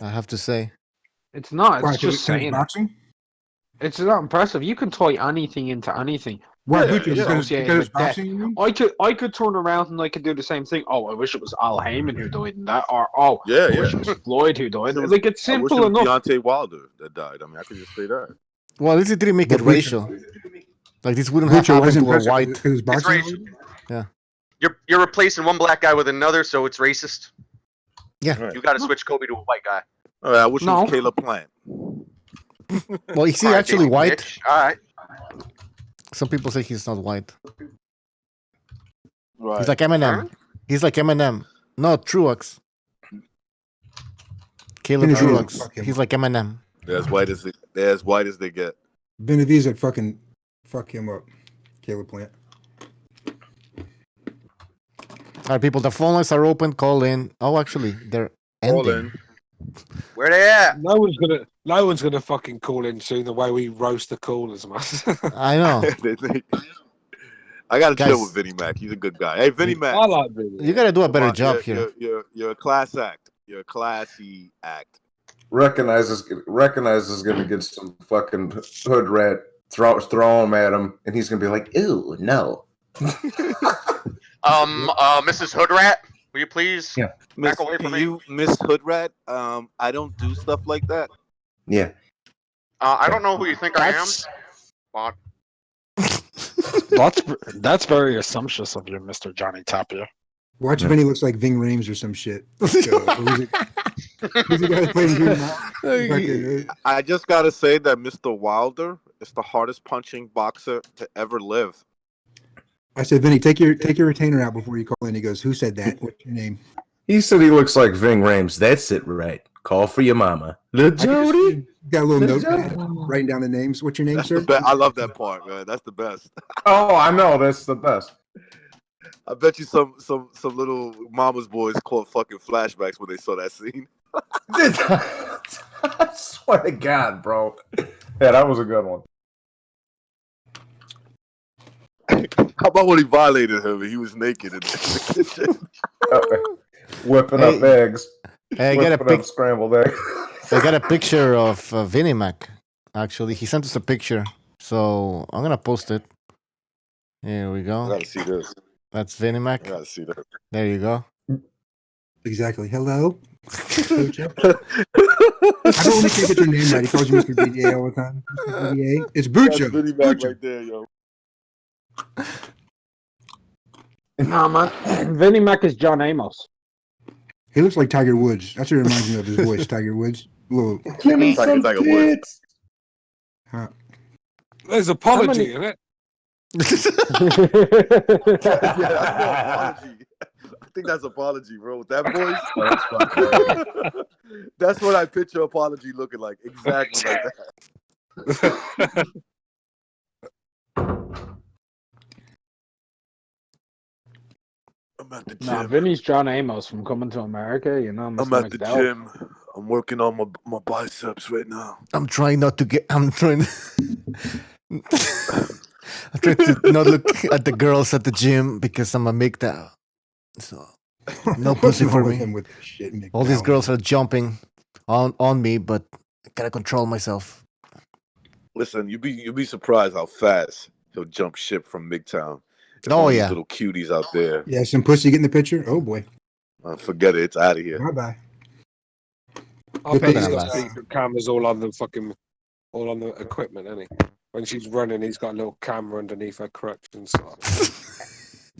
I have to say. It's not. It's just saying. Boxing? It's not impressive. You can tie anything into anything. Right, I could turn around and I could do the same thing. Oh, I wish it was Al Heyman who died in that, or I wish it was Floyd who died. Like, it's simple enough. Deontay Wilder that died. I mean, I could just say that. Well, at least it didn't make it racial. Like, this wouldn't have happened to a white. It's racial. Yeah. You're replacing one black guy with another, so it's racist. Yeah. Right. You got to switch Kobe to a white guy. All right, I wish it was Caleb Plant. Well, is he actually white? Bitch. All right. Some people say he's not white. Right. He's like Eminem. He's like Eminem. No, Truax. Caleb Truax. He's like Eminem. They're as white as they get. Benavides would fucking fuck him up. Caleb Plant. All right, people. The phone lines are open. Call in. Oh, actually, they're ending. Where they at? No one's gonna fucking call in soon. The way we roast the callers, man. I know. I gotta chill with Vinnie Mac. He's a good guy. Hey, Vinnie Mac. I like Vinnie. You gotta do a better job here. You're a class act. You're a classy act. Recognize is gonna get some fucking hood rat throw him at him, and he's gonna be like, "Ew, no." Mrs. Hoodrat, will you please back away from me? You, Miss Hoodrat, I don't do stuff like that. Yeah. I don't know who you think I am. But That's very assumptuous of you, Mr. Johnny Tapia. Watch if any looks like Ving Rhames or some shit. Who's the guy that plays Green I just gotta say that Mr. Wilder is the hardest punching boxer to ever live. I said, Vinny, take your retainer out before you call in. He goes, "Who said that? What's your name?" He said he looks like Ving Rhames. That's it, right? Call for your mama. Little Jody. Got a little notepad writing down the names. What's your name, sir? I love that part, man. That's the best. Oh, I know. That's the best. I bet you some little mama's boys caught fucking flashbacks when they saw that scene. I swear to God, bro. Yeah, that was a good one. How about when he violated him and he was naked in the kitchen? Whipping up eggs. Hey, I got a scrambled eggs. I got a picture of Vinnie Mac. Actually, he sent us a picture, so I'm gonna post it. Here we go. I gotta see this. That's Vinnie Mac. I gotta see that. There you go. Exactly. Hello. I don't only can't get your name right. He calls you Mr. BDA all the time. Mr. BDA. It's Bucho. Vinnie Mac right there, yo. Nah, man. Vinnie Mac is John Amos. He looks like Tiger Woods. That's what it reminds me of his voice, Tiger Woods. Little. Give me some tits. There's apology in it. I think that's apology, bro. With that voice, that's what I picture apology looking like. Exactly like that. I'm at the gym. Nah, Vinny's John Amos from Coming to America. You know, I'm at the gym. I'm working on my biceps right now. I'm trying not to get. I'm trying to not look at the girls at the gym because I'm a MGTOW. So no pussy for me. All these girls are jumping on me, but I gotta control myself. Listen, you'd be surprised how fast he'll jump ship from MGTOwn. Oh yeah, little cuties out there. Yeah, some pussy getting the picture. Oh boy. Forget it. It's out of here. Bye bye. I bet he's got secret cameras all on the equipment, isn't he? When she's running, he's got a little camera underneath her crutch and stuff.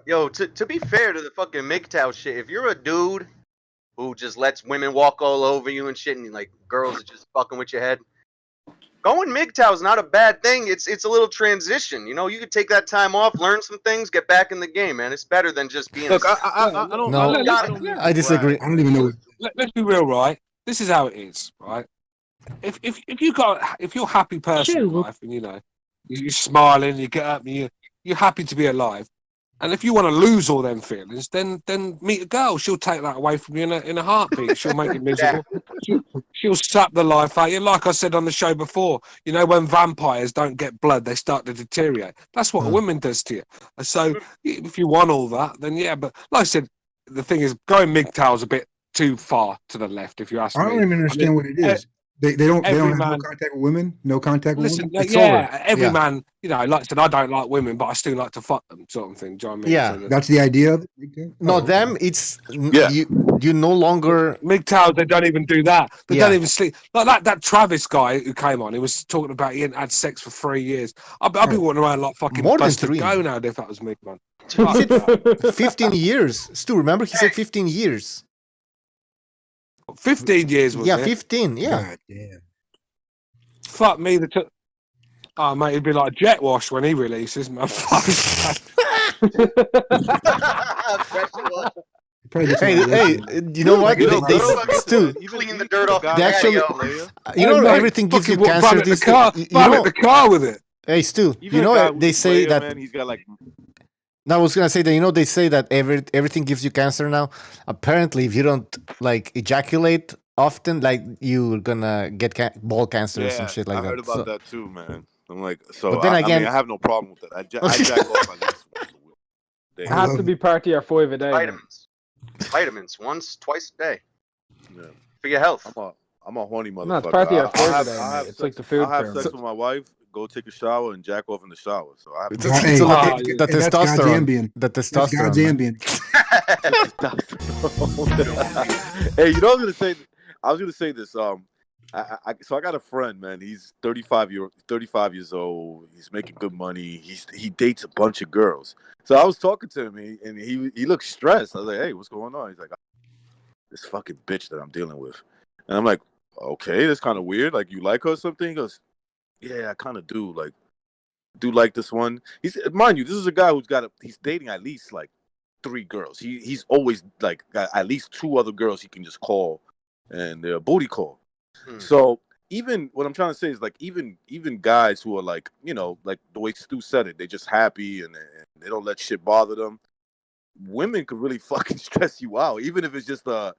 Yo, to be fair to the fucking MGTOW shit, if you're a dude who just lets women walk all over you and shit, and like girls are just fucking with your head, going MGTOW is not a bad thing. It's a little transition. You know, you could take that time off, learn some things, get back in the game, man. It's better than just being. Look, I don't. No, I disagree. I don't even know. Let's be real, right? This is how it is, right? If you're a happy person in life, and you know you're smiling, you get up, and you're happy to be alive, and if you want to lose all them feelings, then meet a girl. She'll take that away from you in a heartbeat. She'll make it miserable. She'll sap the life out of you. Like I said on the show before, you know, when vampires don't get blood, they start to deteriorate. That's what a woman does to you. So if you want all that, then yeah. But like I said, the thing is, going MGTOW's a bit too far to the left. If you ask me, I don't even understand what it is. They don't have no contact with women. No contact with women. It's over. Every man, you know, like I said, I don't like women, but I still like to fuck them, sort of thing. Do you know what I mean? Yeah, so that's the idea of it. No, them. It's you no longer MGTOW. They don't even do that. They don't even sleep. Like that Travis guy who came on. He was talking about he hadn't had sex for 3 years. I'd be walking around like fucking more than busted 3. Go now if that was me, man. He said 15 years. Stu, remember he said 15 years. 15 years was it? 15. Yeah. God damn. Fuck me. Oh mate, it'd be like Jet Wash when he releases, man. Hey, you know what? Stu, clean the dirt off. They actually, you know, everything gives you cancer. The car with it. Hey, Stu, you know they say that. Man, he's got like. No, I was gonna say that, you know, they say that everything gives you cancer now. Apparently, if you don't like ejaculate often, like you're gonna get ball cancer or some shit like that. I heard about that too, man. I'm like, so. But then again, I mean, I have no problem with that. I jack off at least once a week. It has to be part of your 5 a day. Vitamins, once, twice a day. Yeah. For your health. I'm a horny motherfucker. No, it's part of your 5 a day. It's like the food. I have sex with my wife. Go take a shower and jack off in the shower. So I have the testosterone. The testosterone. Hey, you know what I was gonna say? I was gonna say this. So I got a friend, man. He's 35 years old. He's making good money. He dates a bunch of girls. So I was talking to him, and he looked stressed. I was like, "Hey, what's going on?" He's like, "This fucking bitch that I'm dealing with." And I'm like, "Okay, that's kind of weird. Like, you like her or something?" He goes, "Yeah, I kind of do. Like, this one." He's, mind you, this is a guy he's dating at least like 3 girls. He's always like got at least 2 other girls he can just call, and they're booty call. So even what I'm trying to say is like even guys who are like, you know, like the way Stu said it, they're just happy and they don't let shit bother them. Women could really fucking stress you out, even if it's just a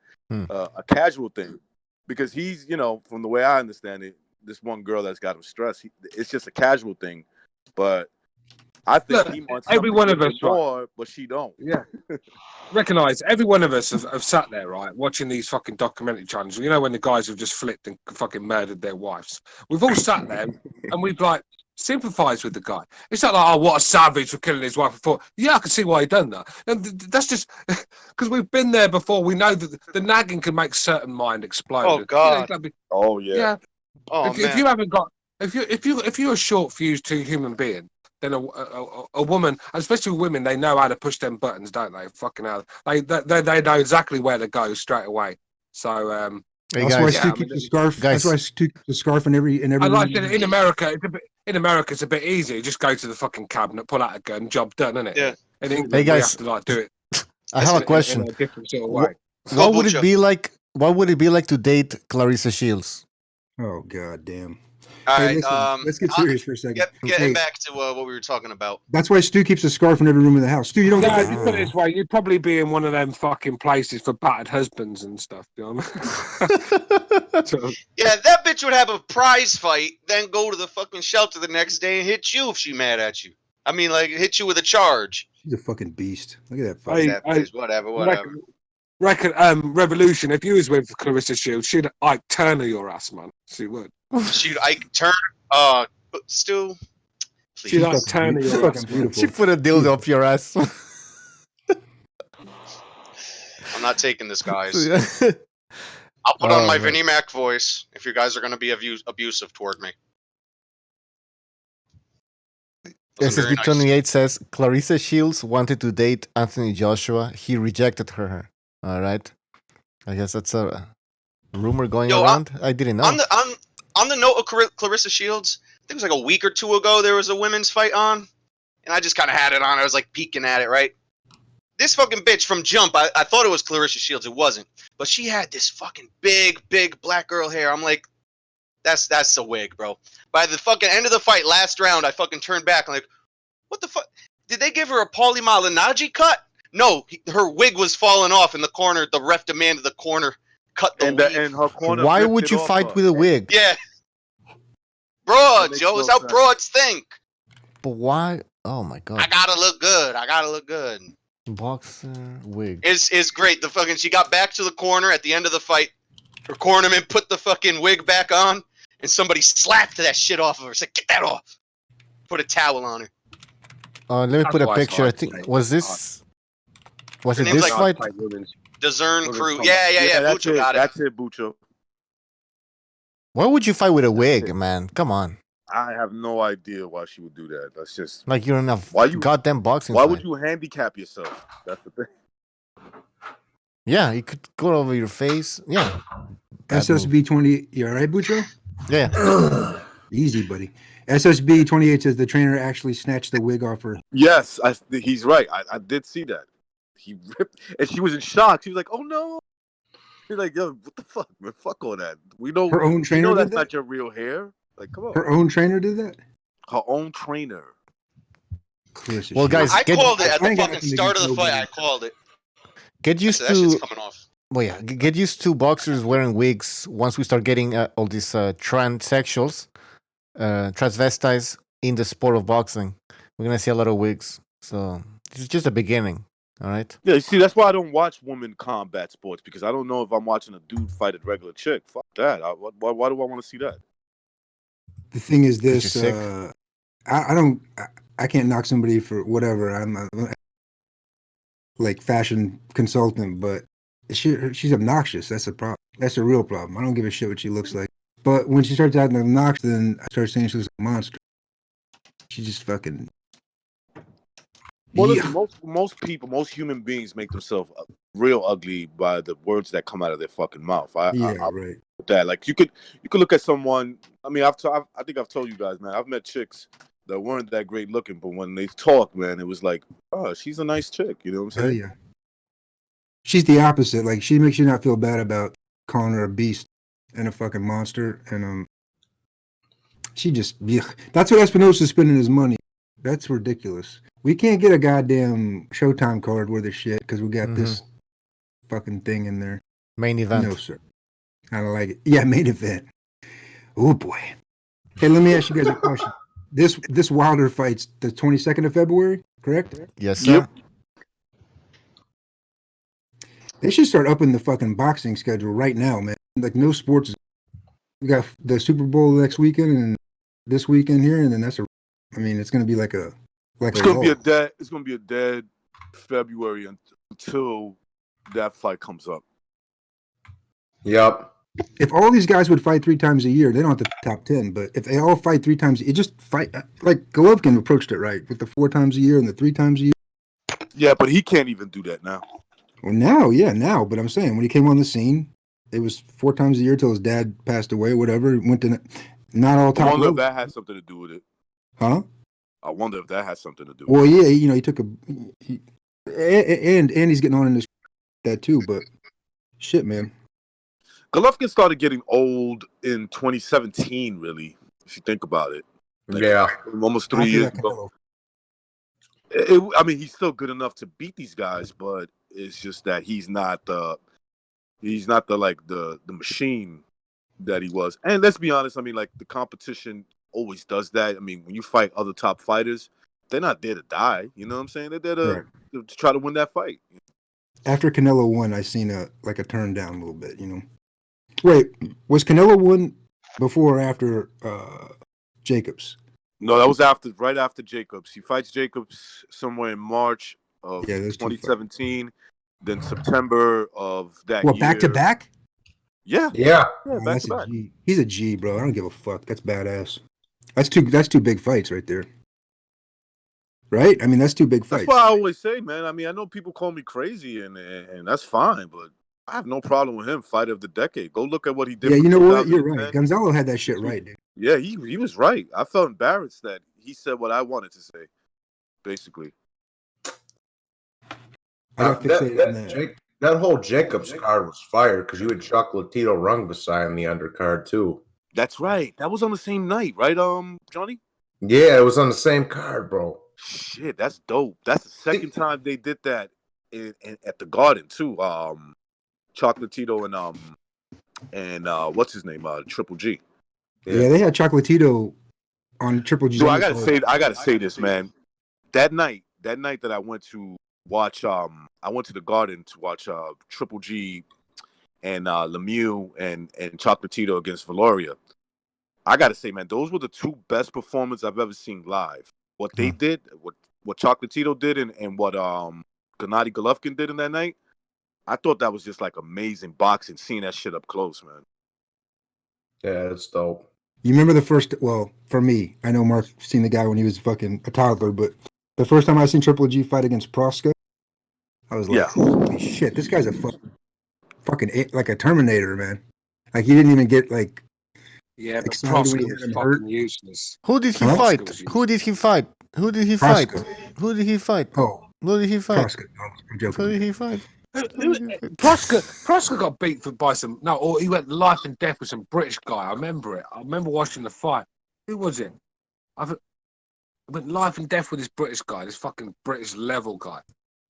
casual thing, because he's, you know, from the way I understand it, this one girl that's got him stressed, it's just a casual thing, but I think he wants every one of us more, but she don't. Yeah. Recognise every one of us have sat there, right, watching these fucking documentary channels. You know, when the guys have just flipped and fucking murdered their wives. We've all sat there and we've like sympathised with the guy. It's not like, oh, what a savage for killing his wife before. Yeah, I can see why he done that. And that's just because we've been there before. We know that the nagging can make certain mind explode. Oh God. You know, oh yeah. Yeah. Oh if you haven't got, if you're a short fused to a human being, then a woman, especially women, they know how to push them buttons, don't they? Fucking hell, they know exactly where to go straight away. So that's why Stu keeps the scarf. That's why Stu keeps the scarf in every. I like it in America. It's a bit easy. You just go to the fucking cabinet, pull out a gun, job done, isn't it? Yeah. In England, Hey guys, we have to like do it. I have a question. In a different sort of way. What would it be like? What would it be like to date Clarissa Shields? Oh god damn. All Hey, right, listen, let's get serious for a second. Getting back to what we were talking about. That's why Stu keeps a scarf in every room in the house. Stu, you don't No, get you put it this way, you'd probably be in one of them fucking places for battered husbands and stuff. You know what I mean? Yeah, that bitch would have a prize fight, then go to the fucking shelter the next day and hit you if she mad at you. I mean, like, hit you with a charge. She's a fucking beast. Look at that fucking bitch. Whatever. Revolution, if you was with Clarissa Shields, she'd Ike Turner your ass, man. She would. She'd Ike Turner, but still, please. She'd Ike Turner your ass, man. She put a dildo up your ass. I'm not taking this, guys. I'll put on my Vinnie Mac voice if you guys are going to be abusive toward me. SSB28 says Clarissa Shields wanted to date Anthony Joshua. He rejected her. All right. I guess that's a rumor going around. I didn't know. On the note of Clarissa Shields, I think it was like a week or two ago there was a women's fight on, and I just kind of had it on. I was like peeking at it, right? This fucking bitch from Jump, I thought it was Clarissa Shields. It wasn't. But she had this fucking big black girl hair. I'm like, that's a wig, bro. By the fucking end of the fight, last round, I fucking turned back. I'm like, what the fuck? Did they give her a Paulie Malignaggi cut? No, her wig was falling off in the corner. The ref demanded the corner cut the wig. And her corner. Why would you fight with a wig? Yeah. Broads, yo. It's how broads think. But why? Oh my god. I gotta look good. Boxer wig. Is great. The fucking she got back to the corner at the end of the fight. Her cornerman put the fucking wig back on, and somebody slapped that shit off of her. Said, "Get that off." Put a towel on her. Let me put a picture. I think was it this fight? DAZN crew. Yeah. Bucho got it. That's it, Bucho. Why would you fight with a wig, man? Come on. I have no idea why she would do that. That's just like you're in a goddamn boxing. Why fight. would you handicap yourself? That's the thing. Yeah, you could go over your face. Yeah. SSB 20. You all right, Bucho? Yeah. Easy, buddy. SSB 28 says the trainer actually snatched the wig off her. Yes, he's right. I did see that. He ripped, and she was in shock. She was like, "Oh no!" She's like, "Yo, what the fuck, man? Fuck all that. We know her own trainer. That's not your real hair. Like, come on." Her own trainer did that. Her own trainer. Well, guys, I called it at the fucking start of the fight. I called it. Get used that shit's to. Coming off. Well, yeah, get used to boxers wearing wigs. Once we start getting all these transsexuals, transvestites in the sport of boxing, we're gonna see a lot of wigs. So it's just a beginning. All right. Yeah, you see, that's why I don't watch women combat sports, because I don't know if I'm watching a dude fight a regular chick. Fuck that. Why do I want to see that? The thing is this: I can't knock somebody for whatever. I'm like fashion consultant, but she's obnoxious. That's a problem. That's a real problem. I don't give a shit what she looks like. But when she starts acting obnoxious, then I start saying she looks like a monster. She just fucking. Well, listen, most people, most human beings make themselves real ugly by the words that come out of their fucking mouth. Right. That like you could look at someone. I mean, I think I've told you guys, man. I've met chicks that weren't that great looking, but when they talk, man, it was like, oh, she's a nice chick. You know what I'm saying? Hell yeah. She's the opposite. Like, she makes you not feel bad about calling her a beast and a fucking monster. And she just, that's what Espinosa's spending his money. That's ridiculous. We can't get a goddamn Showtime card worth of shit because we got this fucking thing in there. Main event. No, sir. I don't like it. Yeah, main event. Oh boy. Hey, let me ask you guys a question. This Wilder fight's the 22nd of February, correct? Yes, sir. Yep. They should start upping the fucking boxing schedule right now, man. Like, no sports. We got the Super Bowl next weekend and this weekend here, and then it's going to be like a it's going to be a dead February until that fight comes up. Yep. If all these guys would fight 3 times a year, they don't have the top 10. But if they all fight 3 times, it just fight like Golovkin approached it right with the 4 times a year and the 3 times a year. Yeah, but he can't even do that now. Well, now. But I'm saying when he came on the scene, it was 4 times a year till his dad passed away. Whatever, went to not all top. I wonder if that had something to do with it. Huh? I wonder if that has something to do. Well, yeah, he took and he's getting on in this that too. But shit, man. Golovkin started getting old in 2017, really, if you think about it. Yeah. Almost 3 years ago. He's still good enough to beat these guys, but it's just that he's not the machine that he was. And let's be honest, the competition always does that. When you fight other top fighters, they're not there to die. You know what I'm saying? They're there to try to win that fight. After Canelo won, I seen a turn down a little bit, Wait, was Canelo won before or after Jacobs? No, that was right after Jacobs. He fights Jacobs somewhere in March of 2017. Then September of that year. What, back to back? Yeah. Back to back. He's a G, bro. I don't give a fuck. That's badass. That's two big fights right there. Right? That's 2 big fights. That's what I always say, man. I know people call me crazy, and that's fine, but I have no problem with him. Fight of the decade. Go look at what he did. Yeah, you know what? You're right. Gonzalo had that shit right, dude. Yeah, he was right. I felt embarrassed that he said what I wanted to say, basically. That whole Jacobs card was fire because you had Chocolatito Rungvisai on the undercard too. That's right. That was on the same night, right, Johnny? Yeah, it was on the same card, bro. Shit, that's dope. That's the second time they did that at the Garden too. Chocolatito and what's his name? Triple G. Yeah, they had Chocolatito on Triple G. So I gotta say this, man. That night that I went to watch, I went to the Garden to watch Triple G and Lemieux and Chocolatito against Valoria. I gotta say, man, those were the 2 best performances I've ever seen live. What they did, what Chocolatito did, and what Gennady Golovkin did in that night, I thought that was just like amazing boxing, seeing that shit up close, man. Yeah, it's dope. You remember the first? Well, for me, I know Mark seen the guy when he was fucking a toddler, but the first time I seen Triple G fight against Proska, I was like, holy shit, this guy's a fucking like a Terminator, man. Like, he didn't even get like. Yeah, but Proska was fucking useless. Who did he fight? Who did he fight? Who did he fight? Who did he fight? Oh, who did he fight? Proska. No, I'm joking. Who did he fight? Proska got beat by or he went life and death with some British guy. I remember it. I remember watching the fight. Who was it? I went life and death with this British guy, this fucking British level guy.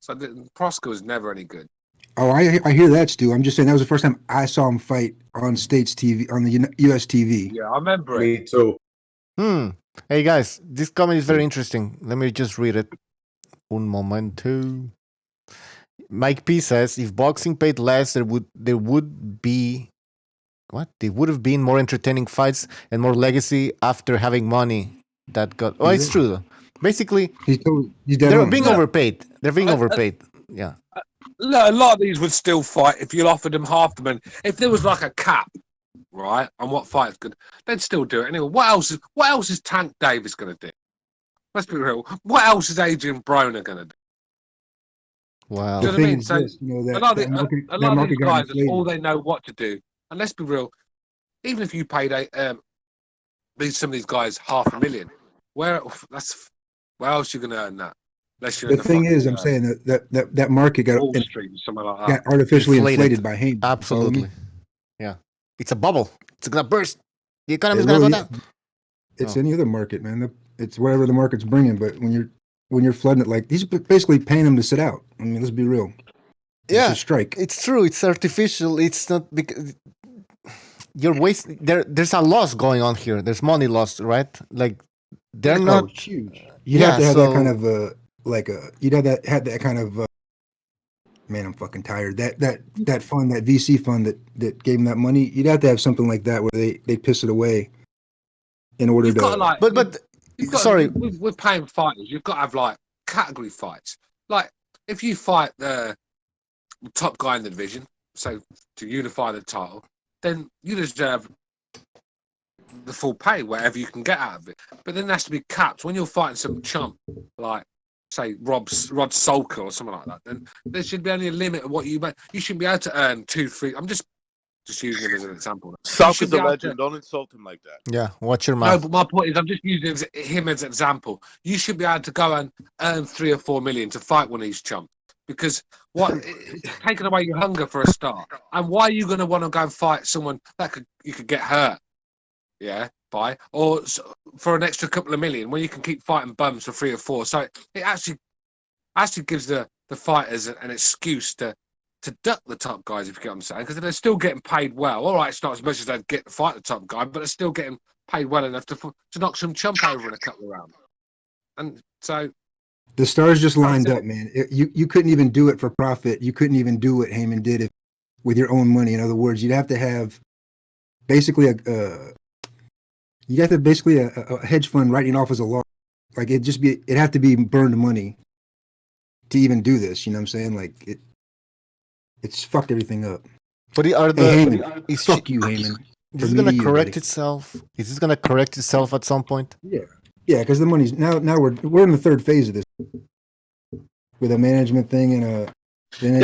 So Proska was never any good. Oh, I hear that, Stu. I'm just saying that was the first time I saw him fight on States TV, on the US TV. Yeah, I remember it. Me too. Hey guys, this comment is very interesting. Let me just read it. Un momento. Mike P says, if boxing paid less, there would be what? There would have been more entertaining fights and more legacy after having money that got. Oh, it's true though. Basically, they're being overpaid. They're being overpaid. Yeah. A lot of these would still fight if you offered them half the money. If there was like a cap, right, on what fights good, they'd still do it. Anyway, what else is Tank Davis going to do? Let's be real. What else is Adrian Broner going to do? Wow. Do you know what I mean? So a lot of these guys, that's all they know what to do. And let's be real, even if you paid some of these guys $500,000, where else are you going to earn that? Unless you're The in thing fucking, is, I'm saying that market got Wall Street or something like that. got artificially inflated by Haman. Absolutely. Yeah. It's a bubble. It's gonna burst. The economy's It gonna really go is. down. It's any other market, man. It's whatever the market's bringing. But when you're flooding it, like he's basically paying them to sit out. I mean, let's be real. It's a strike. It's true. It's artificial. It's not because you're wasting. There's a loss going on here. There's money lost, right? Like they're not it's huge. You'd have to have that kind of you'd have that kind of man, I'm fucking tired. That fund, that VC fund that gave them that money, you'd have to have something like that where they piss it away in order to. But sorry, we're paying fighters. You've got to have like category fights. Like if you fight the top guy in the division, so to unify the title, then you deserve the full pay, whatever you can get out of it. But then there has to be caps. When you're fighting some chump like, say, Rod Solker or something like that, then there should be only a limit of what you make. You shouldn't be able to earn 2, 3. I'm just using him as an example. Solker's a legend. Don't insult him like that. Yeah, watch your mouth. No, but my point is, I'm just using him as an example. You should be able to go and earn 3 or 4 million to fight one of these chumps. Because it's taking away your hunger for a start. And why are you going to want to go and fight someone that you could get hurt? Yeah, or for an extra couple of million when you can keep fighting bums for 3 or 4. So it actually gives the fighters an excuse to duck the top guys, if you get what I'm saying, because they're still getting paid well. All right, it's not as much as they'd get to fight the top guy, but they're still getting paid well enough to knock some chump over in a couple of rounds. And so the stars just lined up, man. You couldn't even do it for profit. You couldn't even do what Haman did with your own money. In other words, you'd have to have basically a hedge fund writing off as a law. Like it'd have to be burned money to even do this. You know what I'm saying? Like it's fucked everything up. But fuck you, Haman. Is this gonna correct itself? Is this gonna correct itself at some point? Yeah, because the money's now we're in the third phase of this with a management thing and a. When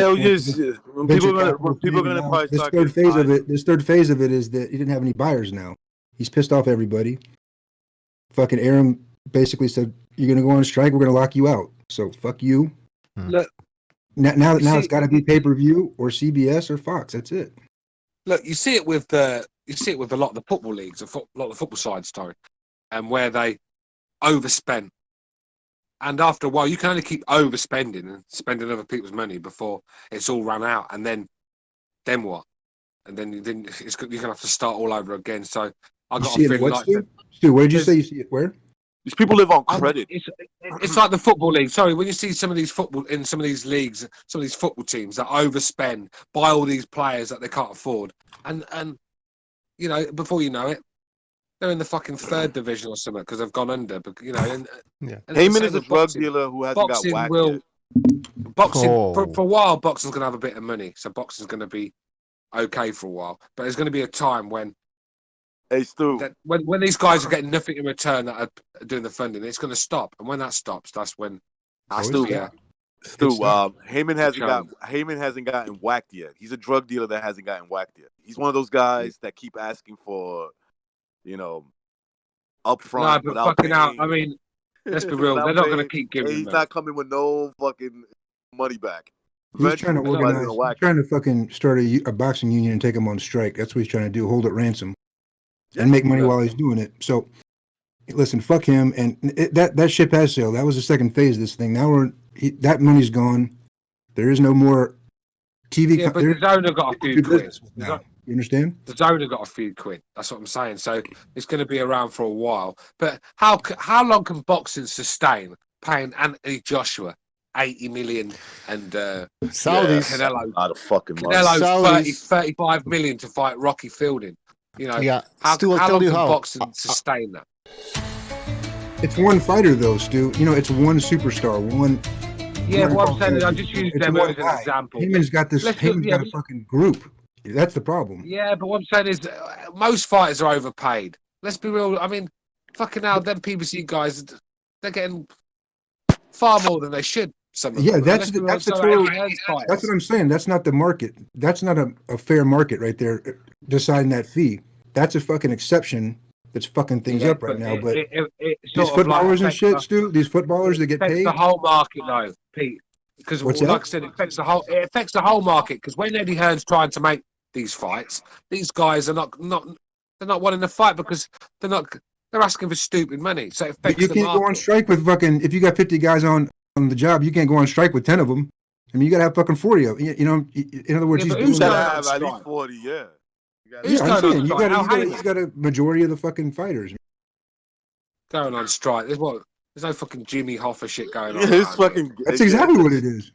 people are gonna probably this start third phase of it is that he didn't have any buyers now. He's pissed off everybody. Fucking Aaron basically said, "You're gonna go on strike. We're gonna lock you out. So fuck you." Look, now it's got to be pay-per-view or CBS or Fox. That's it. Look, you see it with a lot of the football leagues, a lot of the football sides, and where they overspend. And after a while, you can only keep overspending and spending other people's money before it's all run out. And then what? And then you're gonna have to start all over again. So I got a feeling like that. Stu, where did you say you see it? Where? These people live on credit. It's like the football league. Sorry, when you see some of these leagues, some of these football teams that overspend, buy all these players that they can't afford, and before you know it, they're in the fucking 3rd division or something because they've gone under. But and Heyman is a drug dealer who hasn't got whacked yet. Boxing for a while, boxing's gonna have a bit of money, so boxing's gonna be okay for a while. But there's gonna be a time when. Hey, Stu. When these guys are getting nothing in return that are doing the funding, it's going to stop. And when that stops, that's when. Stu, Heyman hasn't gotten whacked yet. He's a drug dealer that hasn't gotten whacked yet. He's one of those guys that keep asking for, upfront. No, but fucking out. I mean, let's be real. They're not going to keep giving. He's not coming with no fucking money back. He's trying to organize. He's trying to fucking start a boxing union and take them on strike. That's what he's trying to do. Hold it ransom. And make money while he's doing it. So, listen, fuck him. And that ship has sailed. That was the second phase of this thing. Now that money's gone. There is no more TV. Yeah, but the owner got a few quid. Now. You understand? The owner got a few quid. That's what I'm saying. So it's going to be around for a while. But how long can boxing sustain paying Anthony Joshua 80 million and Saudis Canelo a lot of fucking money. Canelo 35 million to fight Rocky Fielding? How long can boxing sustain that? It's one fighter, though, Stu. It's one superstar. Yeah, what I'm saying is I just use them as an example. Haman's got this. Haman's got a fucking group. That's the problem. Yeah, but what I'm saying is most fighters are overpaid. Let's be real. I mean, fucking hell, them PBC guys, they're getting far more than they should. That's what I'm saying. That's not the market. That's not a fair market right there. Deciding that fee. That's a fucking exception that's fucking things up right now. But it these footballers and shit, Stu, these footballers that get affects paid. the whole market, though, Pete. Because, What's like that? I said, it affects the whole market. Because when Eddie Hearn's trying to make these fights, these guys are not wanting to fight because they're asking for stupid money. So it affects But you the can't market. go on strike with fucking. If you got 50 guys on the job, you can't go on strike with 10 of them. I mean, you gotta have fucking 40 of them. You know, in other words, Yeah, he's but doing who's gotta going on have at strike? least 40, yeah. Who's I'm going on saying strike? Al he's Heyman got a majority of the fucking fighters. going on strike. There's no fucking Jimmy Hoffa shit going on. It's fucking. That's exactly what it is.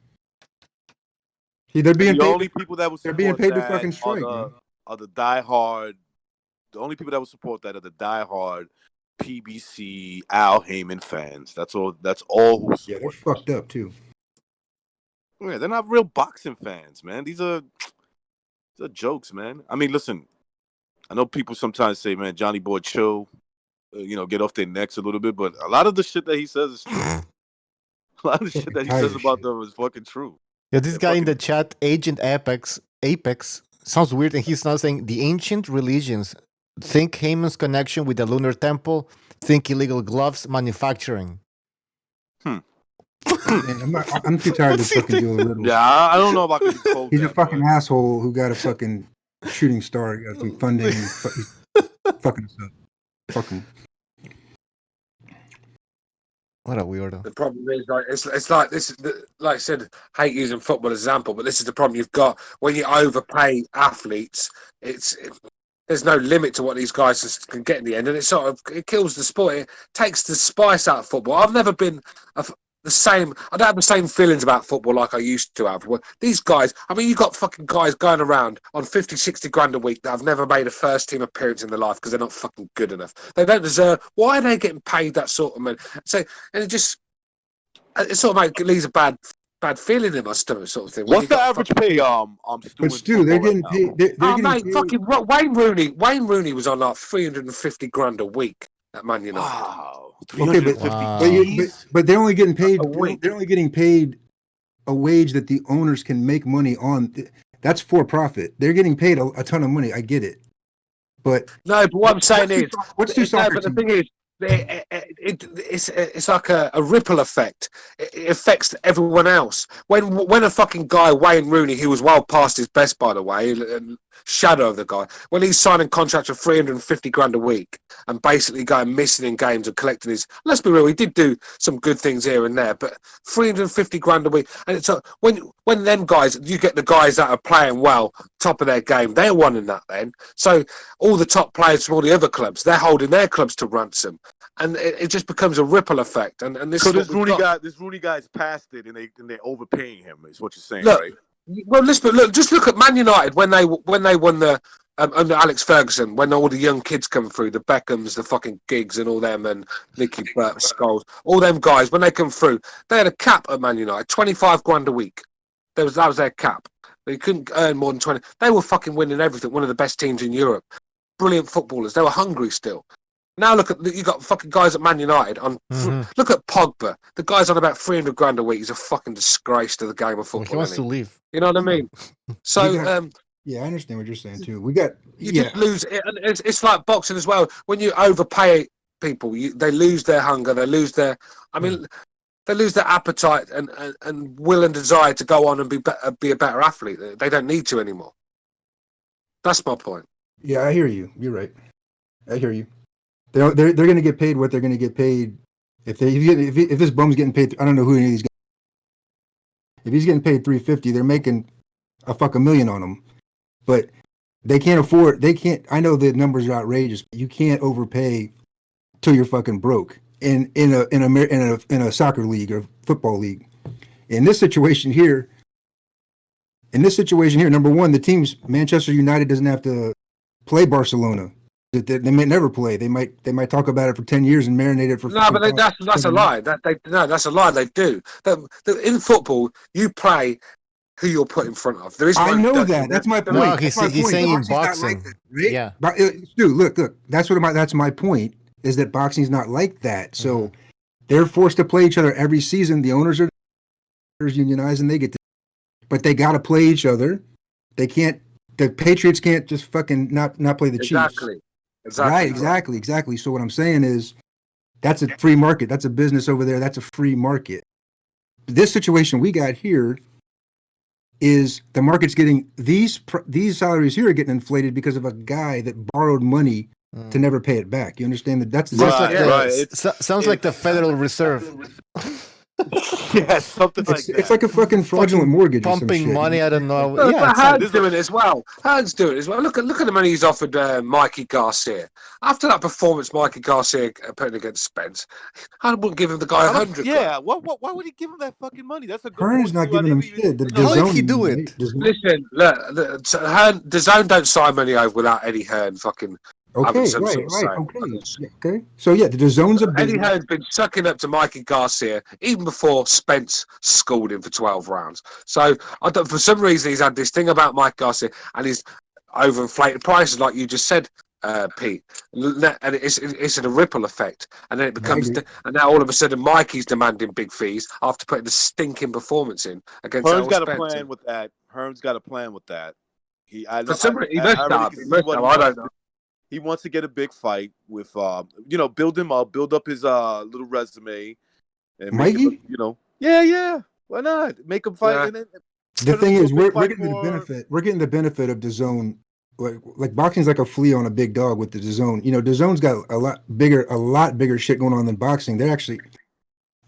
They're being the paid. only people that would They're being support paid to that fucking strike. are the diehard. The only people that would support that are the diehard PBC Al Heyman fans. That's all. That's all who. Yeah, they're fucked up too. Yeah, they're not real boxing fans, man. These are jokes, man. I mean, listen. I know people sometimes say, "Man, Johnny Boy, chill." Get off their necks a little bit, but a lot of the shit that he says is true. A lot of the shit that he says about them is fucking true. Yeah, this guy in the chat, Agent Apex, sounds weird, and he's now saying the ancient religions. Think Heyman's connection with the lunar temple. Think illegal gloves manufacturing. Man, I'm too tired to fucking deal with riddles. Yeah, I don't know about the He's a fucking asshole who got a fucking shooting star. He got some funding. And he's fucking us up. Fucking. What a weirdo. The problem is, like, it's like this. Like I said, hate using football as an example, but this is the problem you've got when you overpay athletes. There's no limit to what these guys can get in the end, and it kills the sport. It takes the spice out of football. I've never been the same. I don't have the same feelings about football like I used to have. These guys, I mean, you got fucking guys going around on 50, 60 grand a week that have never made a first team appearance in their life because they're not fucking good enough. They don't deserve. Why are they getting paid that sort of money? So, and it sort of leaves a bad feeling in my stomach, sort of thing. What's the average pay? But Stu, they're getting paid. They're getting mate, paid. fucking Wayne Rooney. Wayne Rooney was on like 350 grand a week at Man United. Wow. Okay, but they're only getting paid. They're only getting paid a wage that the owners can make money on. That's for profit. They're getting paid a ton of money. I get it, but no. But what I'm saying is, what's two soccer but the thing is, it's like a ripple effect. It affects everyone else. When a fucking guy, Wayne Rooney, who was well past his best, by the way, shadow of the guy, when he's signing contracts of 350 grand a week and basically going missing in games and collecting his, let's be real, he did do some good things here and there, but 350 grand a week. And it's when them guys, you get the guys that are playing well, top of their game, they're wanting that then. So all the top players from all the other clubs, they're holding their clubs to ransom. And it just becomes a ripple effect. And this so is this Rooney guy's past it, and they're overpaying him. Is what you're saying, look, right? Well, just look at Man United when they won the under Alex Ferguson, when all the young kids come through, the Beckhams, the fucking Giggs, and all them, and Nicky Scholes, all them guys, when they come through, they had a cap at Man United, 25 grand a week. That was their cap. They couldn't earn more than 20. They were fucking winning everything. One of the best teams in Europe. Brilliant footballers. They were hungry still. Now look at you got fucking guys at Man United on. Look at Pogba. The guy's on about 300 grand a week. He's a fucking disgrace to the game of football. He wants to leave. You know what I mean? So yeah, I understand what you're saying too. We got just lose. It's like boxing as well. When you overpay people, they lose their hunger. They lose their. I mean, they lose their appetite and will and desire to go on and be a better athlete. They don't need to anymore. That's my point. Yeah, I hear you. You're right. I hear you. They're going to get paid what they're going to get paid. If this bum's getting paid, I don't know who any of these guys. If he's getting paid 350, they're making a fucking million on him. But they can't afford. They can't. I know the numbers are outrageous, but you can't overpay till you're fucking broke in a soccer league or football league. In this situation here, number one, the teams Manchester United doesn't have to play Barcelona. They might never play. They might talk about it for 10 years and marinate it for. No, but that's a lie. That's a lie. They do. In football, you play who you're put in front of. There is. I know that. That's my point. No, he's saying in boxing. Right? Yeah. Dude, look. That's my point. Is that boxing's not like that. So they're forced to play each other every season. The owners are unionized, and they get to, but they got to play each other. They can't. The Patriots can't just fucking not play the Chiefs. Exactly. So what I'm saying is, that's a free market. That's a business over there. That's a free market. This situation we got here is the market's getting these salaries here are getting inflated because of a guy that borrowed money to never pay it back. You understand that? That's sounds like the Federal Reserve. Yeah, something like that. It's like a fucking fraudulent mortgage, pumping money out of nowhere. Well, Yeah, Hearn's doing it as well. Hearn's doing it as well. Look at the money he's offered Mikey Garcia. After that performance, Mikey Garcia putting against Spence, I wouldn't give him the guy 100. Yeah, why would he give him that fucking money? That's a good Hearn's not giving him shit. How did he do it? Listen, look, Hearn, the Zone don't sign money over without Eddie Hearn fucking. Okay. So yeah, the Zone's a Eddie Hearn's been sucking up to Mikey Garcia even before Spence schooled him for 12 rounds. So for some reason he's had this thing about Mike Garcia and he's overinflated prices, like you just said, Pete. And it's a ripple effect, and then it becomes, and now all of a sudden Mikey's demanding big fees after putting the stinking performance in against. Hearn's got a plan with that. Hearn's got a plan with that. He must have. I don't know. He wants to get a big fight with, build him up, build up his little resume, and Mikey. Yeah. Why not make him fight? Yeah. And then The thing is, we're getting the benefit. We're getting the benefit of DAZN. Like boxing's like a flea on a big dog with the DAZN. DAZN's got a lot bigger shit going on than boxing.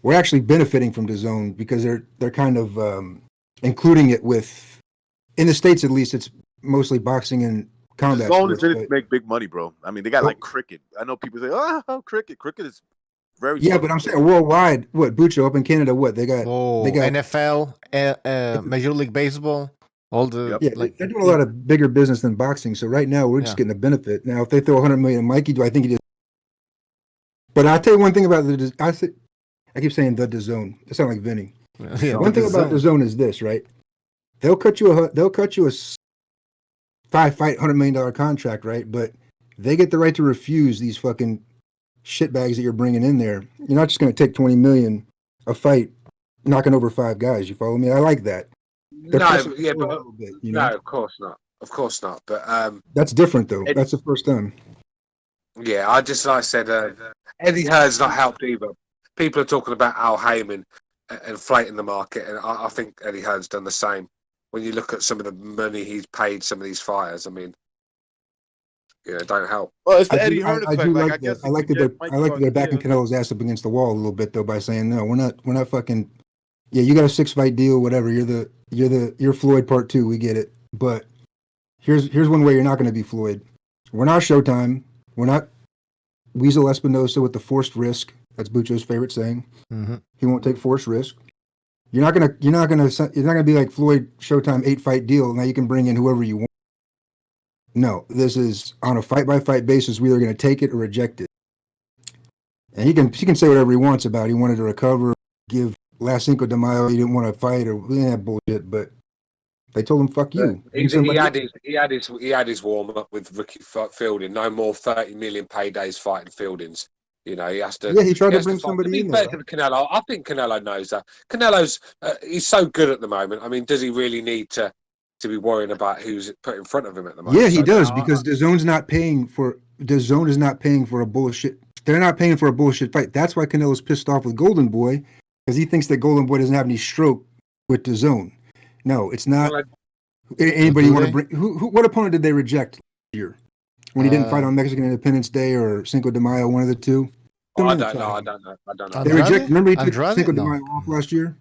We're actually benefiting from DAZN because they're kind of including it with, in the States at least, it's mostly boxing and combat. DAZN is in it to make big money, bro. I mean, they got like cricket. I know people say, "Oh, cricket. Cricket is very." Yeah, but I'm saying worldwide. What Bucho up in Canada? What they got? They got NFL, Major League Baseball. All the they're doing a lot of bigger business than boxing. So right now we're just getting a benefit. Now if they throw 100 million at Mikey, do I think he just? But I'll tell you one thing about I keep saying the DAZN. It sounds like Vinny. Yeah, one thing about DAZN is this, right? They'll cut you a 5-fight $100 million contract, right? But they get the right to refuse these fucking shitbags that you're bringing in there. You're not just going to take 20 million a fight, knocking over 5 guys. You follow me? I like that. No, of course not. Of course not. But that's different though. That's the first time. Yeah, like I said, Eddie Hearn's not helped either. People are talking about Al Heyman inflating the market, and I think Eddie Hearn's done the same. When you look at some of the money he's paid some of these fighters, I mean, don't help. Well, it's the Eddie Hearn effect. I like that they're backing Canelo's ass up against the wall a little bit though by saying no, we're not fucking. Yeah, you got a 6-fight deal, whatever. You're Floyd Part 2. We get it, but here's one way you're not going to be Floyd. We're not Showtime. We're not Weasel Espinosa with the forced risk. That's Bucho's favorite saying. Mm-hmm. He won't take forced risk. You're not gonna be like Floyd Showtime 8-fight deal. Now you can bring in whoever you want. No, this is on a fight-by-fight basis. We're either going to take it or reject it. And he can say whatever he wants about it. He wanted to recover, give last Cinco de Mayo, he didn't want to fight or bullshit, but they told him fuck you. He had his warm up with Ricky Fielding. No more 30 million paydays fighting Fieldings. He has to. Yeah, he tried to bring somebody in there. Canelo, I think Canelo knows that. Canelo's he's so good at the moment. I mean, does he really need to be worrying about who's put in front of him at the moment? Yeah, he does because DAZN is not paying for a bullshit. They're not paying for a bullshit fight. That's why Canelo's pissed off with Golden Boy. Because he thinks that Golden Boy doesn't have any stroke with DAZN. No, it's not. Anybody want to bring? What opponent did they reject here when he didn't fight on Mexican Independence Day or Cinco de Mayo? One of the two. I don't know. They rejected. Remember he took Cinco de Mayo off last year.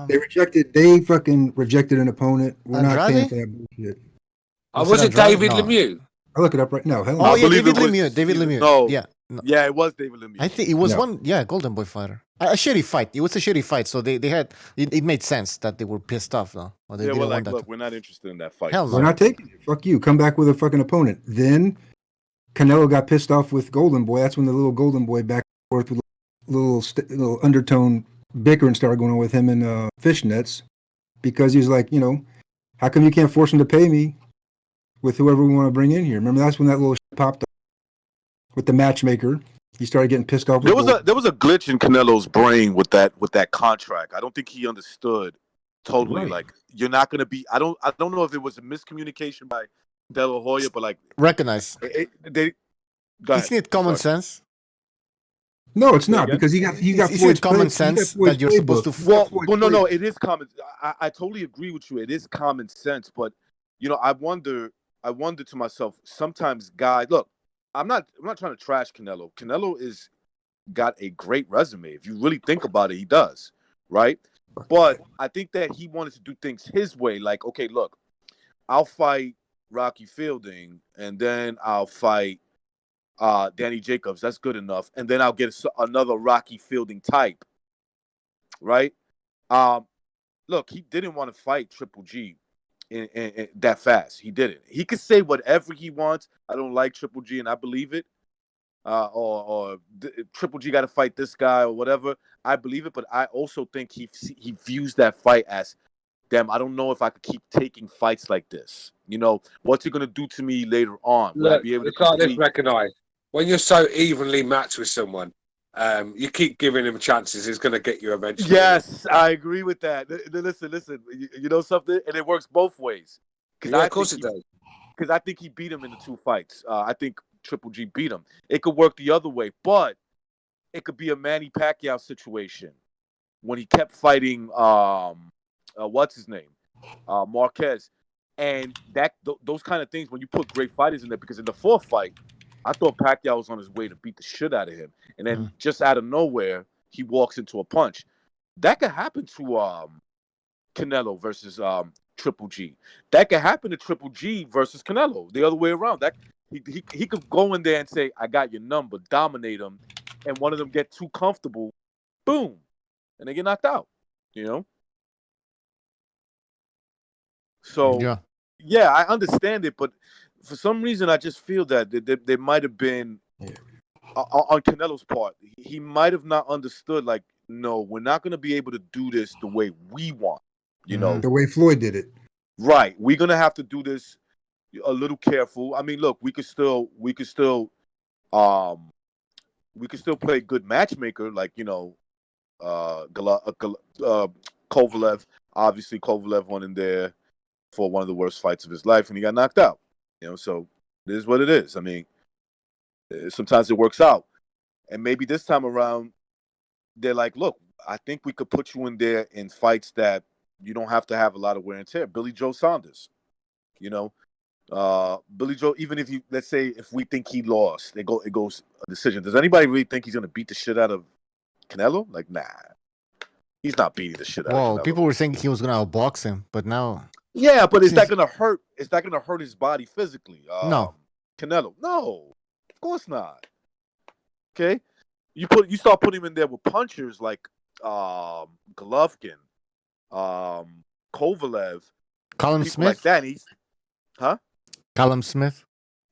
They fucking rejected an opponent. We're not paying for that bullshit. Was it David Lemieux? I'll look it up right now. David Lemieux. David Lemieux. No. Yeah. No. Yeah, it was David Lemieux. I think it was Golden Boy fighter. A shitty fight. It was a shitty fight, so they had it made sense that they were pissed off though. Look, we're not interested in that fight. Hell no. We're not taking it. Fuck you. Come back with a fucking opponent. Then Canelo got pissed off with Golden Boy. That's when the little Golden Boy back and forth with little undertone bickering started going on with him in fishnets because he's like, how come you can't force him to pay me with whoever we want to bring in here? Remember, that's when that little shit popped up with the matchmaker. He started getting pissed off. There was a glitch in Canelo's brain with that contract. I don't think he understood totally. Right. Like, you're not going to be. I don't know if it was a miscommunication by De La Hoya, but like recognize. They go ahead. Isn't it common sense? No, it's not because you got Floyd's common sense that you're supposed to. Well, no, it is common. I totally agree with you. It is common sense, but you know, I wonder to myself sometimes, guys. Look, I'm not trying to trash Canelo. Canelo is got a great resume. If you really think about it, he does, right? But I think that he wanted to do things his way. Like, okay, look, I'll fight Rocky Fielding, and then I'll fight Danny Jacobs. That's good enough. And then I'll get another Rocky Fielding type, right? Look, he didn't want to fight Triple G in that fast. He didn't. He could say whatever he wants. I don't like Triple G, and I believe it. Or Triple G got to fight this guy or whatever. I believe it, but I also think he views that fight as, damn, I don't know if I could keep taking fights like this. You know, what's he gonna do to me later on? Will I be able to compete? Recognize when you're so evenly matched with someone, you keep giving him chances. He's gonna get you eventually. Yes, I agree with that. Listen. You know something, and it works both ways. Yeah, of course it does. Because I think he beat him in the 2 fights. I think Triple G beat him. It could work the other way, but it could be a Manny Pacquiao situation when he kept fighting what's his name, Marquez, and those kind of things when you put great fighters in there. Because in the 4th fight, I thought Pacquiao was on his way to beat the shit out of him, and then just out of nowhere he walks into a punch. That could happen to Canelo versus Triple G. That could happen to Triple G versus Canelo. The other way around. That he could go in there and say, "I got your number," dominate him, and one of them get too comfortable, boom, and they get knocked out. You know. So yeah, I understand it, but for some reason, I just feel that there might have been on Canelo's part, he might have not understood. Like, no, we're not going to be able to do this the way we want. You know, the way Floyd did it. Right. We're gonna have to do this a little careful. I mean, look, we could still play good matchmaker, like, you know, Kovalev. Obviously, Kovalev went in there for one of the worst fights of his life, and he got knocked out. You know, so it is what it is. I mean, sometimes it works out, and maybe this time around, they're like, look, I think we could put you in there in fights that you don't have to have a lot of wear and tear. Billy Joe Saunders, you know, Billy Joe. Even if let's say if we think he lost, it goes a decision. Does anybody really think he's gonna beat the shit out of Canelo? Like, nah, he's not beating the shit out of Canelo. Well, people were saying he was gonna outbox him, but now. Yeah, but is that gonna hurt? Is that gonna hurt his body physically? No, Canelo. No, of course not. Okay, you start putting him in there with punchers like Golovkin, Kovalev, Callum people Smith, like that. Callum Smith.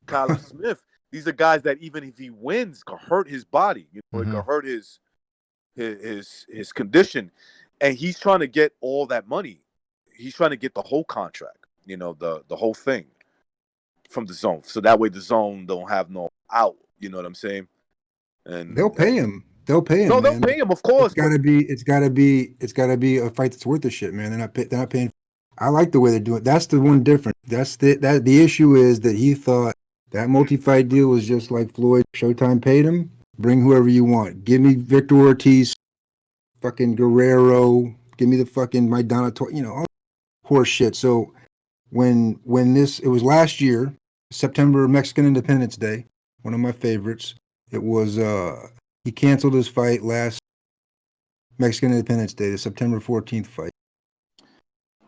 Callum Smith. These are guys that even if he wins, could hurt his body. You know, it could hurt his condition, and he's trying to get all that money. He's trying to get the whole contract. You know, the whole thing from the zone, so that way the zone don't have no out. You know what I'm saying? And they'll pay him. They'll pay him. No, they'll pay him. Of course, it's gotta be a fight that's worth the shit, man. They're not paying. I like the way they're doing it. That's the one difference. The issue is that he thought that multi-fight deal was just like Floyd. Showtime paid him. Bring whoever you want. Give me Victor Ortiz, fucking Guerrero. Give me the fucking Maidana. You know, all horse shit. So when it was last year, September, Mexican Independence Day, one of my favorites. It was he canceled his fight last Mexican Independence Day, the September 14th fight.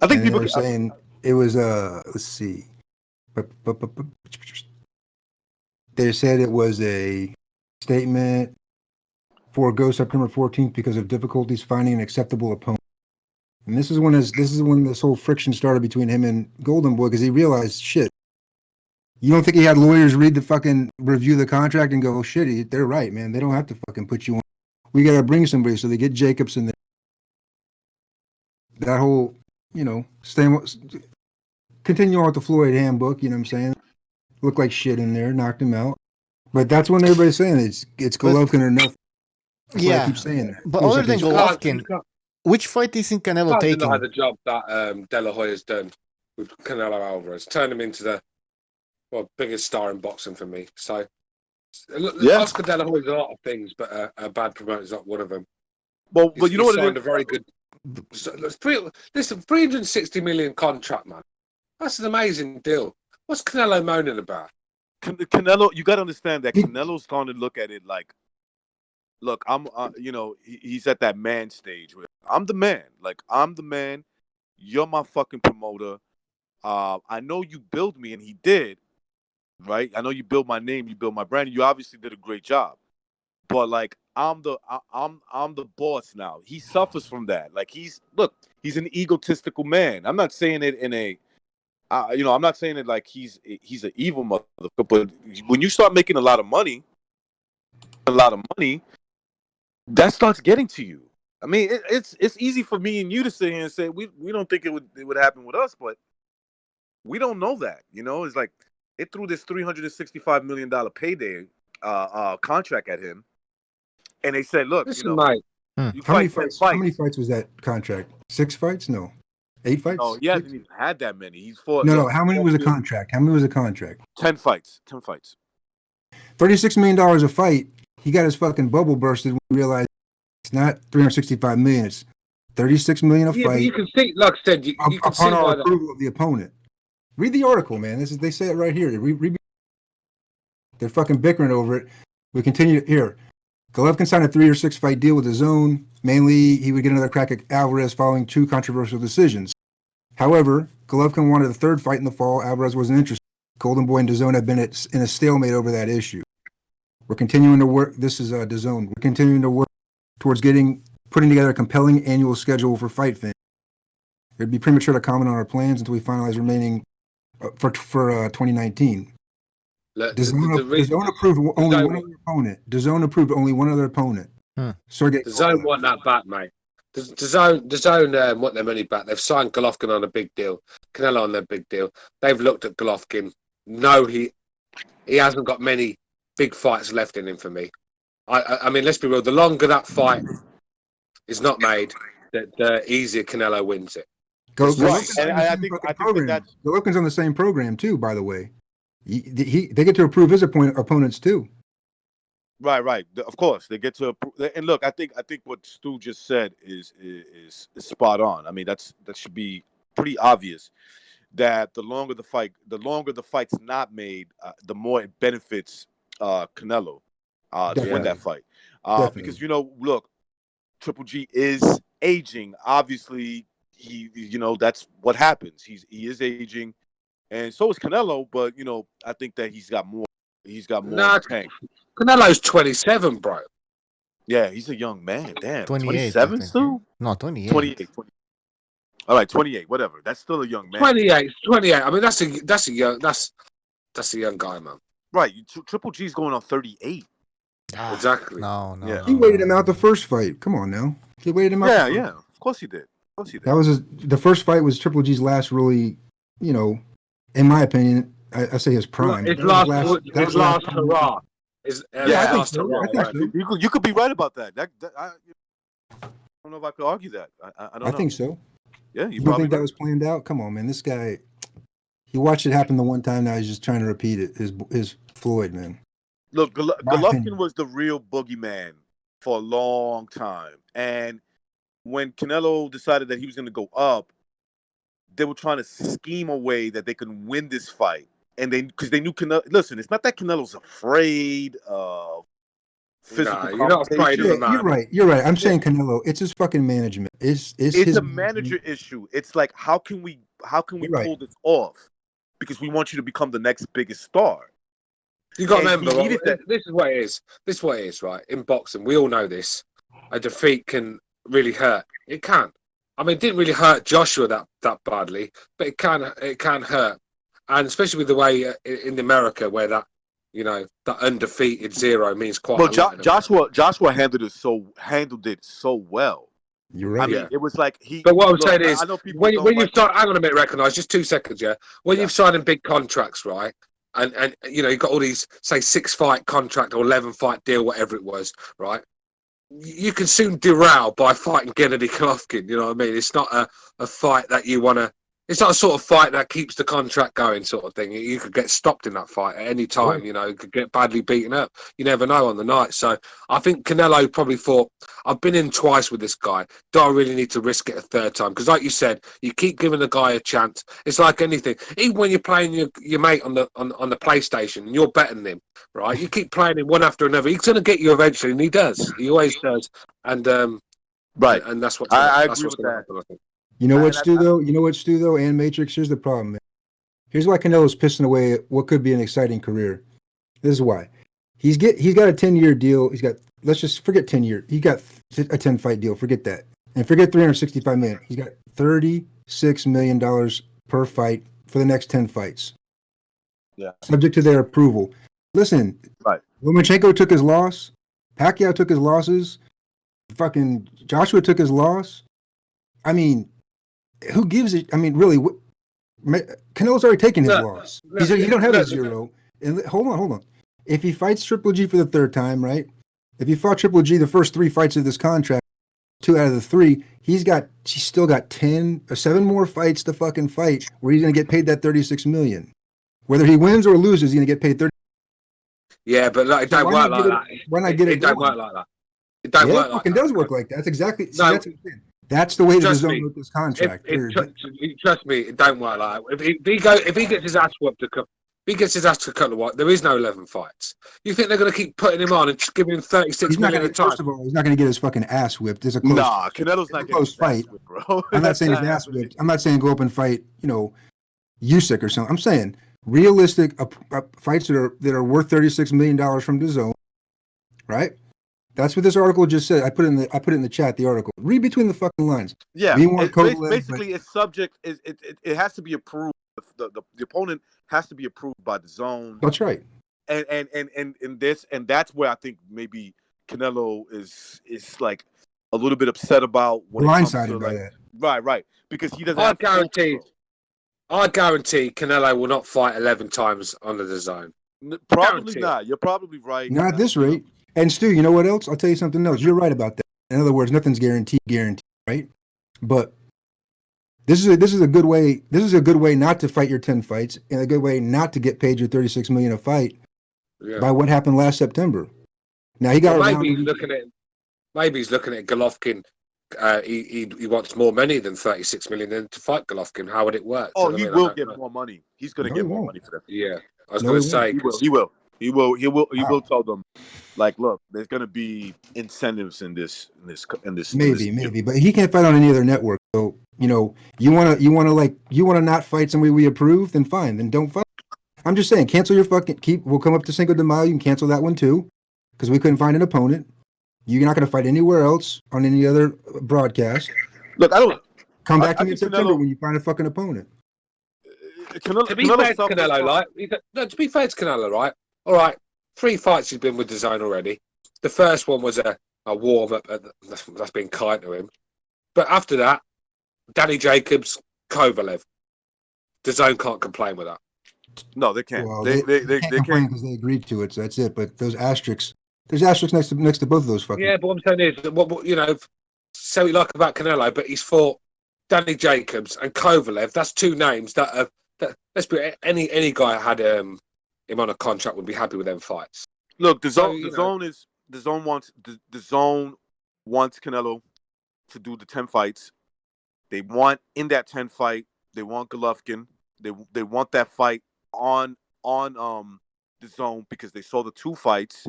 I think people were saying it was let's see. They said it was a statement forego September 14th because of difficulties finding an acceptable opponent. And this is when this whole friction started between him and Golden Boy, because he realized, shit, you don't think he had lawyers review the contract and go, oh shit, they're right, man. They don't have to fucking put you on. We got to bring somebody. So they get Jacobs in there. That whole, you know, continue on with the Floyd handbook, you know what I'm saying? Looked like shit in there, knocked him out. But that's when everybody's saying it's Golovkin or nothing. That's why I keep saying that. But other than Golovkin, which fight is in Canelo taking? Deny the job that De La Hoya's done with Canelo Alvarez. Turn him into Well, biggest star in boxing for me. So, Yeah. Oscar De La Hoya is a lot of things, but a bad promoter is not one of them. Well, but you know what signed it is? a very good. Listen, 360 million contract, man. That's an amazing deal. What's Canelo moaning about? Canelo, you got to understand that Canelo's starting to look at it like, look, I'm, he's at that man stage where I'm the man. Like, I'm the man. You're my fucking promoter. I know you built me, and he did, right? I know you built my name, you built my brand. You obviously did a great job. But like, I'm the boss now. He suffers from that. Like, he's an egotistical man. I'm not saying it in a, I'm not saying it like he's an evil motherfucker. But when you start making a lot of money, that starts getting to you. I mean, it's easy for me and you to sit here and say we don't think it would happen with us, but we don't know that. It's like it threw this $365 million payday contract at him, and they said, "Look, listen, mate, you How many fight fights? How many fights was that contract? 6 fights? No, 8 fights. No, he hasn't even had that many. He's fought. No. How many was a contract? 10 fights. 10 fights. $36 million a fight. He got his fucking bubble bursted when he realized it's not 365 million. It's 36 million a fight. But you can see, like I said, you can see upon our why approval of the opponent. Read the article, man. They say it right here. They're fucking bickering over it. We continue here. Golovkin signed a 3 or 6 fight deal with DAZN. Mainly, he would get another crack at Alvarez following 2 controversial decisions. However, Golovkin wanted a 3rd fight in the fall. Alvarez wasn't interested. Golden Boy and DAZN have been in a stalemate over that issue. We're continuing to work. This is DAZN. We're continuing to work towards putting together a compelling annual schedule for fight fans. It'd be premature to comment on our plans until we finalize remaining for 2019. DAZN approved only one other opponent. DAZN approved only one other opponent. DAZN want that back, mate. DAZN want their money back. They've signed Golovkin on a big deal. Canelo on their big deal. They've looked at Golovkin. No, he hasn't got many big fights left in him for me. I mean, let's be real. The longer that fight is not made, the easier Canelo wins it. I think Golovkin's on the same program too. By the way, they get to approve his opponents too. Right. Of course, they get to approve. And look, I think what Stu just said is spot on. I mean, that should be pretty obvious. That the longer the fight's not made, the more it benefits Canelo to win that fight. Because look, Triple G is aging. Obviously, that's what happens. He is aging, and so is Canelo. But I think that he's got more. Nah, Canelo's 27, bro. Yeah, he's a young man. Damn, 27 still? No, 28. 28. All right, 28. Whatever. That's still a young man. 28. I mean, that's a young guy, man. Right. Triple G's going on 38. Exactly. No. Yeah. He waited him out the first fight. Come on now. He waited him out. Yeah. Of course he did. That was the first fight was Triple G's last really, in my opinion, I say his prime. His last hurrah. I think so. You could be right about that. I don't know if I could argue that. I don't know. I think so. Yeah, you don't think that was planned out? Come on, man. This guy, he watched it happen the one time. Now he's just trying to repeat it. His Floyd, man. Look, Golovkin was the real boogeyman for a long time, and when Canelo decided that he was going to go up, they were trying to scheme a way that they could win this fight. And because they knew Canelo. Listen, it's not that Canelo's afraid of physical. You're not afraid of him. You're right. I'm saying Canelo. It's his fucking management. It's a manager issue. It's like how can we pull this off? Because we want you to become the next biggest star. You got to remember, this is what it is. This is what it is, right? In boxing, we all know this. A defeat can really hurt. It can. I mean, it didn't really hurt Joshua that badly, but it can hurt. And especially with the way in America where that undefeated 0 means quite a lot. Joshua handled it so well. You're right. I mean, it was like he. But what I'm saying is, when you start, hang on a minute, recognise just 2 seconds, yeah. When you've signed big contracts, right, and you've got all these say 6-fight contract or 11-fight deal, whatever it was, right. You can soon derail by fighting Gennady Golovkin. You know what I mean? It's not a fight that you want to It's not a sort of fight that keeps the contract going, sort of thing. You could get stopped in that fight at any time. You know, you could get badly beaten up. You never know on the night. So I think Canelo probably thought, I've been in twice with this guy. Do I really need to risk it a third time? Because like you said, you keep giving the guy a chance. It's like anything. Even when you're playing your mate on the PlayStation and you're betting him, right? You keep playing him one after another. He's going to get you eventually, and he does. He always does. And right. And that's what's I that's agree what's with going to that. happen, I think. You know what, Stu, though? You know what, Stu, though? And Matrix, here's the problem, man. Here's why Canelo's pissing away what could be an exciting career. This is why. He's got a 10-year deal. Let's just forget 10 year. He got a 10-fight deal. Forget that. And forget $365 million. He's got $36 million per fight for the next 10 fights. Yeah. Subject to their approval. Listen, right. Lomachenko took his loss. Pacquiao took his losses. Fucking Joshua took his loss. I mean, who gives it? I mean, really, Canelo's already taken his loss. He don't have a 0. And hold on. If he fights Triple G for the third time, right? If he fought Triple G the first 3 fights of this contract, 2 out of the 3, he's still got 7 more fights to fucking fight where he's gonna get paid that $36 million. Whether he wins or loses, he's gonna get paid 30. Yeah, but it don't work like that. Why not get it? It don't work like that. It don't work like that. It does work like that. That's exactly. That's the way the zone with this contract. Trust me, it don't work like that. If he gets his ass whooped a couple of there is no 11 fights. You think they're going to keep putting him on and just giving him 36 million a time? First of all, he's not going to get his fucking ass whipped. There's a close, Canelo's not close fight, whipped, bro. I'm not saying his ass whipped. I'm not saying go up and fight, Usyk or something. I'm saying realistic fights that are worth $36 million from the zone, right? That's what this article just said. I put it in the chat. The article. Read between the fucking lines. Yeah, basically, it's subject. It has to be approved. The opponent has to be approved by the zone. That's right. And that's where I think maybe Canelo is like a little bit upset about blindsided by that. Right. Because he doesn't. I guarantee Canelo will not fight 11 times under the zone. Probably not. You're probably right. Not at this rate. And Stu, you know what else? I'll tell you something else. You're right about that. In other words, nothing's guaranteed, right? But this is a good way. This is a good way not to fight your 10 fights, and a good way not to get paid your $36 million a fight. Yeah. By what happened last September. Now he got. Maybe he's looking at Golovkin. He wants more money than 36 million then to fight Golovkin. How would it work? Oh, he will get more money. He's going to get more money for that. Yeah, I was going to say he will tell them, like, look, there's going to be incentives in this. Maybe, but he can't fight on any other network. So you want to not fight somebody we approve, then fine, then don't fight. I'm just saying, cancel your we'll come up to Cinco de Mayo. You can cancel that one too, because we couldn't find an opponent. You're not going to fight anywhere else on any other broadcast. Look, I don't come back to me in September when you find a fucking opponent. To be fair to Canelo, right? All right, 3 fights he's been with the zone already. The first one was a warm up. That's been kind to him. But after that, Danny Jacobs, Kovalev. The zone can't complain with that. No, they can't. Well, they can't complain because they agreed to it. So that's it. But those asterisks. There's asterisks next to both of those fucking. Yeah, but what I'm saying is, what say what you like about Canelo, but he's fought Danny Jacobs and Kovalev. That's 2 names that let's be any guy had him on a contract would be happy with them fights. Look, the zone wants Canelo to do the 10 fights. They want in that 10 fight. They want Golovkin. They want that fight on the zone because they saw the 2 fights.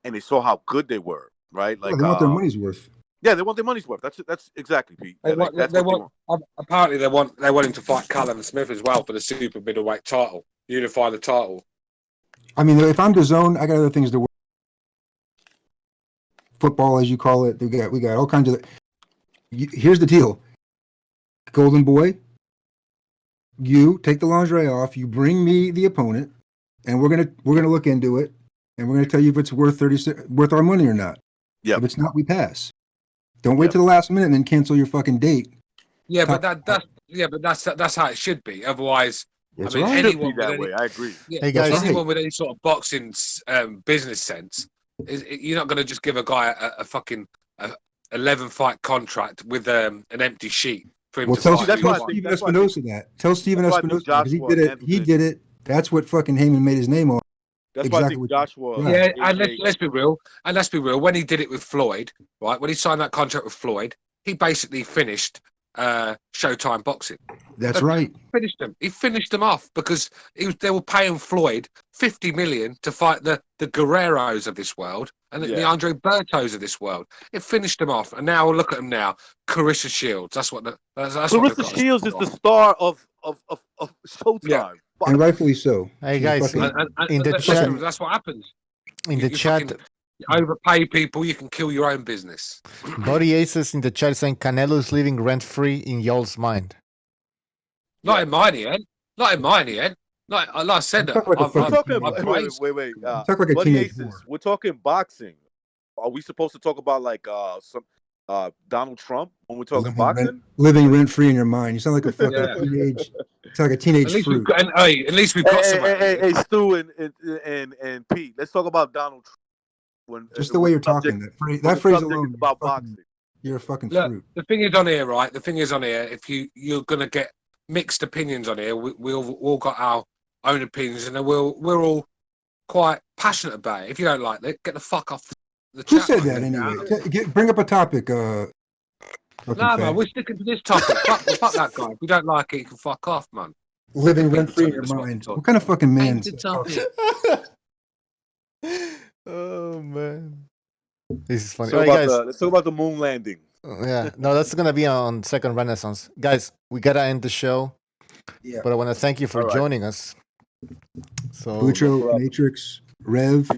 And they saw how good they were, right? Like they want their money's worth. Yeah, they want their money's worth. That's exactly, Pete. Apparently, they want him to fight Callum Smith as well for the super middleweight title, unify the title. I mean, if I'm the zone, I got other things to work. Football, as you call it, we got all kinds of. Here's the deal, Golden Boy. You take the lingerie off. You bring me the opponent, and we're gonna look into it. And we're going to tell you if it's worth our money or not. Yeah. If it's not, we pass. Don't wait till the last minute and then cancel your fucking date. Yeah, but that's how it should be. Otherwise, anyone that way. I agree. Yeah, hey guys, anyone with any sort of boxing business sense, you're not going to just give a guy a fucking 11 fight contract with an empty sheet for him Well, to tell, fight. tell Steven Espinosa that. Tell Steven Espinosa because he did it. He did it. That's what fucking Heyman made his name on. That's why I think Joshua. Yeah, and let's be real. And let's be real. When he did it with Floyd, right? When he signed that contract with Floyd, he basically finished Showtime Boxing. That's right. He finished them off because they were paying Floyd $50 million to fight the Guerreros of this world and the Andre Bertos of this world. It finished them off, and now look at them now. Clarissa Shields. That's what. Clarissa Shields is the star of Showtime. Yeah. And rightfully so. Hey guys, in the chat, that's what happens. In the chat, you overpay people, you can kill your own business. Body Aces in the chat saying Canelo is living rent free in y'all's mind. Not in mine, Ian. Not in mine, Ian. Like I said, wait. Talk like a Buddy teenage Aces, we're talking boxing. Are we supposed to talk about like some Donald Trump when we're talking boxing? Living rent free in your mind. You sound like a fucking teenage. It's like a teenage fruit. At least we've got some. Hey, Stu and Pete. Let's talk about Donald Trump. Just the way you're talking, that phrase alone about boxing. You're a fucking Look, fruit. the thing is on here, right? The thing is on here. If you're gonna get mixed opinions on here, we've all got our own opinions, and we're all quite passionate about it. If you don't like it, get the fuck off the chat. Who said that anyway? Bring up a topic. Man, we're sticking to this topic. fuck that guy. If you don't like it, you can fuck off, man. Living rent free in your mind. What kind of fucking man? Oh man, this is funny. Let's talk about the moon landing. Yeah, no, that's gonna be on Second Renaissance, guys. We gotta end the show. Yeah, but I want to thank you for joining us. So, Butcho, Matrix, Rev,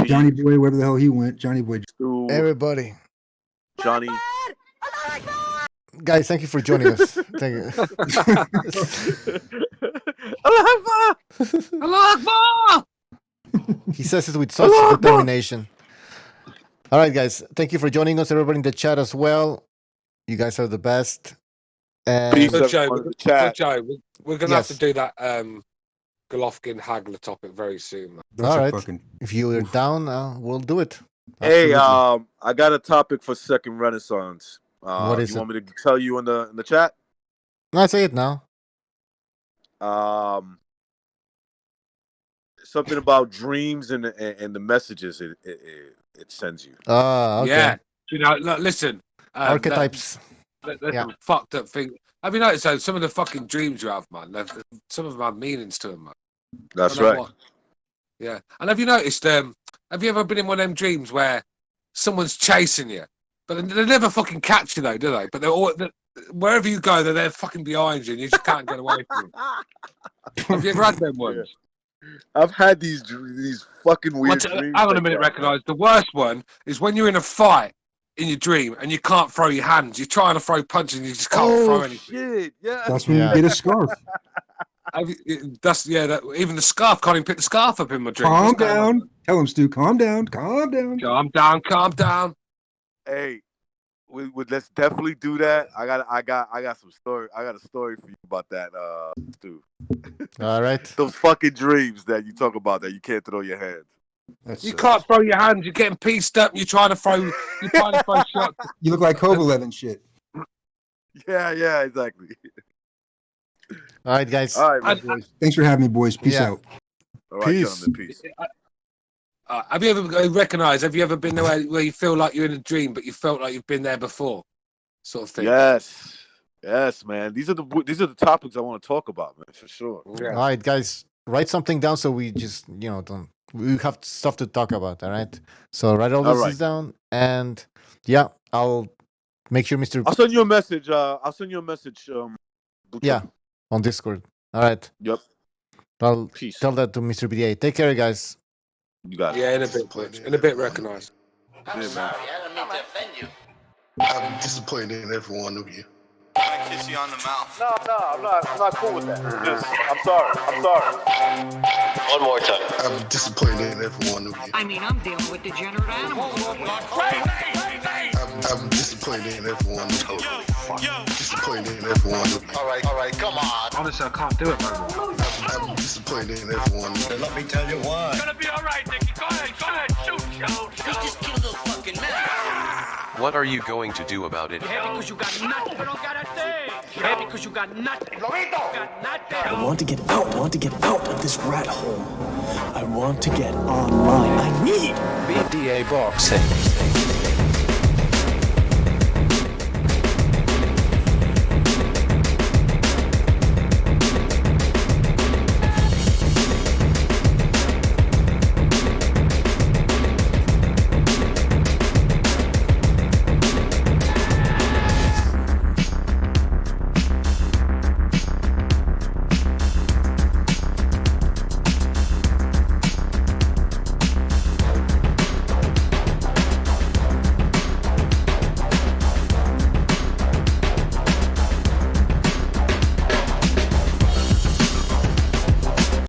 Johnny Boy, wherever the hell he went, Johnny Boy, everybody, Johnny. Guys, thank you for joining us. Thank you. Allah Akbar! He says it with such determination. All right, guys. Thank you for joining us. Everybody in the chat as well. You guys are the best. And Joe, we're going to have to do that Golovkin-Hagler topic very soon. All right. If you're down, we'll do it. Absolutely. Hey, I got a topic for Second Renaissance. What is you want me to tell you in the chat? No, say it now. Something about dreams and the messages it sends you. Okay. Yeah. You know, look, listen. Archetypes. That's a fucked up thing. Have you noticed though, some of the fucking dreams you have, man? Some of them have meanings to them, man. That's right. Yeah. And have you noticed? Have you ever been in one of them dreams where someone's chasing you, but they never fucking catch you though, do they? But wherever you go, they're there fucking behind you, and you just can't get away from them. Have you ever had them ones? I've had these fucking weird dreams. Hang on a minute, recognise. The worst one is when you're in a fight in your dream and you can't throw your hands. You're trying to throw punches and you just can't throw anything. Shit, yeah. That's when you get a scarf. Even the scarf, can't even pick the scarf up in my dream. Calm down. Tell him, Stu, calm down. Calm down. Calm down. Hey, let's definitely do that. I got some story. I got a story for you about that, Stu. All right. Those fucking dreams that you talk about that you can't throw your hands. You can't throw your hands. You're getting pieced up. You're trying to throw shots. You look like Kovalev and shit. Yeah, exactly. All right, guys. All right, boys. Thanks for having me, boys. Peace out. All right, Peace. gentlemen, peace. Have you ever recognized? Have you ever been there where you feel like you're in a dream, but you felt like you've been there before, sort of thing? Yes, man. These are the topics I want to talk about, man, for sure. Yeah. All right, guys. Write something down so we just don't. We have stuff to talk about. All right. So write all this down, and I'll make sure Mr. I'll send you a message. Yeah, on Discord. All right. Yep. I'll tell that to Mr. BDA. Take care, guys. You got it. Yeah, in a bit, Glitch. In a bit, recognized. I'm sorry, I don't mean to offend you. I'm disappointed in every one of you. I kiss you on the mouth. No, I'm not cool with that. I'm sorry. One more time. I'm disappointed in every one of you. I mean, I'm dealing with degenerate animals. I'm disappointed in everyone. Totally disappointed in everyone. All right, come on. Honestly, I can't do it, man. I'm disappointed in everyone. Let me tell you why. It's gonna be all right, Nicky. Go ahead, shoot. Let's just kill the fucking man. What are you going to do about it? Yeah, because you got nothing. You don't got a thing. Yeah, because you got nothing. Got nothing. I want to get out. I want to get out of this rat hole. I want to get online. I need BDA Boxing.